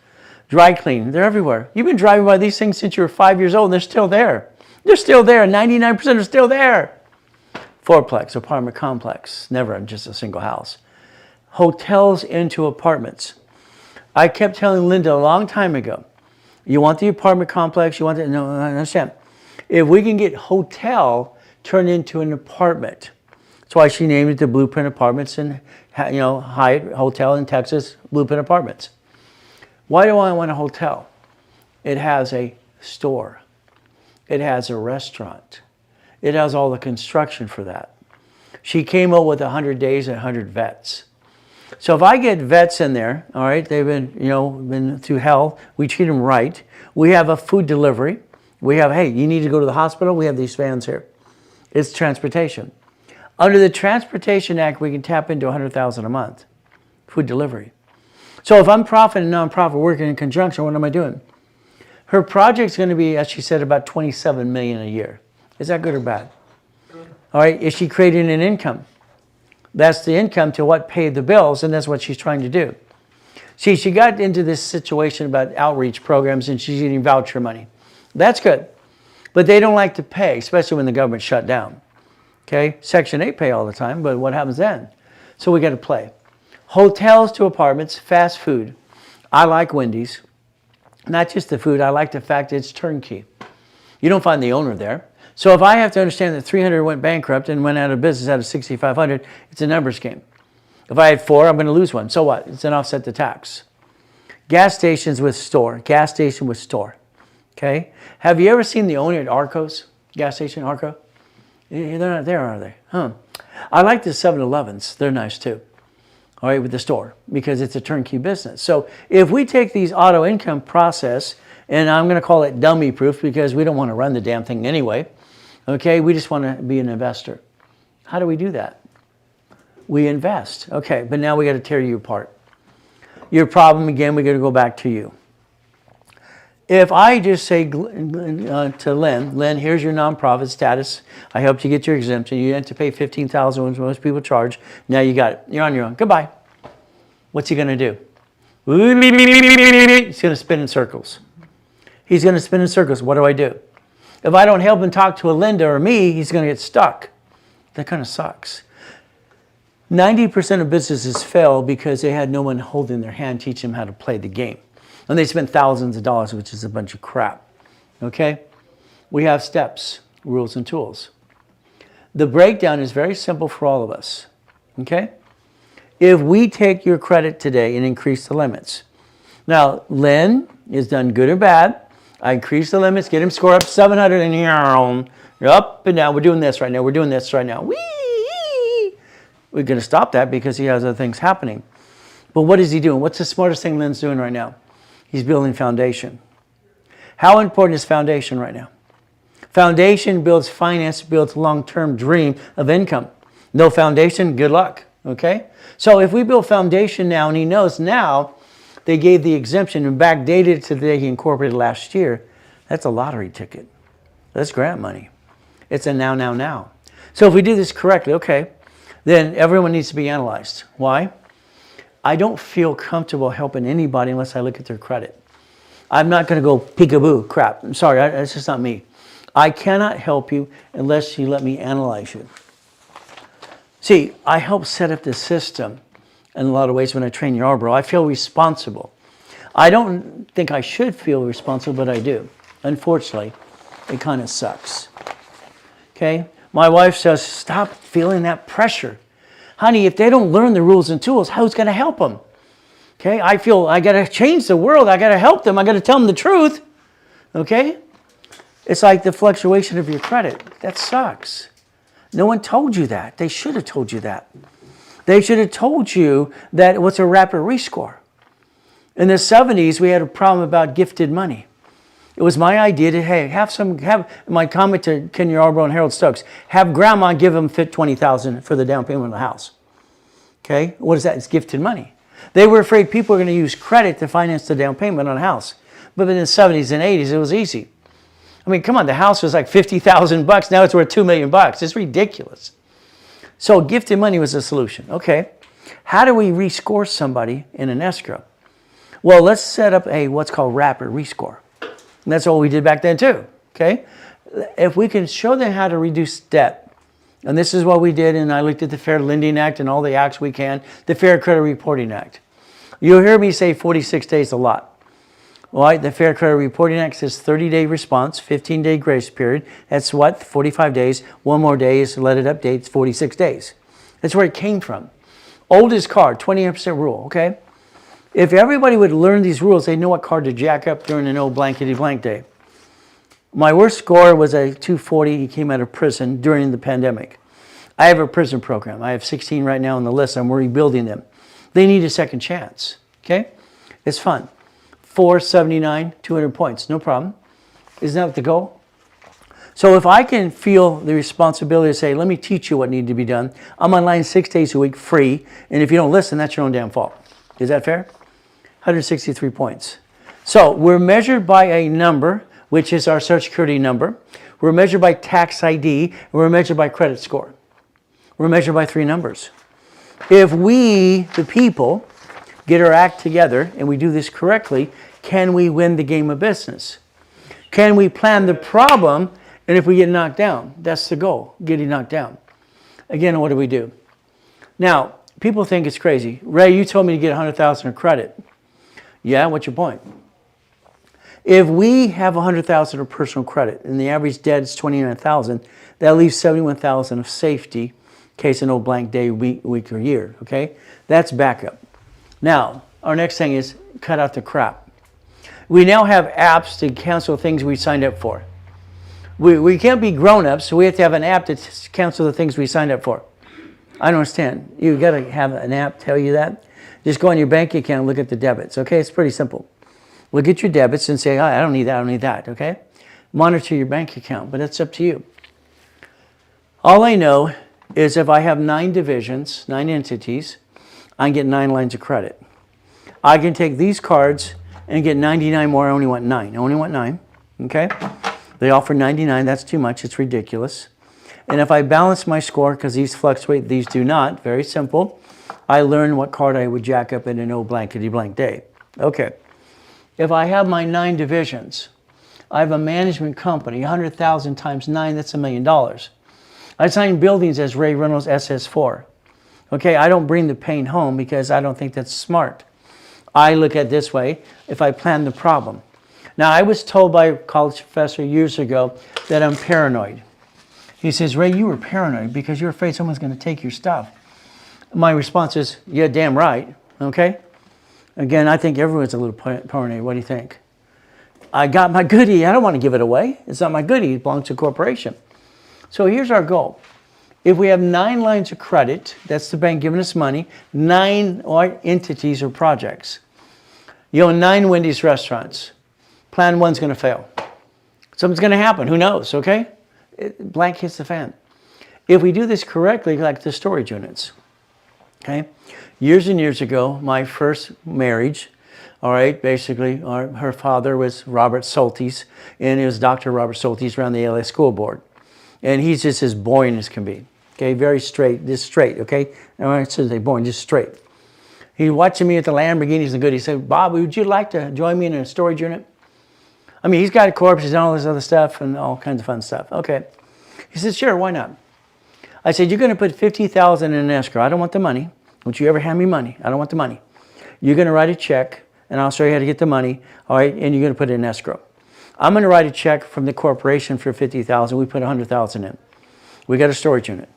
Dry clean. They're everywhere. You've been driving by these things since you were 5 years old, and they're still there. They're still there. 99% are still there. Fourplex, apartment complex. Never just a single house. Hotels into apartments. I kept telling Linda a long time ago, you want the apartment complex, you want the, no, I understand. If we can get hotel turned into an apartment, that's why she named it the Blueprint Apartments and, Hyatt Hotel in Texas, Blueprint Apartments. Why do I want a hotel? It has a store. It has a restaurant. It has all the construction for that. She came up with 100 days and 100 vets. So if I get vets in there, all right, they've been through hell. We treat them right. We have a food delivery. We have, hey, you need to go to the hospital? We have these vans here. It's transportation. Under the Transportation Act, we can tap into $100,000 a month, food delivery. So if I'm profit and nonprofit working in conjunction, what am I doing? Her project's going to be, as she said, about $27 million a year. Is that good or bad? All right, is she creating an income? That's the income to what paid the bills, and that's what she's trying to do. See, she got into this situation about outreach programs, and she's getting voucher money. That's good. But they don't like to pay, especially when the government shut down. Okay, Section 8 pay all the time, but what happens then? So we got to play. Hotels to apartments, fast food. I like Wendy's. Not just the food, I like the fact that it's turnkey. You don't find the owner there. So if I have to understand that 300 went bankrupt and went out of business out of 6,500, it's a numbers game. If I had 4, I'm going to lose 1. So what? It's an offset to tax. Gas stations with store. Gas station with store. Okay? Have you ever seen the owner at Arco's? Gas station, Arco? They're not there, are they? Huh. I like the 7-Elevens. They're nice too. All right, with the store, because it's a turnkey business. So if we take these auto income process, and I'm going to call it dummy proof because we don't want to run the damn thing anyway. Okay, we just want to be an investor. How do we do that? We invest. Okay, but now we got to tear you apart. Your problem, again, we got to go back to you. If I just say to Lynn, here's your nonprofit status. I helped you get your exemption. You had to pay $15,000, which most people charge. Now you got it. You're on your own. Goodbye. What's he going to do? He's going to spin in circles. He's going to spin in circles. What do I do? If I don't help him talk to a Linda or me, he's going to get stuck. That kind of sucks. 90% of businesses fail because they had no one holding their hand, teaching them how to play the game. And they spent thousands of dollars, which is a bunch of crap. Okay? We have steps, rules, and tools. The breakdown is very simple for all of us. Okay? If we take your credit today and increase the limits. Now, Lynn is done good or bad. I increase the limits, get him score up 700, and you're up and down. We're doing this right now. We're doing this right now. Whee! We're going to stop that because he has other things happening. But what is he doing? What's the smartest thing Lynn's doing right now? He's building foundation. How important is foundation right now? Foundation builds finance, builds long-term dream of income. No foundation, good luck. Okay? So if we build foundation now, and he knows now they gave the exemption and backdated to the day he incorporated last year, that's a lottery ticket. That's grant money. It's a now. So if we do this correctly, okay, then everyone needs to be analyzed. Why? I don't feel comfortable helping anybody unless I look at their credit. I'm not going to go peekaboo crap. I'm sorry, that's just not me. I cannot help you unless you let me analyze you. See, I help set up the system in a lot of ways when I train Yarborough. I feel responsible. I don't think I should feel responsible, but I do. Unfortunately, it kind of sucks. Okay? My wife says, stop feeling that pressure. Honey, if they don't learn the rules and tools, who's going to help them? Okay? I feel I got to change the world. I got to help them. I got to tell them the truth. Okay? It's like the fluctuation of your credit. That sucks. No one told you that. They should have told you that. They should have told you that what's a rapid rescore. In the 70s, we had a problem about gifted money. It was my idea to, hey, have my comment to Ken Yarborough and Harold Stokes, have grandma give them $20,000 for the down payment of the house. Okay? What is that? It's gifted money. They were afraid people were going to use credit to finance the down payment on a house. But in the 70s and 80s, it was easy. I mean, come on, the house was like $50,000. Now it's worth $2 million. It's ridiculous. So gifted money was a solution. Okay. How do we rescore somebody in an escrow? Well, let's set up what's called rapid rescore. And that's what we did back then too. Okay. If we can show them how to reduce debt, and this is what we did, and I looked at the Fair Lending Act and all the acts we can, the Fair Credit Reporting Act. You'll hear me say 46 days a lot. All right, the Fair Credit Reporting Act says 30-day response, 15-day grace period. That's what, 45 days. One more day is let it update, it's 46 days. That's where it came from. Oldest card, 28% rule, okay? If everybody would learn these rules, they'd know what card to jack up during an old blankety blank day. My worst score was a 240. He came out of prison during the pandemic. I have a prison program. I have 16 right now on the list. I'm rebuilding them. They need a second chance, okay? It's fun. 479, 200 points, no problem. Isn't that the goal? So if I can feel the responsibility to say, let me teach you what needs to be done. I'm online 6 days a week, free. And if you don't listen, that's your own damn fault. Is that fair? 163 points. So we're measured by a number, which is our Social Security number. We're measured by tax ID. And we're measured by credit score. We're measured by 3 numbers. If we, the people, get our act together and we do this correctly, can we win the game of business? Can we plan the problem? And if we get knocked down, that's the goal, getting knocked down. Again, what do we do? Now, people think it's crazy. Ray, you told me to get 100,000 of credit. Yeah, what's your point? If we have 100,000 of personal credit and the average debt is 29,000, that leaves 71,000 of safety in case of no blank day, week, or year, okay? That's backup. Now, our next thing is cut out the crap. We now have apps to cancel things we signed up for. We can't be grown-ups, so we have to have an app to cancel the things we signed up for. I don't understand. You've got to have an app tell you that. Just go on your bank account and look at the debits, okay? It's pretty simple. Look at your debits and say, oh, I don't need that, I don't need that, okay? Monitor your bank account, but it's up to you. All I know is if I have 9 divisions, 9 entities, I can get 9 lines of credit. I can take these cards and get 99 more. I only want 9. I only want 9, okay? They offer 99. That's too much. It's ridiculous. And if I balance my score, because these fluctuate, these do not, very simple, I learn what card I would jack up in a no blankety blank day. Okay. If I have my 9 divisions, I have a management company, 100,000 times 9, that's $1 million. I sign buildings as Ray Reynolds SS4. Okay, I don't bring the pain home because I don't think that's smart. I look at it this way, if I plan the problem. Now, I was told by a college professor years ago that I'm paranoid. He says, Ray, you were paranoid because you're afraid someone's going to take your stuff. My response is, yeah, damn right, okay? Again, I think everyone's a little paranoid. What do you think? I got my goodie. I don't want to give it away. It's not my goodie. It belongs to a corporation. So here's our goal. If we have 9 lines of credit, that's the bank giving us money, 9 entities or projects. You own 9 Wendy's restaurants. Plan 1's going to fail. Something's going to happen. Who knows, okay? Blank hits the fan. If we do this correctly, like the storage units, okay? Years and years ago, my first marriage, all right, basically, her father was Robert Soltis, and it was Dr. Robert Soltis around the LA School Board. And he's just as boring as can be, okay? Very straight, just straight, okay? And when I say boring, just straight. He watching me at the Lamborghinis and good. He said, Bob, would you like to join me in a storage unit? I mean, he's got a corpse, he's done all this other stuff and all kinds of fun stuff. Okay. He said, sure, why not? I said, you're going to put $50,000 in an escrow. I don't want the money. Don't you ever hand me money. I don't want the money. You're going to write a check, and I'll show you how to get the money, all right, and you're going to put it in escrow. I'm going to write a check from the corporation for $50,000. We put $100,000 in. We got a storage unit.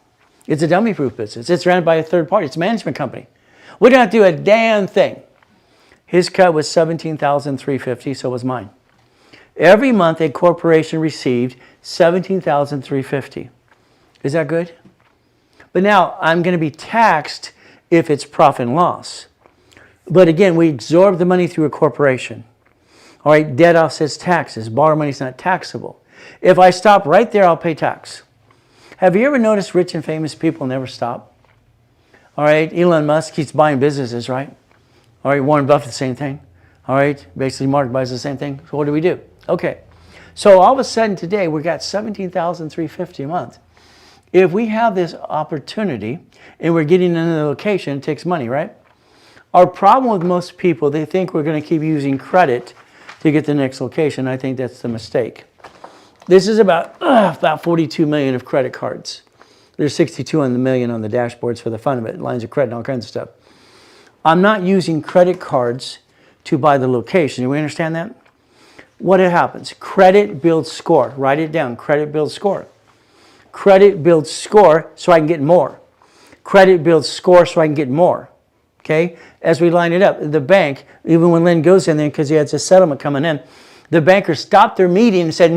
It's a dummy-proof business. It's ran by a third party. It's a management company. We don't have to do a damn thing. His cut was $17,350, so was mine. Every month, a corporation received $17,350. Is that good? But now, I'm going to be taxed if it's profit and loss. But again, we absorb the money through a corporation. All right, debt offsets taxes. Borrow money is not taxable. If I stop right there, I'll pay tax. Have you ever noticed rich and famous people never stop? All right, Elon Musk keeps buying businesses, right? All right, Warren Buffett, the same thing. All right, basically Mark buys the same thing. So what do we do? Okay, so all of a sudden today, we got $17,350 a month. If we have this opportunity and we're getting another location, it takes money, right? Our problem with most people, they think we're going to keep using credit to get the next location. I think that's the mistake. This is about 42 million of credit cards. There's 62 on the million on the dashboards for the fun of it, lines of credit and all kinds of stuff. I'm not using credit cards to buy the location. Do we understand that? What happens? Credit builds score. Write it down. Credit builds score. Credit builds score so I can get more. Credit builds score so I can get more. Okay? As we line it up, the bank, even when Lynn goes in there because he has a settlement coming in, the banker stopped their meeting and said,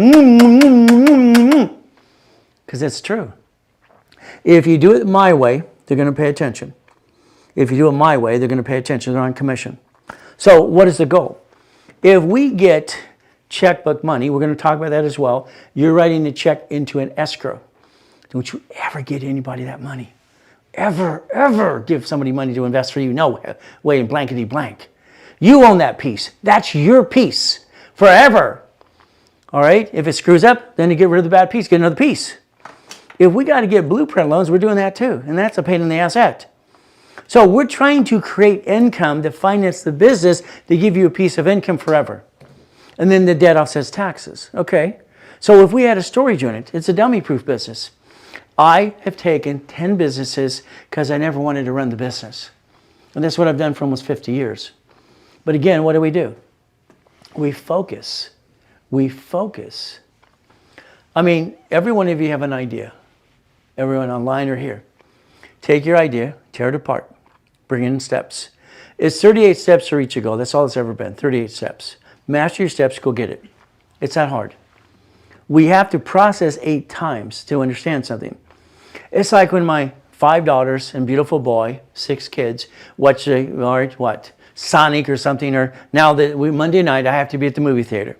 because it's true. If you do it my way, they're going to pay attention. If you do it my way, they're going to pay attention. They're on commission. So what is the goal? If we get checkbook money, we're going to talk about that as well. You're writing the check into an escrow. Don't you ever get anybody that money. Ever give somebody money to invest for you. No way in blankety blank. You own that piece. That's your piece forever. All right? If it screws up, then you get rid of the bad piece, get another piece. If we got to get blueprint loans, we're doing that too. And that's a pain in the ass act. So we're trying to create income to finance the business to give you a piece of income forever. And then the debt offsets taxes. Okay. So if we had a storage unit, it's a dummy-proof business. I have taken 10 businesses because I never wanted to run the business. And that's what I've done for almost 50 years. But again, what do? We focus. We focus. I mean, every one of you have an idea. Everyone online or here. Take your idea, tear it apart, bring in steps. It's 38 steps to reach a goal. That's all it's ever been, 38 steps. Master your steps, go get it. It's that hard. We have to process 8 times to understand something. It's like when my 5 daughters and beautiful boy, 6 kids, watch Sonic or something, or now that Monday night I have to be at the movie theater.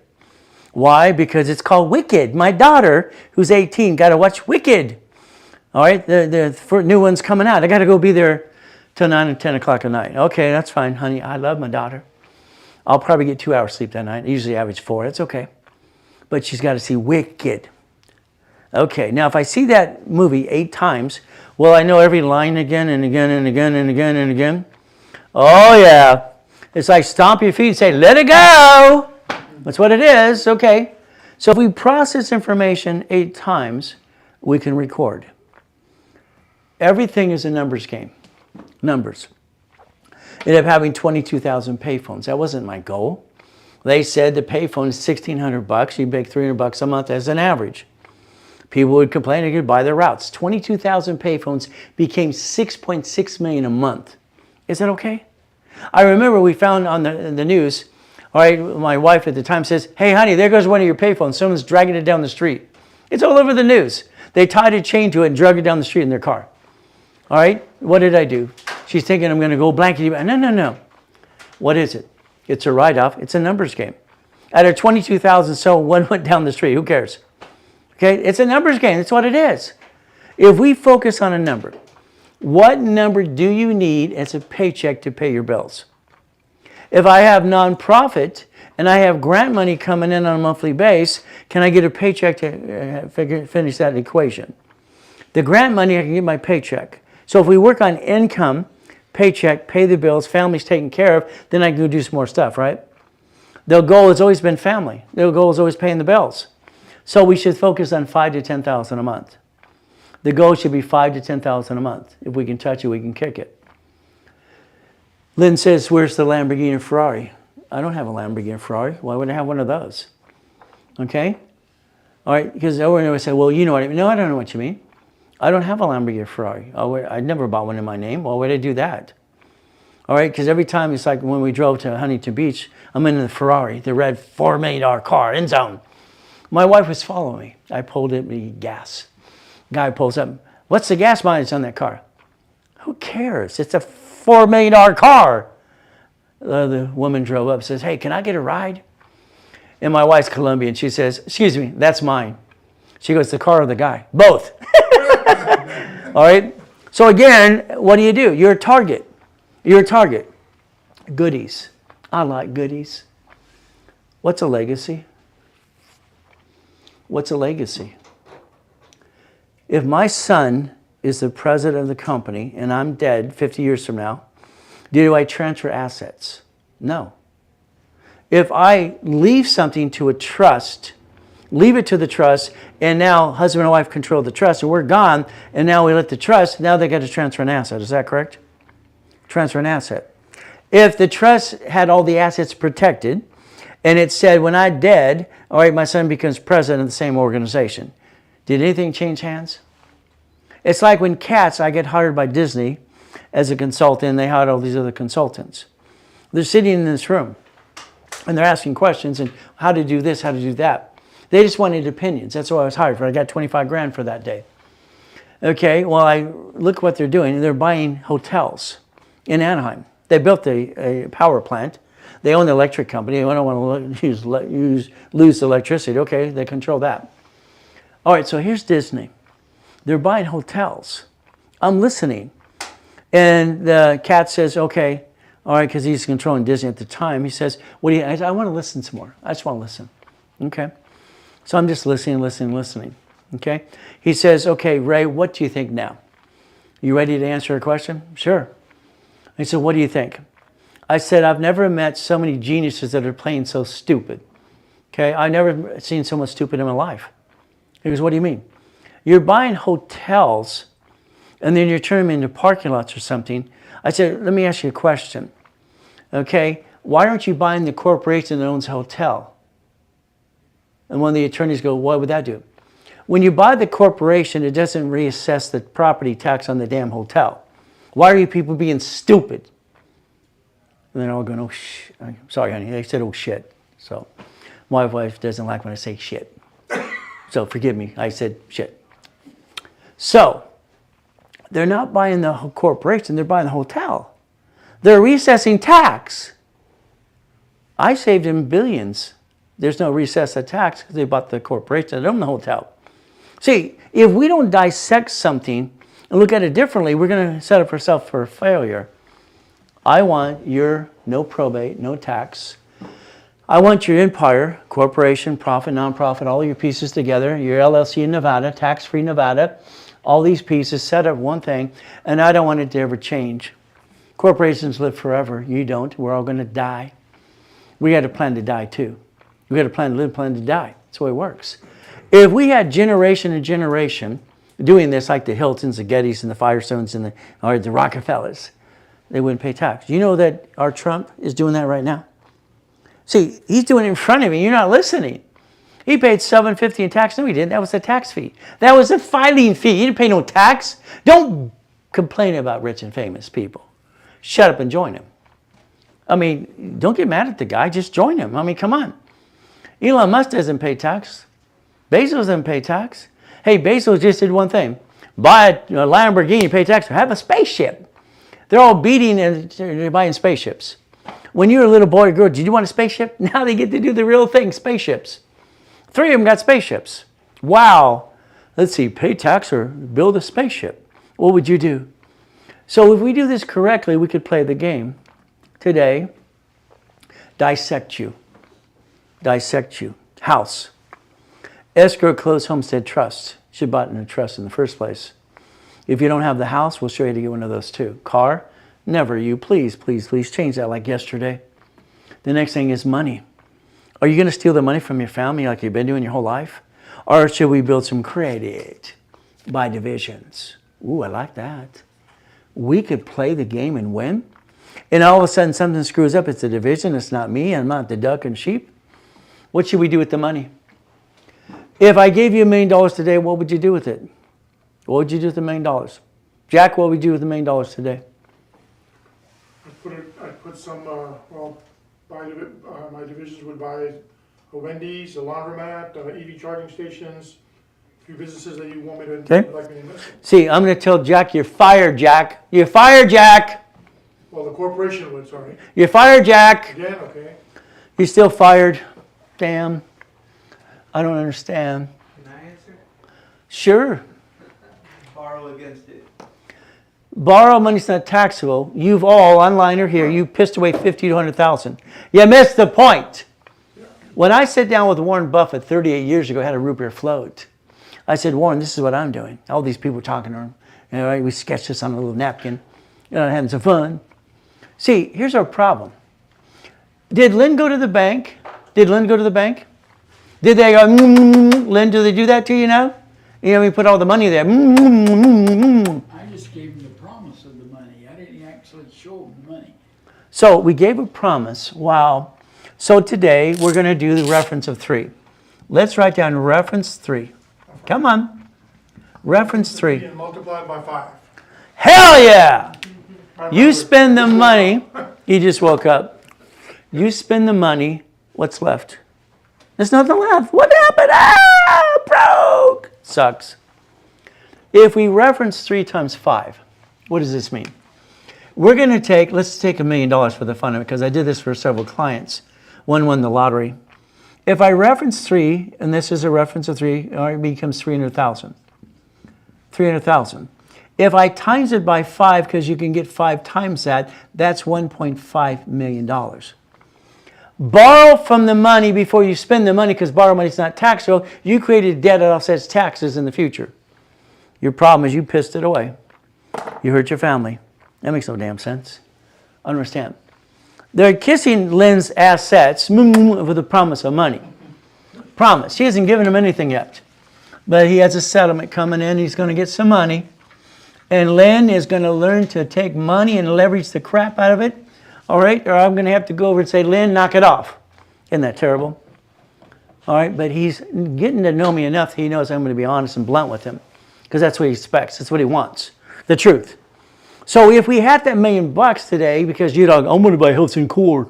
Why? Because it's called Wicked. My daughter, who's 18, got to watch Wicked. All right, the new one's coming out. I got to go be there till 9 and 10 o'clock at night. Okay, that's fine, honey. I love my daughter. I'll probably get 2 hours sleep that night. I usually average 4. It's okay. But she's got to see Wicked. Okay, now if I see that movie 8 times, will I know every line again and again and again and again and again? Oh, yeah. It's like stomp your feet and say, let it go. That's what it is. Okay. So if we process information 8 times, we can record. Everything is a numbers game. Numbers. Ended up having 22,000 payphones. That wasn't my goal. They said the payphone is $1,600. You make $300 a month as an average. People would complain they could buy their routes. 22,000 payphones became 6.6 million a month. Is that okay? I remember we found on the news, all right, my wife at the time says, hey, honey, there goes one of your payphones. Someone's dragging it down the street. It's all over the news. They tied a chain to it and drug it down the street in their car. All right, what did I do? She's thinking I'm going to go blankety. No. What is it? It's a write-off. It's a numbers game. Out of 22,000, so one went down the street. Who cares? Okay, it's a numbers game. That's what it is. If we focus on a number, what number do you need as a paycheck to pay your bills? If I have nonprofit and I have grant money coming in on a monthly base, can I get a paycheck to finish that equation? The grant money, I can get my paycheck. So if we work on income, paycheck, pay the bills, family's taken care of, then I can go do some more stuff, right? The goal has always been family. The goal is always paying the bills. So we should focus on $5,000 to $10,000 a month. The goal should be $5,000 to $10,000 a month. If we can touch it, we can kick it. Lynn says, where's the Lamborghini and Ferrari? I don't have a Lamborghini and Ferrari. Why would I have one of those? Okay? All right, because everyone would say, well, you know what I mean. No, I don't know what you mean. I don't have a Lamborghini or Ferrari. I never bought one in my name. Why would I do that? All right, because every time it's like when we drove to Huntington Beach, I'm in the Ferrari, the red $4 million car, end zone. My wife was following me. I pulled it, the gas. Guy pulls up. What's the gas mileage on that car? Who cares? It's a $4 million car. The woman drove up and says, hey, can I get a ride? And my wife's Colombian. She says, excuse me, that's mine. She goes, the car or the guy? Both. All right. So again, what do? You're a target. You're a target. Goodies. I like goodies. What's a legacy? What's a legacy? If my son is the president of the company and I'm dead 50 years from now, do I transfer assets? No. If I leave something to a trust, leave it to the trust, and now husband and wife control the trust, and we're gone, and now we let the trust, now they got to transfer an asset. Is that correct? Transfer an asset. If the trust had all the assets protected, and it said, when I'm dead, all right, my son becomes president of the same organization. Did anything change hands? It's like when Cats, I get hired by Disney as a consultant, and they hired all these other consultants. They're sitting in this room, and they're asking questions, and how to do this, how to do that. They just wanted opinions. That's what I was hired for. I got 25 grand for that day. Okay, well, I look what they're doing. They're buying hotels in Anaheim. They built a power plant. They own the electric company. They don't want to lose electricity. Okay, they control that. All right, so here's Disney. They're buying hotels. I'm listening. And the cat says, okay, all right, because he's controlling Disney at the time. He says, what do you, I want to listen some more. I just want to listen. Okay. So I'm just listening. Okay. He says, okay, Ray, what do you think now? You ready to answer a question? Sure. He said, what do you think? I said, I've never met so many geniuses that are playing so stupid. Okay. I've never seen so much stupid in my life. He goes, what do you mean? You're buying hotels and then you're turning them into parking lots or something. I said, let me ask you a question. Okay, why aren't you buying the corporation that owns a hotel? And one of the attorneys go, what would that do? When you buy the corporation, it doesn't reassess the property tax on the damn hotel. Why are you people being stupid? And they're all going, oh, sorry, honey. They said, oh, shit. So my wife doesn't like when I say shit. So forgive me. I said shit. So they're not buying the corporation. They're buying the hotel. They're reassessing tax. I saved them billions. There's no recess of tax because they bought the corporation that owned the hotel. See, if we don't dissect something and look at it differently, we're going to set up ourselves for failure. I want your no probate, no tax. I want your empire, corporation, profit, nonprofit, all your pieces together, your LLC in Nevada, tax-free Nevada, all these pieces set up one thing, and I don't want it to ever change. Corporations live forever. You don't. We're all going to die. We got to plan to die too. We got to plan to live, plan to die. That's the way it works. If we had generation and generation doing this, like the Hiltons, the Gettys, and the Firestones, and the Rockefellers, they wouldn't pay tax. You know that our Trump is doing that right now? See, he's doing it in front of me. You're not listening. He paid $750 in tax. No, he didn't. That was a tax fee. That was a filing fee. He didn't pay no tax. Don't complain about rich and famous people. Shut up and join him. I mean, don't get mad at the guy. Just join him. I mean, come on. Elon Musk doesn't pay tax. Bezos doesn't pay tax. Hey, Bezos just did one thing. Buy a Lamborghini, pay tax. Have a spaceship. They're all beating and they're buying spaceships. When you were a little boy or girl, did you want a spaceship? Now they get to do the real thing, spaceships. 3 of them got spaceships. Wow. Let's see, pay tax or build a spaceship. What would you do? So if we do this correctly, we could play the game. Today, dissect you. Dissect you. House. Escrow, closed homestead trust. You should have bought in a trust in the first place. If you don't have the house, we'll show you how to get one of those too. Car, never. You please, please, please change that like yesterday. The next thing is money. Are you going to steal the money from your family like you've been doing your whole life? Or should we build some credit by divisions? Ooh, I like that. We could play the game and win. And all of a sudden something screws up. It's a division. It's not me. I'm not the duck and sheep. What should we do with the money? If I gave you $1 million today, what would you do with it? What would you do with $1 million? Jack, what would you do with $1 million today? I'd put some, my divisions would buy a Wendy's, a laundromat, EV charging stations, a few businesses that you want me to like me to invest in. See, I'm going to tell Jack, you're fired, Jack. You're fired, Jack. Well, the corporation would, sorry. You're fired, Jack. Again, okay. You're still fired. Damn. I don't understand. Can I answer? Sure. Borrow against it. Borrow money's not taxable. You've all, online or here, you pissed away 50 to 100,000. You missed the point. When I sat down with Warren Buffett 38 years ago, I had a root beer float. I said, Warren, this is what I'm doing. All these people talking to him. You know, we sketched this on a little napkin. You know, having some fun. See, here's our problem. Did Lynn go to the bank? Did Lynn go to the bank? Did they go, Lynn, do they do that to you now? You know, we put all the money there. I just gave him the promise of the money. I didn't actually show him the money. So we gave a promise. Wow. So today we're going to do the reference of 3. Let's write down reference 3. Come on. Reference 3. And multiplied by 5. Hell yeah! You spend the money. He just woke up. You spend the money. What's left? There's nothing left. What happened? Ah, broke. Sucks. If we reference 3 times 5, what does this mean? We're going to take, let's take $1 million for the fun of it, because I did this for several clients. One won the lottery. If I reference 3, and this is a reference of 3, it becomes 300,000. 300,000. If I times it by 5, because you can get 5 times that, that's $1.5 million. Borrow from the money before you spend the money, because borrow money is not taxable. You created debt that offsets taxes in the future. Your problem is you pissed it away. You hurt your family. That makes no damn sense. Understand. They're kissing Lynn's assets with the promise of money. Promise. She hasn't given him anything yet. But he has a settlement coming in. He's going to get some money. And Lynn is going to learn to take money and leverage the crap out of it. All right? Or I'm going to have to go over and say, Lynn, knock it off. Isn't that terrible? All right? But he's getting to know me enough that he knows I'm going to be honest and blunt with him. Because that's what he expects. That's what he wants. The truth. So if we had that $1 million today, because you're like, I'm going to buy house and core.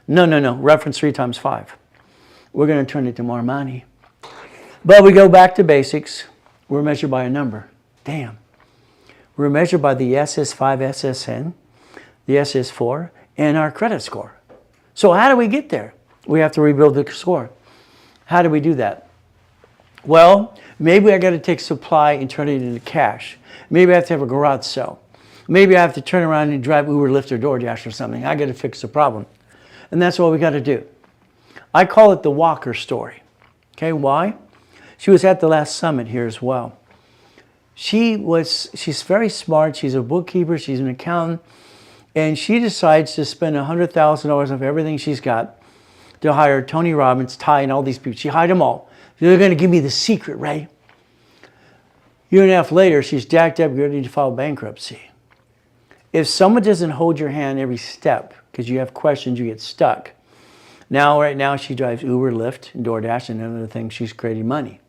No. Reference 3 times 5. We're going to turn it to more money. But we go back to basics. We're measured by a number. Damn. We're measured by the SS5, SSN, the SS4, and our credit score. So how do we get there? We have to rebuild the score. How do we do that? Well, maybe I got to take supply and turn it into cash. Maybe I have to have a garage sale. Maybe I have to turn around and drive Uber, Lyft, or DoorDash or something. I got to fix the problem. And that's what we got to do. I call it the Walker story. Why? She was at the last summit here as well. She's very smart. She's a bookkeeper. She's an accountant. And she decides to spend $100,000 of everything she's got to hire Tony Robbins, Ty, and all these people. She hired them all. They're going to give me the secret, right? A year and a half later, she's jacked up, ready to file bankruptcy. If someone doesn't hold your hand every step, because you have questions, you get stuck. Right now, she drives Uber, Lyft, and DoorDash, and other things. She's creating money.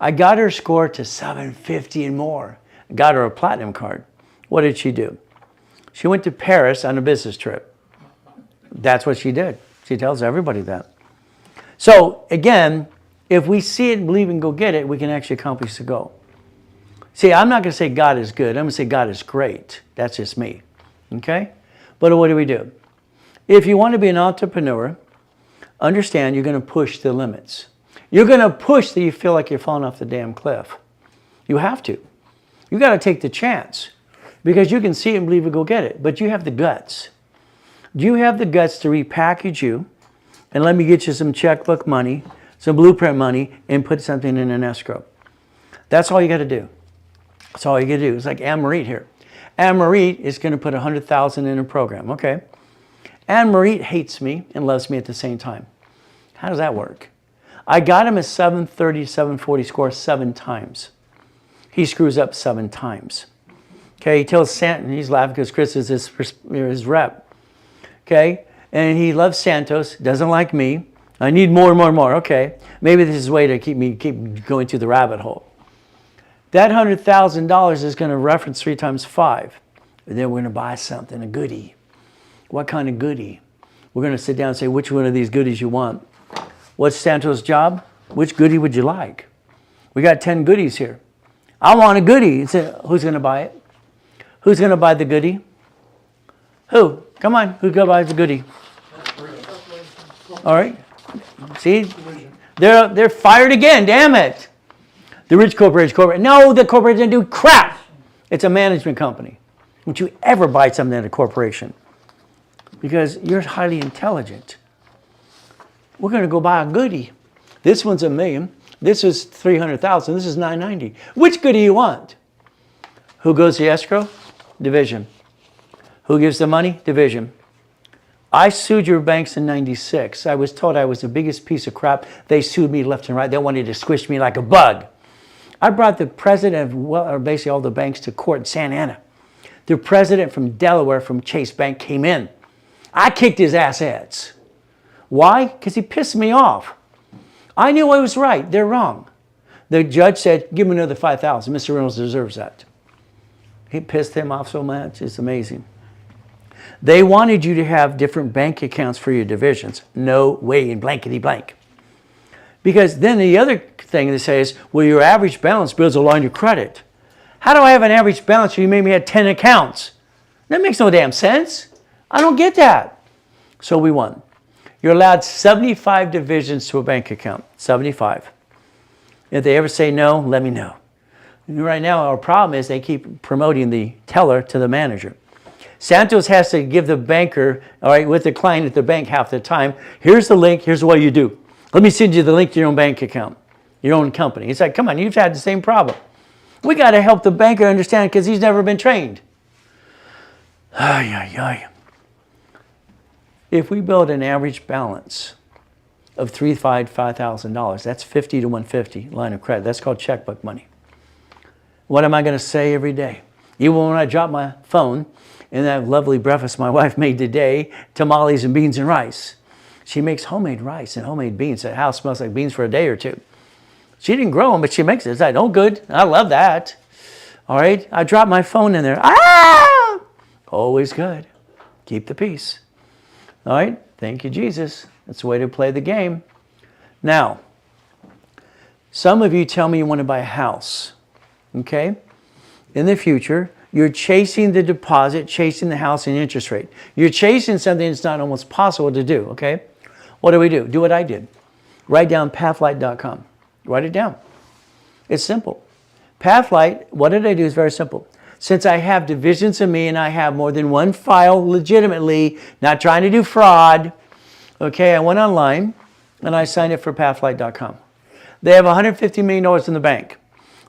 I got her score to 750 and more. I got her a platinum card. What did she do? She went to Paris on a business trip. That's what she did. She tells everybody that. So, again, if we see it and believe and go get it, we can actually accomplish the goal. See, I'm not going to say God is good. I'm going to say God is great. That's just me. Okay? But what do? If you want to be an entrepreneur, understand you're going to push the limits. You're going to push till you feel like you're falling off the damn cliff. You have to. You got to take the chance. Because you can see it and believe and go get it. But you have the guts. Do you have the guts to repackage you and let me get you some checkbook money, some blueprint money, and put something in an escrow? That's all you got to do. That's all you got to do. It's like Anne-Marie here. Anne-Marie is going to put $100,000 in a program. Okay. Anne-Marie hates me and loves me at the same time. How does that work? I got him a 730, 740 score 7 times. He screws up 7 times. Okay, he tells Santos, he's laughing because Chris is his rep. Okay, and he loves Santos, doesn't like me. I need more. Okay, maybe this is a way to keep going through the rabbit hole. That $100,000 is going to reference 3 times 5. And then we're going to buy something, a goodie. What kind of goodie? We're going to sit down and say, which one of these goodies you want? What's Santos' job? Which goodie would you like? We got 10 goodies here. I want a goodie. Who's going to buy it? Who's going to buy the goodie? Who? Come on. Who's going to buy the goodie? All right. See? They're fired again. Damn it. The rich corporation. No, the corporation didn't do crap. It's a management company. Don't you ever buy something at a corporation. Because you're highly intelligent. We're going to go buy a goodie. This one's $1 million. This is $300,000. This is $990. Which goodie you want? Who goes to escrow? Division. Who gives the money? Division. I sued your banks in '96. I was told I was the biggest piece of crap. They sued me left and right. They wanted to squish me like a bug. I brought the president of basically all the banks to court in Santa Ana. The president from Delaware from Chase Bank came in. I kicked his ass. Why? Because he pissed me off. I knew I was right. They're wrong. The judge said, give him another $5,000. Mr. Reynolds deserves that. He pissed him off so much. It's amazing. They wanted you to have different bank accounts for your divisions. No way in blankety blank. Because then the other thing they say is, well, your average balance builds a line of credit. How do I have an average balance when you made me have 10 accounts? That makes no damn sense. I don't get that. So we won. You're allowed 75 divisions to a bank account. 75. If they ever say no, let me know. Right now, our problem is they keep promoting the teller to the manager. Santos has to give the banker, all right, with the client at the bank half the time, here's the link, here's what you do. Let me send you the link to your own bank account, your own company. It's like, come on, you've had the same problem. We got to help the banker understand because he's never been trained. Ay, ay, ay. If we build an average balance of $5,000, that's 50 to 150 line of credit. That's called checkbook money. What am I going to say every day? Even when I drop my phone and that lovely breakfast my wife made today, tamales and beans and rice. She makes homemade rice and homemade beans. The house smells like beans for a day or two. She didn't grow them, but she makes it. It's like, oh, good. I love that. All right. I dropped my phone in there. Ah! Always good. Keep the peace. All right. Thank you, Jesus. That's the way to play the game. Now, some of you tell me you want to buy a house. Okay? In the future, you're chasing the deposit, chasing the house and interest rate. You're chasing something that's not almost possible to do. Okay? What do we do? Do what I did. Write down pathlight.com. Write it down. It's simple. Pathlight, what did I do is very simple. Since I have divisions of me and I have more than one file legitimately, not trying to do fraud, okay, I went online and I signed up for pathlight.com. They have $150 million in the bank.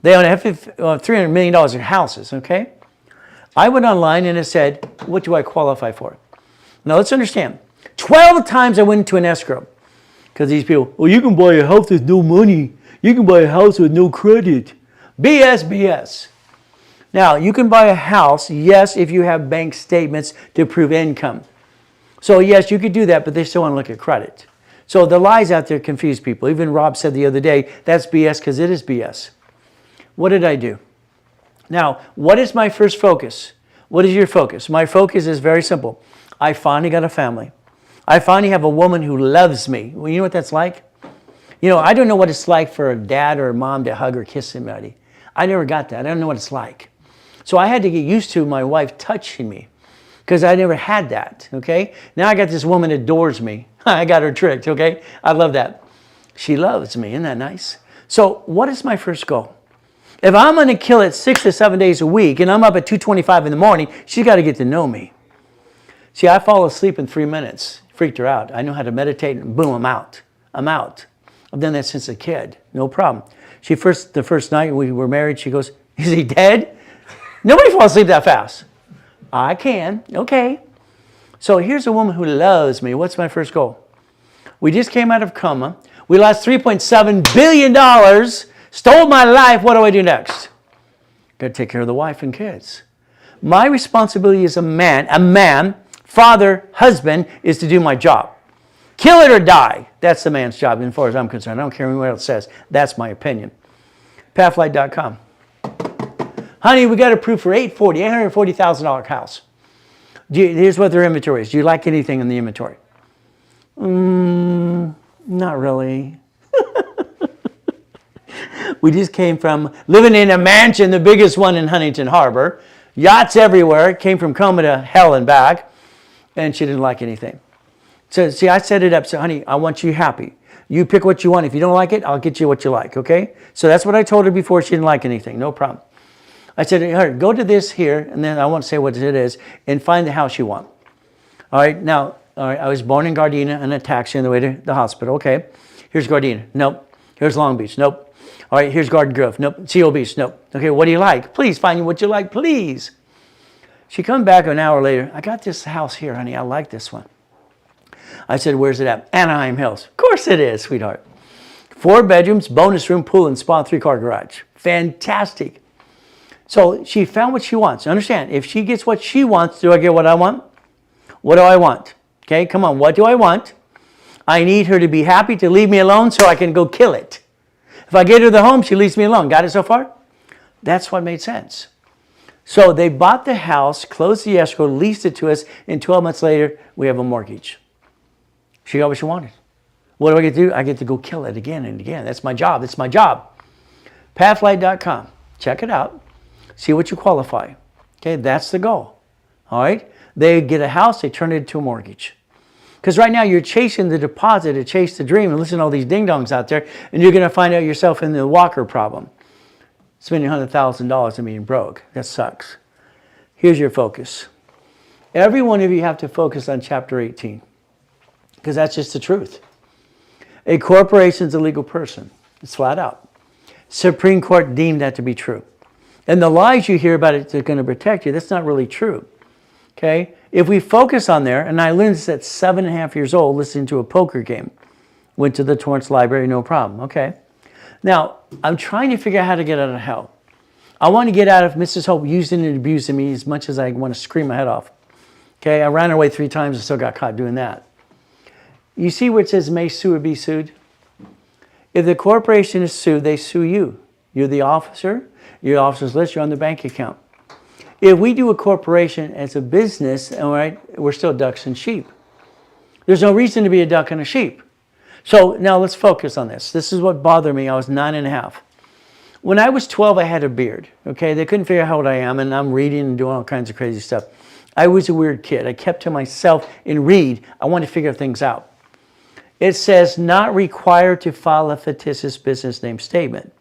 They only have $300 million in houses, okay? I went online and it said, what do I qualify for? Now let's understand. 12 times I went into an escrow. Because these people, well, you can buy a house with no money. You can buy a house with no credit. BS, BS. Now, you can buy a house, yes, if you have bank statements to prove income. So, yes, you could do that, but they still want to look at credit. So the lies out there confuse people. Even Rob said the other day, that's BS because it is BS. What did I do? Now, what is my first focus? What is your focus? My focus is very simple. I finally got a family. I finally have a woman who loves me. Well, you know what that's like? You know, I don't know what it's like for a dad or a mom to hug or kiss somebody. I never got that. I don't know what it's like. So I had to get used to my wife touching me because I never had that, okay? Now I got this woman that adores me. I got her tricked, okay? I love that. She loves me. Isn't that nice? So what is my first goal? If I'm going to kill it 6 to 7 days a week and I'm up at 2:25 in the morning, she's got to get to know me. See, I fall asleep in 3 minutes. Freaked her out. I know how to meditate and boom, I'm out. I'm out. I've done that since a kid. No problem. The first night we were married, she goes, is he dead? Nobody falls asleep that fast. I can. Okay. So here's a woman who loves me. What's my first goal? We just came out of coma. We lost $3.7 billion. Stole my life. What do I do next? Got to take care of the wife and kids. My responsibility as a man, father, husband, is to do my job. Kill it or die. That's the man's job as far as I'm concerned. I don't care what else says. That's my opinion. Pathlight.com. Honey, we got approved for $840,000 house. Here's what their inventory is. Do you like anything in the inventory? Not really. We just came from living in a mansion, the biggest one in Huntington Harbor. Yachts everywhere. Came from coma to hell and back. And she didn't like anything. So, see, I set it up. So, honey, I want you happy. You pick what you want. If you don't like it, I'll get you what you like, okay? So that's what I told her before. She didn't like anything. No problem. I said, hey, go to this here, and then I won't say what it is, and find the house you want. All right, now, all right, I was born in Gardena in a taxi on the way to the hospital. Okay, here's Gardena. Nope. Here's Long Beach. Nope. All right, here's Garden Grove. Nope. CO Beach. Nope. Okay, what do you like? Please find what you like, please. She come back an hour later. I got this house here, honey. I like this one. I said, where's it at? Anaheim Hills. Of course it is, sweetheart. 4 bedrooms, bonus room, pool, and spa, 3-car garage. Fantastic. So she found what she wants. Understand, if she gets what she wants, do I get what I want? What do I want? Okay, come on, what do I want? I need her to be happy to leave me alone so I can go kill it. If I get her the home, she leaves me alone. Got it so far? That's what made sense. So they bought the house, closed the escrow, leased it to us, and 12 months later, we have a mortgage. She got what she wanted. What do I get to do? I get to go kill it again and again. That's my job. That's my job. Pathlight.com. Check it out. See what you qualify. Okay, that's the goal. All right? They get a house, they turn it into a mortgage. Because right now you're chasing the deposit to chase the dream and listen to all these ding-dongs out there, and you're going to find out yourself in the Walker problem. Spending $100,000 and being broke. That sucks. Here's your focus. Every one of you have to focus on chapter 18. Because that's just the truth. A corporation is a legal person. It's flat out. Supreme Court deemed that to be true. And the lies you hear about it, they're going to protect you, that's not really true. Okay? If we focus on there, and I learned this at 7.5 years old, listening to a poker game. Went to the Torrance Library, no problem. Okay? Now, I'm trying to figure out how to get out of hell. I want to get out of Mrs. Hope using and abusing me as much as I want to scream my head off. Okay? I ran away 3 times and still got caught doing that. You see where it says may sue or be sued? If the corporation is sued, they sue you. You're the officer. You're the officer's list. You're on the bank account. If we do a corporation as a business, all right, we're still ducks and sheep. There's no reason to be a duck and a sheep. So now let's focus on this. This is what bothered me. I was 9.5. When I was 12, I had a beard. Okay, they couldn't figure out how old I am, and I'm reading and doing all kinds of crazy stuff. I was a weird kid. I kept to myself and read. I wanted to figure things out. It says not required to file a fictitious business name statement.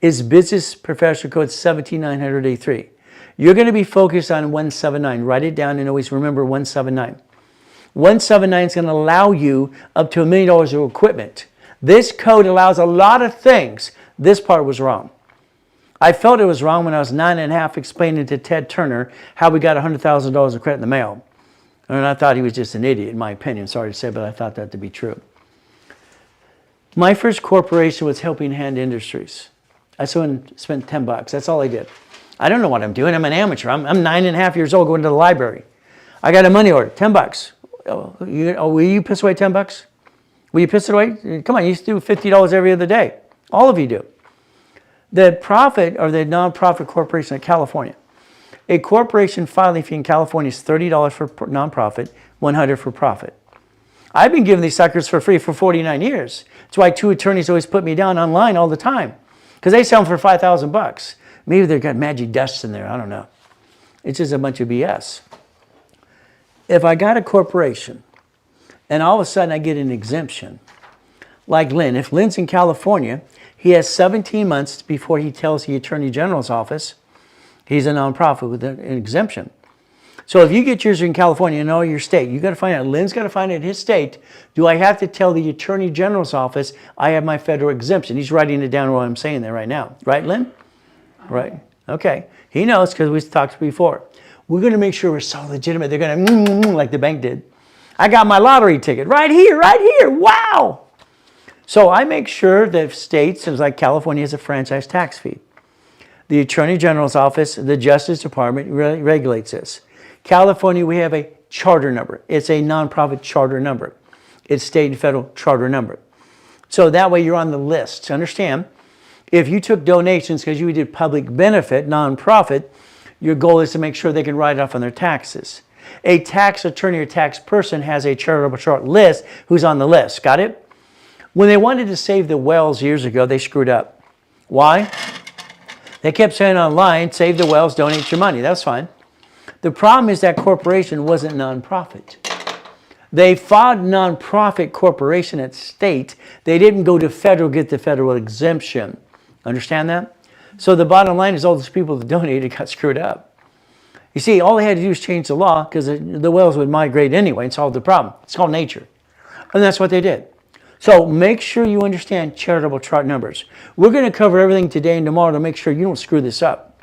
It's Business Professional Code 17900A3. You're going to be focused on 179. Write it down and always remember 179. 179 is going to allow you up to $1 million of equipment. This code allows a lot of things. This part was wrong. I felt it was wrong when I was 9.5 explaining to Ted Turner how we got $100,000 of credit in the mail. And I thought he was just an idiot, in my opinion. Sorry to say, but I thought that to be true. My first corporation was Helping Hand Industries. I spent $10. That's all I did. I don't know what I'm doing. I'm an amateur. I'm 9.5 years old going to the library. I got a money order, $10. Will you piss away $10? Will you piss it away? Come on, you used to do $50 every other day. All of you do. The profit or the nonprofit corporation in California. A corporation filing fee in California is $30 for nonprofit, $100 for profit. I've been giving these suckers for free for 49 years. That's why 2 attorneys always put me down online all the time. Because they sell them for $5,000. Maybe they've got magic dust in there. I don't know. It's just a bunch of BS. If I got a corporation and all of a sudden I get an exemption, like Lynn, if Lynn's in California, he has 17 months before he tells the Attorney General's office he's a nonprofit with an exemption. So if you get yours in California and all your state, you got to find out, Lynn's got to find out in his state, do I have to tell the Attorney General's office I have my federal exemption? He's writing it down what I'm saying there right now. Right, Lynn? Right. Okay. He knows because we talked before. We're going to make sure we're so legitimate. They're going to like the bank did. I got my lottery ticket right here, right here. Wow. So I make sure that states, like California, has a franchise tax fee. The Attorney General's office, the Justice Department regulates this. California, we have a charter number. It's a nonprofit charter number. It's state and federal charter number. So that way you're on the list. Understand, if you took donations because you did public benefit, nonprofit, your goal is to make sure they can write it off on their taxes. A tax attorney or tax person has a charitable trust list who's on the list. Got it? When they wanted to save the wells years ago, they screwed up. Why? They kept saying online, save the wells, donate your money. That's fine. The problem is that corporation wasn't nonprofit. They fought nonprofit corporation at state. They didn't go to federal, get the federal exemption. Understand that? So the bottom line is all those people that donated got screwed up. You see, all they had to do was change the law because the whales would migrate anyway and solve the problem. It's called nature. And that's what they did. So make sure you understand charitable trust numbers. We're going to cover everything today and tomorrow to make sure you don't screw this up.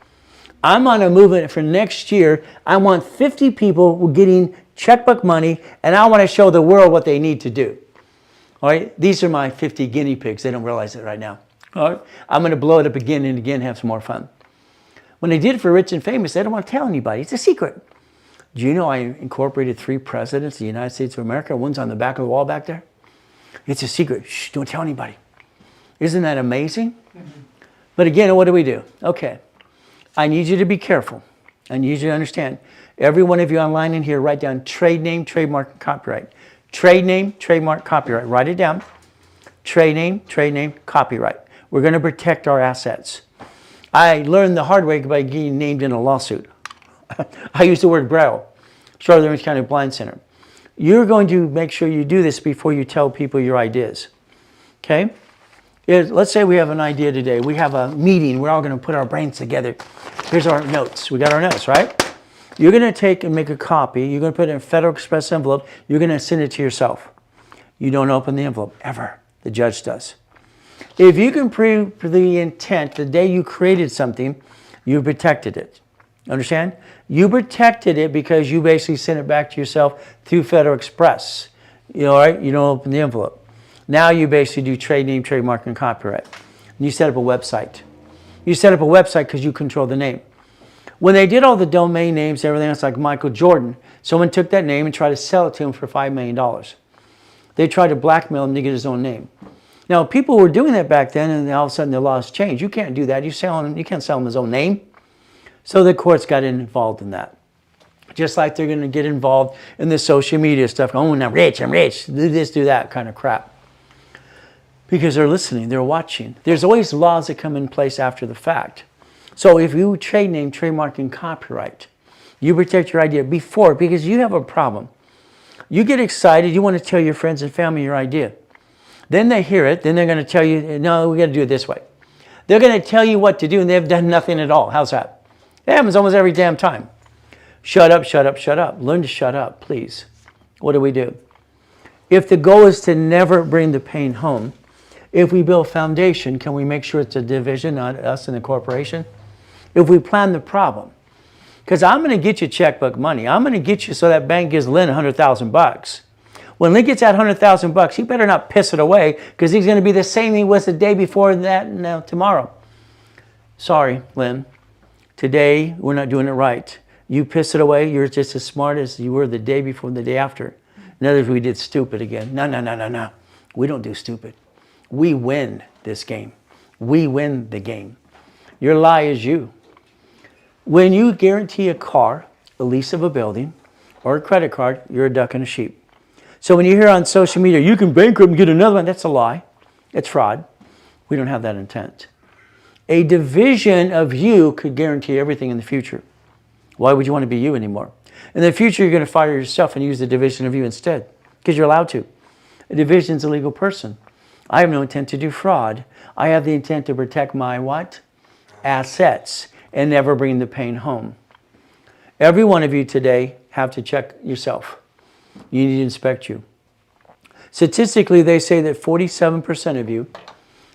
I'm on a movement for next year. I want 50 people getting checkbook money, and I want to show the world what they need to do. All right? These are my 50 guinea pigs. They don't realize it right now. All right? I'm going to blow it up again and again, have some more fun. When they did it for Rich and Famous, they don't want to tell anybody. It's a secret. Do you know I incorporated 3 presidents of the United States of America? One's on the back of the wall back there. It's a secret. Shh, don't tell anybody. Isn't that amazing? Mm-hmm. But again, what do? Okay. I need you to be careful. I need you to understand. Every one of you online in here, write down trade name, trademark, and copyright. Trade name, trademark, copyright. Write it down. Trade name, copyright. We're going to protect our assets. I learned the hard way by getting named in a lawsuit. I used the word Braille, Charlotte Orange County Blind Center. You're going to make sure you do this before you tell people your ideas. Okay? Let's say we have an idea today. We have a meeting. We're all going to put our brains together. Here's our notes. We got our notes, right? You're going to take and make a copy. You're going to put it in a Federal Express envelope. You're going to send it to yourself. You don't open the envelope, ever. The judge does. If you can prove the intent the day you created something, you protected it. Understand? You protected it because you basically sent it back to yourself through Federal Express. You know, right? You don't open the envelope. Now you basically do trade name, trademark, and copyright. And you set up a website. You set up a website because you control the name. When they did all the domain names, everything else like Michael Jordan, someone took that name and tried to sell it to him for $5 million. They tried to blackmail him to get his own name. Now, people were doing that back then, and all of a sudden the laws changed. You can't do that. You can't sell him his own name. So the courts got involved in that. Just like they're going to get involved in the social media stuff. Oh, I'm rich, do this, do that kind of crap. Because they're listening, they're watching. There's always laws that come in place after the fact. So if you trade name, trademark, and copyright, you protect your idea before, because you have a problem. You get excited, you want to tell your friends and family your idea. Then they hear it, then they're going to tell you, no, we got to do it this way. They're going to tell you what to do, and they've done nothing at all. How's that? It happens almost every damn time. Shut up, shut up, shut up. Learn to shut up, please. What do? If the goal is to never bring the pain home, if we build a foundation, can we make sure it's a division, not us and the corporation? If we plan the problem. Because I'm going to get you checkbook money. I'm going to get you so that bank gives Lynn $100,000. When Lynn gets that $100,000, he better not piss it away, because he's going to be the same he was the day before that and now tomorrow. Sorry, Lynn. Today, we're not doing it right. You piss it away, you're just as smart as you were the day before and the day after. In other words, we did stupid again. No. We don't do stupid. We win this game. We win the game. Your lie is you. When you guarantee a car, a lease of a building, or a credit card, you're a duck and a sheep. So when you hear on social media, you can bankrupt and get another one, that's a lie. It's fraud. We don't have that intent. A division of you could guarantee everything in the future. Why would you want to be you anymore? In the future, you're going to fire yourself and use the division of you instead, because you're allowed to. A division is a legal person. I have no intent to do fraud. I have the intent to protect my what? Assets, and never bring the pain home. Every one of you today have to check yourself. You need to inspect you. Statistically, they say that 47% of you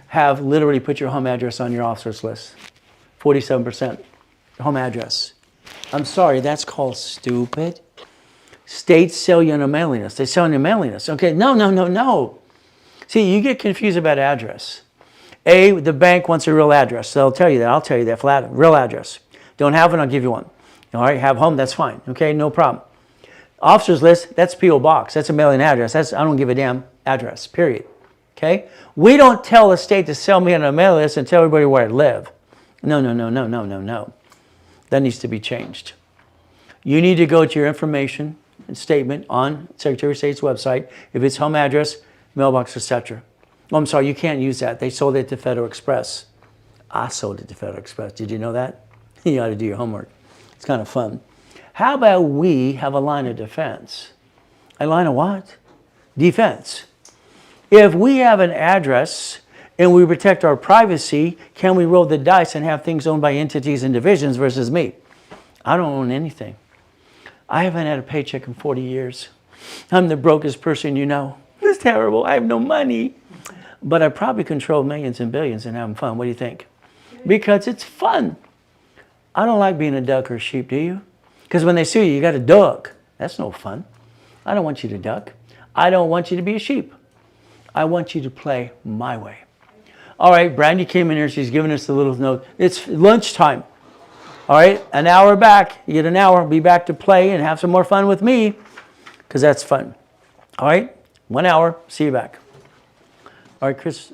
have literally put your home address on your officer's list. 47% home address. I'm sorry, that's called stupid. States sell you on a mailing list. They sell you on a mailing list. Okay, no. See, you get confused about address. The bank wants a real address. They'll tell you that. I'll tell you that. Flat, real address. Don't have one, I'll give you one. All right, have home, that's fine. Okay, no problem. Officer's list, that's P.O. Box. That's a mailing address. I don't give a damn address, period. Okay? We don't tell the state to sell me on a mailing list and tell everybody where I live. No. That needs to be changed. You need to go to your information and statement on Secretary of State's website. If it's home address, mailbox, etc. Oh, I'm sorry, you can't use that. They sold it to Federal Express. I sold it to Federal Express. Did you know that? You ought to do your homework. It's kind of fun. How about we have a line of defense? A line of what? Defense. If we have an address and we protect our privacy, can we roll the dice and have things owned by entities and divisions versus me? I don't own anything. I haven't had a paycheck in 40 years. I'm the brokest person you know. It's terrible. I have no money. But I probably control millions and billions and having fun. What do you think? Because it's fun. I don't like being a duck or a sheep, do you? Because when they sue you, you got to duck. That's no fun. I don't want you to duck. I don't want you to be a sheep. I want you to play my way. All right, Brandy came in here. She's giving us a little note. It's lunchtime. All right, an hour back. You get an hour. Be back to play and have some more fun with me, because that's fun. All right, 1 hour. See you back. All right, Chris.